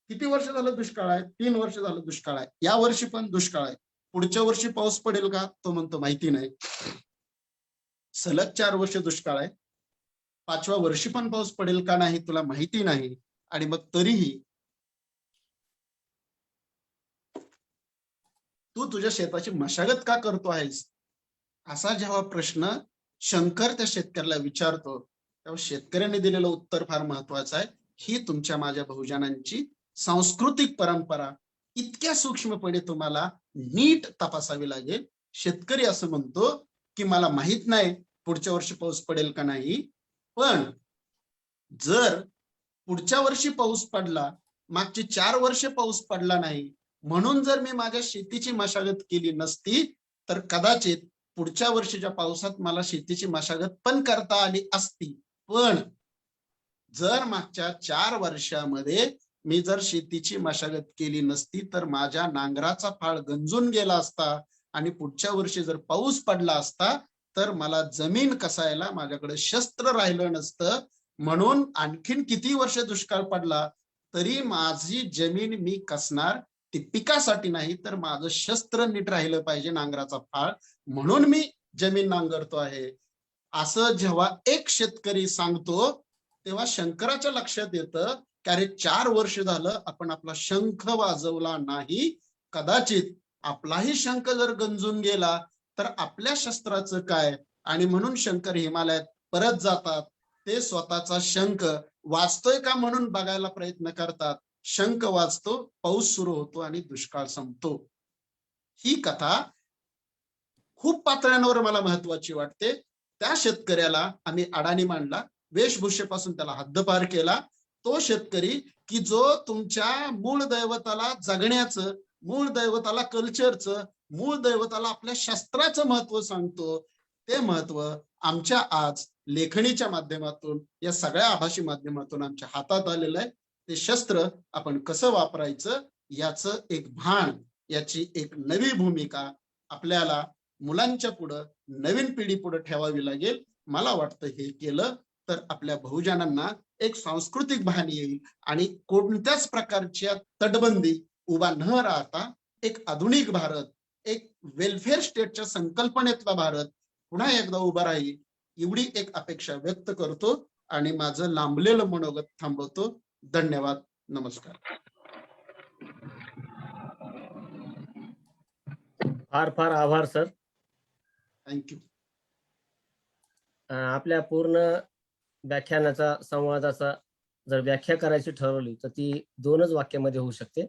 किती वर्ष झालं दुष्काळ आहे, 3 वर्ष झालं दुष्काळ आहे, या वर्षी पण दुष्काळ आहे, पुढच्या वर्षी पाऊस पडेल का, तो म्हणतो माहिती नाही. सलग 4 वर्ष दुष्काळ आहे, 5व्या वर्षी पण पाऊस पडेल का नाही तुला माहिती नाही. आणि मग तरीही तू तुझ्या शेताची मशागत का करतो आहेस, असा जेव्हा प्रश्न शंकर त्या शेतकऱ्याला विचारतो तेव्हा शेतकऱ्यांनी दिलेलं उत्तर फार महत्वाचं आहे. ही तुमच्या माझ्या बहुजनांची सांस्कृतिक परंपरा इतक्या सूक्ष्मपणे तुम्हाला नीट तपासावी लागेल. शेतकरी असं म्हणतो की मला माहित नाही पुढच्या वर्षी पाऊस पडेल का नाही, पण जर पुढच्या वर्षी पाऊस पडला, मागची 4 वर्ष पाऊस पडला नाही, म्हणून जर मी माझ्या शेतीची मशागत केली नसती तर कदाचित पुढच्या वर्षीच्या पावसात मला शेतीची मशागत पण करता आली असती. पण जर मागच्या 4 वर्षामध्ये मी जर शेतीची मशागत केली नसती तर माझ्या नांगराचा फाळ गंजून गेला असता आणि पुढच्या वर्षी जर पाऊस पडला असता तर मला जमीन कसायला माझ्याकडे शस्त्र राहिलं नसतं. म्हणून आणखीन किती वर्ष दुष्काळ पडला तरी माझी जमीन मी कसणार, ती पिकासाठी नाही तर माझं शस्त्र नीट राहिलं पाहिजे, नांगराचा फाळ, म्हणून मी जमीन नांगरतो आहे. असं जेव्हा एक शेतकरी सांगतो तेव्हा शंकराच्या लक्षात येतं की अरे 4 वर्ष झालं आपण आपला शंख वाजवला नाही, कदाचित आपलाही शंख जर गंजून गेला तर आपल्या शस्त्राचं काय. आणि म्हणून शंकर हिमालयात परत जातात. ते स्वतःचा शंख वाजतोय का म्हणून बघायला प्रयत्न करतात. शंख वाजतो, पाऊस सुरू होतो आणि दुष्काळ संपतो. ही कथा खूप पातळ्यांवर मला महत्वाची वाटते. त्या शेतकऱ्याला आम्ही अडाणी मांडला, वेशभूषेपासून त्याला हद्दपार केला. तो शेतकरी की जो तुमच्या मूळ दैवताला जगण्याचं, मूळ दैवताला कल्चरचं, मूळ दैवताला आपल्या शस्त्राचं महत्व सांगतो, ते महत्व आमच्या आज लेखणीच्या माध्यमातून, या सगळ्या आभासी माध्यमातून आमच्या हातात आलेलं आहे. ते शस्त्र आपण कसं वापरायचं याचं एक भान, याची एक नवी भूमिका आपल्याला मुलांच्या पुढं, नवीन पिढी पुढे ठेवावी लागेल. मला वाटतं हे केलं तर आपल्या बहुजनांना एक सांस्कृतिक भान येईल आणि कोणत्याच प्रकारच्या तटबंदी उभा न राहता एक आधुनिक भारत, एक वेलफेअर स्टेटच्या संकल्पनेतला भारत पुन्हा एकदा उभा राहील, एवढी एक अपेक्षा व्यक्त करतो आणि माझं लांबलेलं मनोगत थांबवतो. धन्यवाद. नमस्कार. फार फार आभार सर. थँक्यू. आपल्या पूर्ण व्याख्यानाचा, संवादाचा जर व्याख्या करायची ठरवली तर ती 2च वाक्यामध्ये होऊ शकते.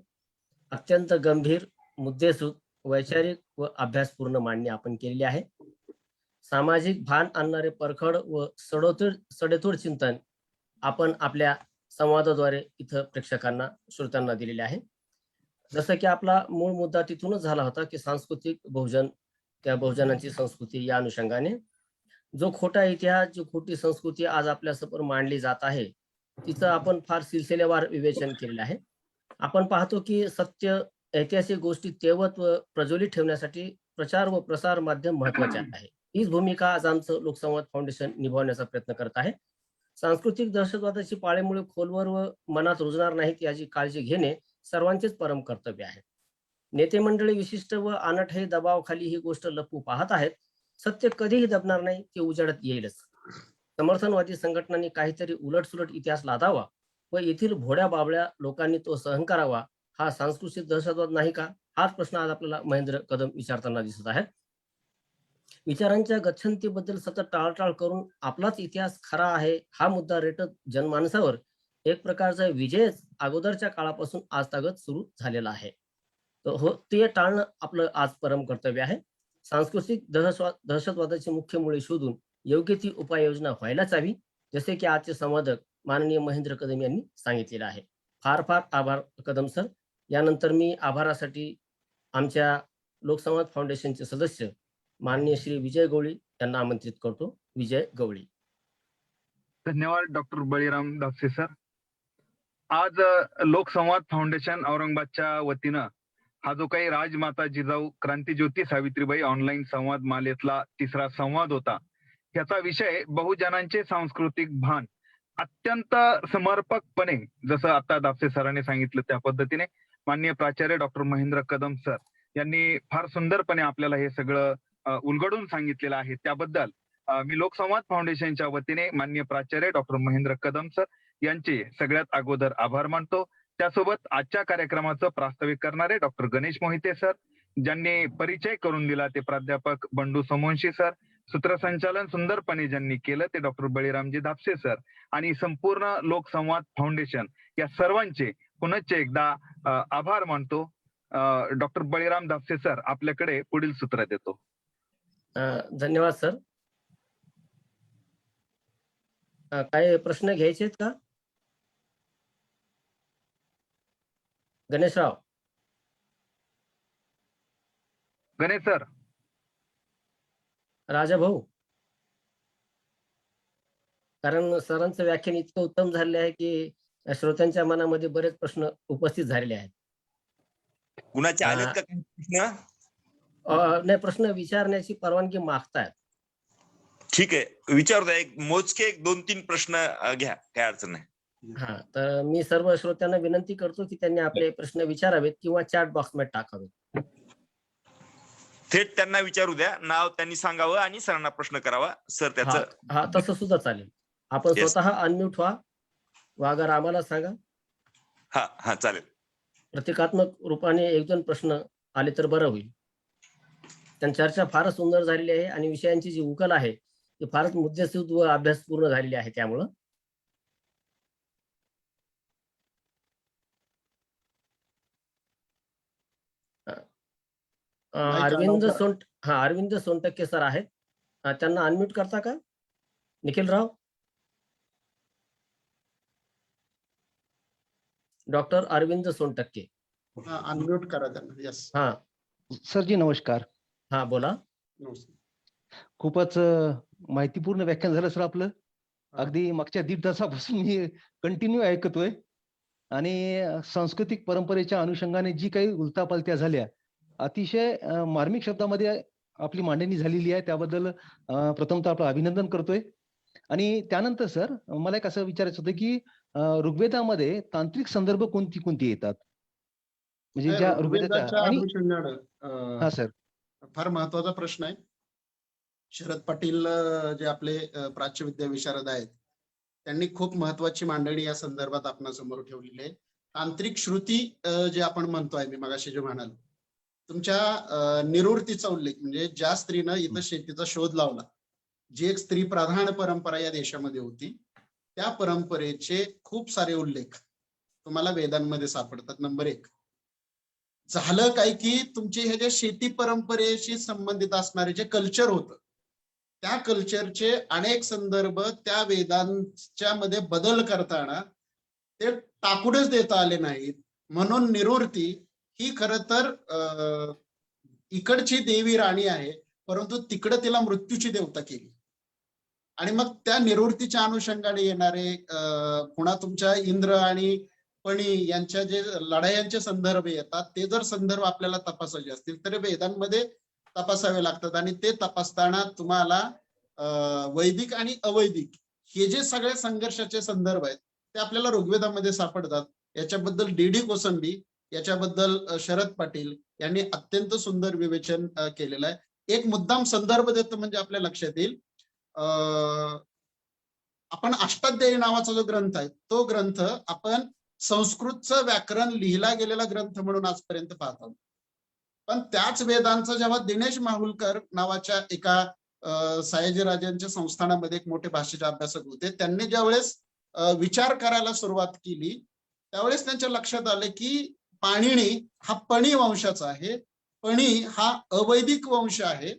अत्यंत गंभीर, मुद्देसूद, वैचारिक व अभ्यासपूर्ण मांडणी आपण केलेली आहे. सामाजिक भान आणणारे परखड व सडेतोड चिंतन आपण आपल्या संवादाद्वारे इथं प्रेक्षकांना, श्रोत्यांना दिलेले आहे. जसं की आपला मूळ मुद्दा तिथूनच झाला होता की सांस्कृतिक बहुजन, त्या बहुजनांची संस्कृती, या अनुषंगाने जो खोटा इतिहास, जी खोटी संस्कृती आज आपल्या समोर मांडली जात आहे, तिचं आपण फार सिलसिलेवार विवेचन केलेलं आहे. आपण पाहतो की सत्य, ऐतिहासिक गोष्टी तेवत व प्रज्वलित ठेवण्यासाठी प्रचार व प्रसार माध्यम महत्वाचे आहे. हीच भूमिका आज आमचं लोकसंवाद फाउंडेशन निभावण्याचा प्रयत्न करत आहे. सांस्कृतिक दहशतवादाची पाळेमुळे खोलवर व मनात रुजणार नाहीत याची काळजी घेणे सर्वांचेच परम कर्तव्य आहे. नेते मंडळी विशिष्ट व अनट हे दबावाखाली ही गोष्ट लपवू पाहत आहेत. सत्य कधीही दबणार नाही, ते उजाडत येईलच. समर्थनवादी संघटनांनी काहीतरी उलटसुलट इतिहास लादावा व येथील भोड्या बाबड्या लोकांनी तो सहन करावा. हा सांस्कृतिक दहशतवाद नाही का? हाच प्रश्न आज आपल्याला महेंद्र कदम विचारताना दिसत आहे. विचारांच्या गच्छंतीबद्दल सतत टाळाटाळ करून आपलाच इतिहास खरा आहे हा मुद्दा रेटत जनमानसावर एक प्रकारचा विजयच अगोदरच्या काळापासून आज तागत सुरू झालेला आहे. हो, ते टाळणं आपलं आज परम कर्तव्य आहे. सांस्कृतिक दहशतवादाची मुख्य मुळे शोधून योग्य ती उपाययोजना व्हायलाच हवी, जसे की आजचे संवादक माननीय महेंद्र कदम यांनी सांगितलेलं आहे. फार फार आभार कदम सर. यानंतर मी आभारासाठी आमच्या लोकसंवाद फाउंडेशनचे सदस्य माननीय श्री विजय गवळी यांना आमंत्रित करतो. विजय गवळी. धन्यवाद डॉक्टर बळीराम दापसे सर. आज लोकसंवाद फाउंडेशन औरंगाबादच्या वतीनं हा जो काही राजमाता जिजाऊ क्रांतीज्योती सावित्रीबाई ऑनलाईन संवाद मालेतला 3रा संवाद होता, याचा विषय बहुजनांचे सांस्कृतिक भान. अत्यंत समर्पकपणे, जसं आता दापसे सरांनी सांगितलं त्या पद्धतीने माननीय प्राचार्य डॉक्टर महेंद्र कदम सर यांनी फार सुंदरपणे आपल्याला हे सगळं उलगडून सांगितलेलं आहे. त्याबद्दल मी लोकसंवाद फाउंडेशनच्या वतीने माननीय प्राचार्य डॉक्टर महेंद्र कदम सर यांचे सगळ्यात अगोदर आभार मानतो. त्यासोबत आजच्या कार्यक्रमाचं प्रास्ताविक करणारे डॉक्टर गणेश मोहिते सर, ज्यांनी परिचय करून दिला ते प्राध्यापक बंडू सोमवंशी सर, सूत्रसंचालन सुंदरपणे ज्यांनी केलं ते डॉक्टर बळीरामजी दापसे सर, आणि संपूर्ण लोकसंवाद फाउंडेशन या सर्वांचे पुनश्च एकदा आभार मानतो. डॉक्टर बळीराम दापसे सर, आपल्याकडे पुढील सूत्र देतो. धन्यवाद सर. काही प्रश्न घ्यायचे आहेत का? गणेशराव. गणेश सर. राजा भाऊ. कारण सरांचं व्याख्यान इतकं उत्तम झालेलं आहे की श्रोत्यांच्या मनामध्ये बरेच प्रश्न उपस्थित झालेले आहेत. कुणाचे आलेत अ, का काही प्रश्न? नाही, प्रश्न विचारण्याची परवानगी मागतायत. ठीक आहे, विचारू द्या. एक मोजके 2-3 प्रश्न घ्या, काय अडचण नाही. हा, तर मी सर्व श्रोत्यांना विनंती करतो की त्यांनी आपले प्रश्न विचारावेत किंवा चॅट बॉक्समध्ये टाकावेत. थेट त्यांना विचारू द्या, नाव त्यांनी सांगावं आणि सरांना प्रश्न करावा. सर त्याचं हा, तसं सुद्धा चालेल. आपण Yes. स्वतः अनम्यूट व्हा, अगर आम्हाला सांगा. हा चालेल. प्रतिकात्मक रूपाने 1-2 प्रश्न आले तर बरं होईल. चर्चा फारच सुंदर झालेली आहे आणि विषयांची जी उकल आहे ती फारच मुद्देसूद व अभ्यासपूर्ण झालेली आहे. त्यामुळं अरविंद सोनटक्के सर आहेत. त्यांना अनम्यूट करता का निखिलराव? डॉक्टर अरविंद सोनटक्के. अनम्यूट करा त्यांना. यस. हा सरजी नमस्कार. हा, बोला. खूपच माहितीपूर्ण व्याख्यान झालं सर आपलं. अगदी मागच्या 1.5 तासापासून मी कंटिन्यू ऐकतोय आणि सांस्कृतिक परंपरेच्या अनुषंगाने जी काही उलटापालट्या झाल्या, अतिशय मार्मिक शब्दामध्ये आपली मांडणी झालेली आहे. त्याबद्दल प्रथमतः आपलं अभिनंदन करतोय. आणि त्यानंतर सर मला एक असं विचारायचं होतं की ऋग्वेदामध्ये तांत्रिक संदर्भ कोणती येतात, म्हणजे ज्या ऋग्वेदाच्या आणि अनुषंगानं हा सर, फार महत्वाचा प्रश्न आहे. शरद पाटील जे आपले प्राच्यविद्या विशारद आहेत, त्यांनी खूप महत्वाची मांडणी या संदर्भात आपणासमोर ठेवलेली आहे. तांत्रिक श्रुती जे आपण म्हणतोय, मी मगाशी जे म्हणालो, तुमच्या निवृत्तीचा उल्लेख, म्हणजे ज्या स्त्रीनं इथं शेतीचा शोध लावला, जी एक स्त्री प्रधान परंपरा या देशामध्ये होती, त्या परंपरेचे खूप सारे उल्लेख तुम्हाला वेदांमध्ये सापडतात. नंबर 1. झालं काय की तुमचे हे जे शेती परंपरेशी संबंधित असणारे जे कल्चर होतं, त्या कल्चरचे अनेक संदर्भ त्या वेदांच्या मध्ये बदल करताना ते टाकूनच देता आले नाहीत. म्हणून निवृत्ती ही खरं तर इकडची देवी राणी आहे, परंतु तिकडे तिला मृत्यूची देवता केली. आणि मग त्या निवृत्तीच्या अनुषंगाने येणारे पुन्हा तुमच्या इंद्र आणि पणी यांच्या जे लढायांचे संदर्भ येतात, ते जर संदर्भ आपल्याला तपासायचे असतील तर वेदांमध्ये तपासावे लागतात. आणि ते तपासताना तुम्हाला वैदिक आणि अवैदिक हे जे सगळे संघर्षाचे संदर्भ आहेत ते आपल्याला ऋग्वेदामध्ये सापडतात. याच्याबद्दल डी कोसंबी, याच्याबद्दल शरद पाटील यांनी अत्यंत सुंदर विवेचन केलेलं आहे. एक मुद्दाम संदर्भ देतो म्हणजे आपल्या लक्षात येईल, आपण अष्टाध्यायी नावाचा जो ग्रंथ आहे, तो ग्रंथ आपण संस्कृतचं व्याकरण लिहिला गेलेला ग्रंथ म्हणून आजपर्यंत पाहत आहोत. पण त्याच वेदांचा जेव्हा दिनेश माहुलकर नावाच्या एका सयाजीराजांच्या संस्थानामध्ये एक मोठे भाषेचे अभ्यासक होते, त्यांनी ज्यावेळेस विचार करायला सुरुवात केली, त्यावेळेस त्यांच्या लक्षात आले की पाणिनी हा पणी वंशाचा आहे, पणी हा अवैदिक वंश आहे,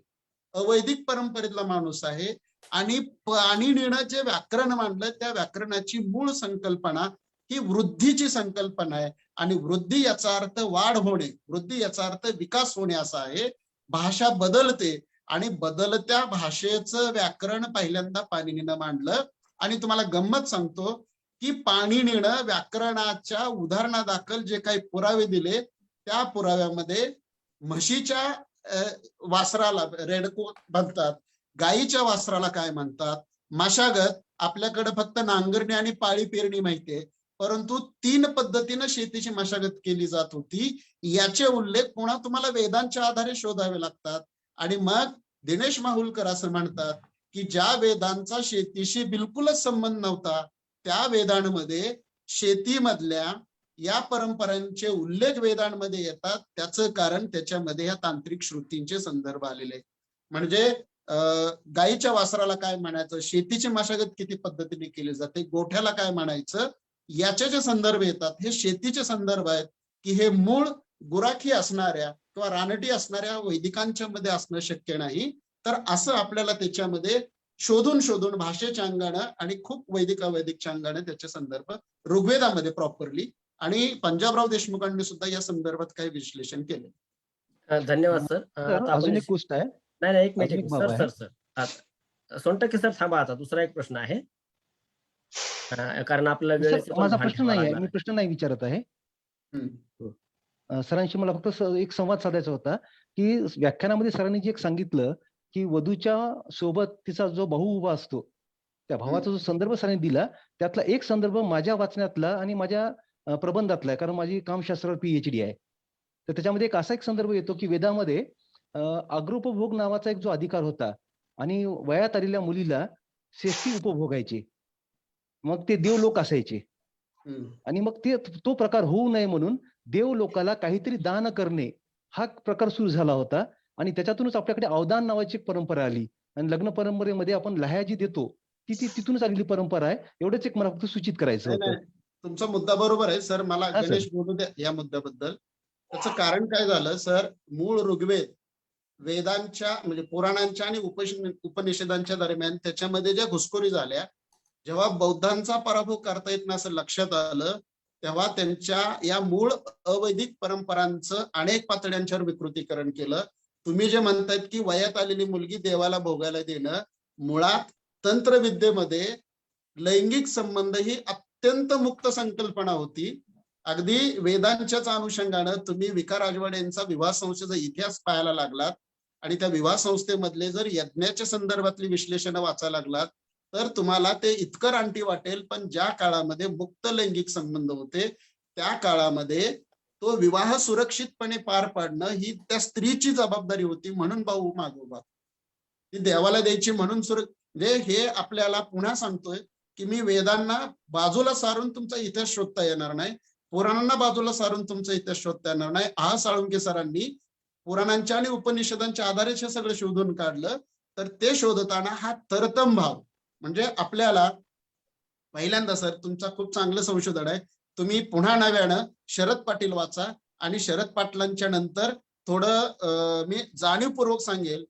अवैदिक परंपरेतला माणूस आहे. आणि पाणिनीनं जे व्याकरण मांडलं, त्या व्याकरणाची मूळ संकल्पना ही वृद्धीची संकल्पना आहे. आणि वृद्धी याचा अर्थ वाढ होणे, वृद्धी याचा अर्थ विकास होणे असा आहे. भाषा बदलते आणि बदलत्या भाषेचं व्याकरण पहिल्यांदा पाणिनीनं मांडलं. आणि तुम्हाला गंमत सांगतो की पाणिनीनं व्याकरणाच्या उदाहरणादाखल जे काही पुरावे दिले, त्या पुराव्यामध्ये म्हशीच्या वासराला रेडको म्हणतात, गायीच्या वासराला काय म्हणतात, मशागत, आपल्याकडे फक्त नांगरणी आणि पाळी पेरणी माहितीये, परंतु 3 पद्धतीनं शेतीची मशागत केली जात होती, याचे उल्लेख पुन्हा तुम्हाला वेदांच्या आधारे शोधावे लागतात. आणि मग दिनेश माहुलकर असं म्हणतात की ज्या वेदांचा शेतीशी बिलकुलच संबंध नव्हता, त्या वेदांमध्ये शेतीमधल्या या परंपरांचे उल्लेख वेदांमध्ये येतात. त्याचं कारण त्याच्यामध्ये या तांत्रिक श्रुतींचे संदर्भ आलेले. म्हणजे गायीच्या वासराला काय म्हणायचं, शेतीची मशागत किती पद्धतीने केली जाते, गोठ्याला काय म्हणायचं, याचे जे संदर्भ येतात हे शेतीचे संदर्भ आहेत की हे मूळ गुराखी असणाऱ्या किंवा रानटी असणाऱ्या वैदिकांच्या मध्ये असणं शक्य नाही. तर असं आपल्याला त्याच्यामध्ये शोधून भाषेच्या अंगानं आणि खूप वैदिक अवैदिकच्या अंगाने त्याचे संदर्भ ऋग्वेदामध्ये प्रॉपरली आणि पंजाबराव देशमुखांनी सुद्धा या संदर्भात काही विश्लेषण केले. धन्यवाद सर. अजून एक गोष्ट आहे. नाही, एक मिनिट अजून एक बाब आहे. सर सोनटक्के सर थांबा, आता दुसरा एक प्रश्न आहे. कारण आपल्याला वेळेचे पण माझा भान प्रश्न ठेवावं नाही आहे, लागणार मी आहे. प्रश्न नाही विचारत आहे. हम्म. सरांशी मला फक्त एक संवाद साधायचा होता की व्याख्यानामध्ये सरांनी जे एक सांगितलं की वधूच्या सोबत तिचा जो भाऊ उभा असतो, त्या भावाचा जो संदर्भ सरांनी दिला त्यातला एक संदर्भ माझ्या वाचण्यातला आणि माझ्या प्रबंधातला आहे, कारण माझी कामशास्त्रावर PhD आहे. तर त्याच्यामध्ये एक असा एक संदर्भ येतो की वेदामध्ये अग्रोपभोग नावाचा एक जो अधिकार होता आणि वयात आलेल्या मुलीला श्रेष्ठी उपभोगायचे, मग ते देवलोक असायचे आणि मग तो प्रकार होऊ नये म्हणून देव लोकाला काहीतरी दान करणे हा प्रकार सुरू झाला होता आणि त्याच्यातूनच आपल्याकडे अवदान नावाची एक परंपरा आली आणि लग्न परंपरेमध्ये आपण लह्या जी देतो ती तिथूनच आलेली परंपरा आहे. एवढंच एक मला फक्त सूचित करायचं नाही, होतं. नाही. तुमचा मुद्दा बरोबर आहे सर. मला हा, सर. गणेश बोलू द्या या मुद्द्याबद्दल. त्याचं कारण काय झालं सर, मूळ ऋग्वेद वेदांच्या म्हणजे पुराणांच्या आणि उपनिषदांच्या दरम्यान त्याच्यामध्ये ज्या घुसखोरी झाल्या, जेव्हा बौद्धांचा पराभव करता येत नाही असं लक्षात आलं, तेव्हा त्यांच्या या मूळ अवैदिक परंपरांचं अनेक पातळ्यांच्यावर विकृतीकरण केलं. तुम्ही जे म्हणतायत की वयात आलेली मुलगी देवाला भोगायला देणं, मुळात तंत्रविद्येमध्ये लैंगिक संबंध ही अत्यंत मुक्त संकल्पना होती. अगदी वेदांच्याच अनुषंगानं तुम्ही विका राजवाडे यांचा विवाह संस्थेचा इतिहास पाहायला लागलात आणि त्या विवाह संस्थेमधले जर यज्ञाच्या संदर्भातली विश्लेषणं वाचायला लागलात तर तुम्हाला ते इतकं रानटी वाटेल. पण ज्या काळामध्ये मुक्त लैंगिक संबंध होते त्या काळामध्ये तो विवाह सुरक्षितपणे पार पाडणं ही त्या स्त्रीची जबाबदारी होती. म्हणून भाऊ मागोबा ती देवाला द्यायची म्हणून म्हणजे हे आपल्याला पुन्हा सांगतोय की मी वेदांना बाजूला सारून तुमचा इतिहास शोधता येणार नाही, पुराणांना बाजूला सारून तुमचा इतिहास शोधता येणार नाही. साळुंके सरांनी पुराणांच्या आणि उपनिषदांच्या आधारेच हे सगळं शोधून काढलं. तर ते शोधताना हा तरतम भाव म्हणजे आपल्याला पहिल्यांदा सर तुमचा खूप चांगलं संशोधन आहे. तुम्ही पुन्हा नव्यानं शरद पाटील वाचा आणि शरद पाटलांच्या नंतर थोडं मी जाणीवपूर्वक सांगेल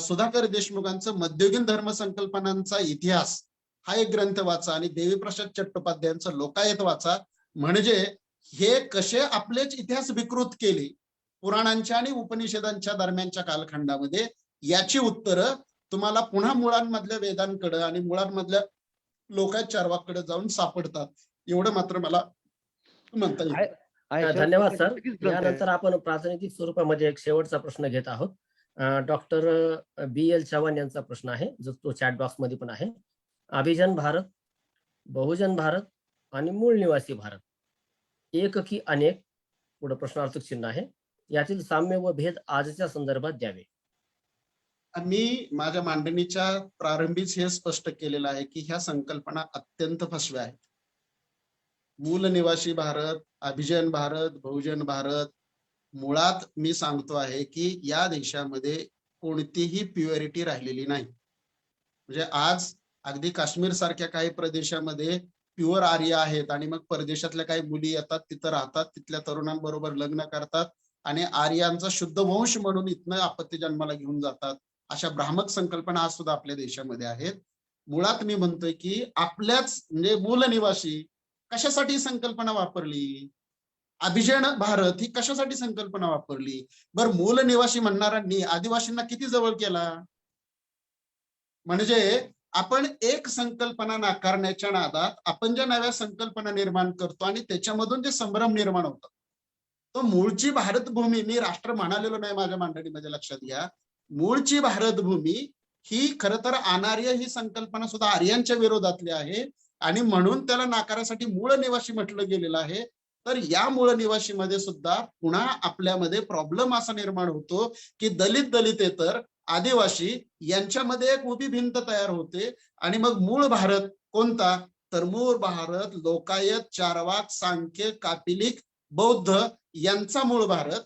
सुधाकर देशमुखांचं मध्ययुगीन धर्मसंकल्पनांचा इतिहास हा एक ग्रंथ वाचा आणि देवीप्रसाद चट्टोपाध्यायांचं लोकायत वाचा. म्हणजे हे कसे आपलेच इतिहास विकृत केले पुराणांच्या आणि उपनिषदांच्या दरम्यानच्या कालखंडामध्ये, याची उत्तरं तुम्हाला पुन्हा मुळांमधल्या वेदांकडे आणि मुळांमधल्या लोकायत चार्वाकडे जाऊन सापडतात. एवढं मात्र मला म्हणता येईल. धन्यवाद सर. यानंतर आपण प्रातिनिधिक स्वरूपामध्ये एक शेवटचा प्रश्न घेत आहोत. डॉक्टर BL चव्हाण यांचा प्रश्न आहे, जो तो चॅट बॉक्स मध्ये पण आहे. अभिजन भारत, बहुजन भारत आणि मूळ निवासी भारत एक की अनेक, पुढे प्रश्नार्थक चिन्ह आहे, यातील साम्य व भेद आजच्या संदर्भात द्यावे. मी माझ्या मांडणीच्या प्रारंभीच हे स्पष्ट केलेलं आहे की ह्या संकल्पना अत्यंत फसव्या आहेत. मूल निवासी भारत, अभिजन भारत, बहुजन भारत, मुळात मी सांगतो आहे की या देशामध्ये कोणतीही प्युअरिटी राहिलेली नाही. म्हणजे आज अगदी काश्मीर सारख्या काही प्रदेशामध्ये प्युअर आर्य आहेत आणि मग परदेशातल्या काही मुली येतात, तिथं राहतात, तिथल्या तरुणांबरोबर लग्न करतात आणि आर्यांचा शुद्ध वंश म्हणून इथनं आपत्ती जन्माला घेऊन जातात. अशा भ्रामक संकल्पना आज सुद्धा आपल्या देशामध्ये आहेत. मुळात मी म्हणतोय की आपल्याच म्हणजे मूल निवासी कशासाठी संकल्पना वापरली, अभिजन भारत ही कशासाठी संकल्पना वापरली. बरं, मूल निवासी म्हणणाऱ्यांनी आदिवासींना किती जवळ केला. म्हणजे आपण एक संकल्पना नाकारण्याच्या नादात आपण ज्या नव्या संकल्पना निर्माण करतो आणि त्याच्यामधून जे संभ्रम निर्माण होतात. तो मूळची भारतभूमी, मी राष्ट्र म्हणालेलो नाही माझ्या मांडणीमध्ये, लक्षात घ्या. मूळची भारतभूमी ही खरं तर अनार्य ही संकल्पना सुद्धा आर्यांच्या विरोधातली आहे आणि म्हणून त्याला नाकारासाठी मूळ निवासी म्हटलं गेलेलं आहे. तर या मूळ निवासीमध्ये सुद्धा पुन्हा आपल्यामध्ये प्रॉब्लेम असा निर्माण होतो की दलितेतर आदिवासी यांच्यामध्ये एक उभी भिंत तयार होते आणि मग मूळ भारत कोणता, तर मूळ भारत लोकायत, चारवाक, सांख्य, कापिलिक, बौद्ध यांचा मूळ भारत.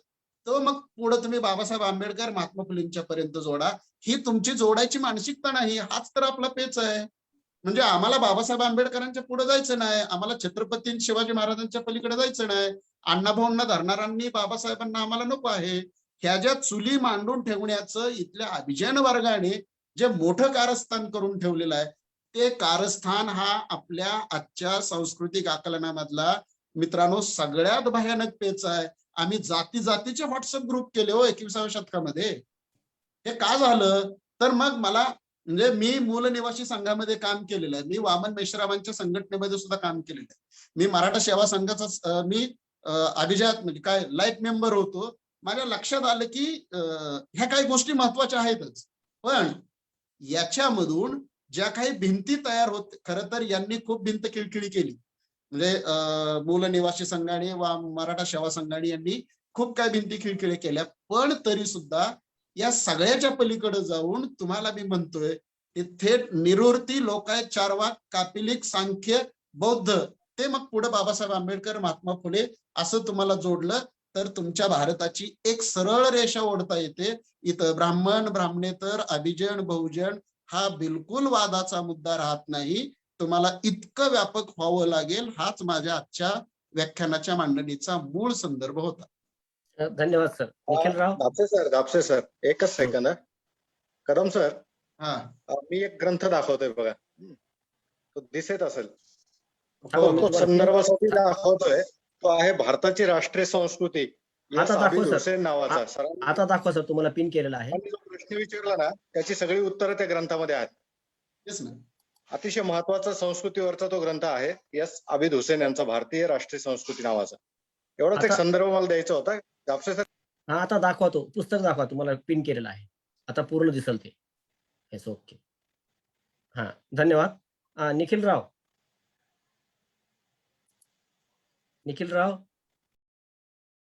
तो मग पुढे तुम्ही बाबासाहेब आंबेडकर, महात्मा फुलेंच्या पर्यंत जोडा. ही तुमची जोडायची मानसिकता नाही, हाच तर आपला पेच आहे. म्हणजे आम्हाला बाबासाहेब आंबेडकरांच्या पुढे जायचं नाही, आम्हाला छत्रपती शिवाजी महाराजांच्या पलीकडे जायचं नाही, अण्णाभाऊंना धरणाऱ्यांनी बाबासाहेबांना आम्हाला नको आहे. ह्या ज्या चुली मांडून ठेवण्याचं इथल्या अभिजन वर्गाने जे मोठं कारस्थान करून ठेवलेलं आहे, ते कारस्थान हा आपल्या आजच्या सांस्कृतिक आकलनामधला मित्रांनो सगळ्यात भयानक पेच आहे. आम्ही जातीचे व्हॉट्सअप ग्रुप केले हो 21व्या शतकामध्ये. हे का झालं, तर मग मला म्हणजे मी मूल निवासी संघामध्ये काम केलेलं आहे. मी वामन मेश्रामांच्या संघटनेमध्ये सुद्धा काम केलेलं आहे. मी मराठा सेवा संघाचा मी अभिजात म्हणजे काय लाईफ मेंबर होतो. माझ्या लक्षात आलं की ह्या काही गोष्टी महत्वाच्या आहेतच, पण याच्यामधून ज्या काही भिंती तयार होत, खरं तर यांनी खूप भिंत खिळखिळी केली. म्हणजे मूल निवासी संघाने वा मराठा सेवा संघाने यांनी खूप काही भिंती खिळखिळी केल्या, पण तरी सुद्धा या सगळ्याच्या पलीकडे जाऊन तुम्हाला मी म्हणतोय की थेट निवृत्ती, लोकायत, चारवाक, कापिलिक, सांख्य, बौद्ध, ते मग पुढे बाबासाहेब आंबेडकर, महात्मा फुले असं तुम्हाला जोडलं तर तुमच्या भारताची एक सरळ रेषा ओढता येते. इथं ब्राह्मण, ब्राह्मणेतर, अभिजन, बहुजन हा बिलकुल वादाचा मुद्दा राहत नाही. तुम्हाला इतकं व्यापक व्हावं लागेल. हाच माझ्या आजच्या व्याख्यानाच्या मांडणीचा मूळ संदर्भ होता. धन्यवाद सर. निखिलराव. दापसे सर एकच सेकंद. कदम सर, हा मी एक ग्रंथ दाखवतोय बघा, तो दिसत असेल. हो, मी तो तुम्हाला- संदर्भासाठी दाखवतोय. तो आहे भारताची राष्ट्रीय संस्कृती या आता दाखवू साबित सर. हुसेन नावाचा. सरांनी आता दाखवा सर, तुम्हाला पिन केलेला आहे. जो प्रश्न विचारला ना त्याची सगळी उत्तरं त्या ग्रंथामध्ये आहेत. तेच ना. अतिशय महत्वाचा संस्कृतीवरचा तो ग्रंथ आहे. एस आबिद हुसेन यांचा भारतीय राष्ट्रीय संस्कृती नावाचा. एवढाच एक आता- संदर्भ मला द्यायचा होता. दापसे सर, हा, आता दाखवा, तो पुस्तक दाखवा, तुम्हाला पिन केलेला आहे. आता पूर्ण दिसल ते. Yes, okay. हा, धन्यवाद. निखिलराव.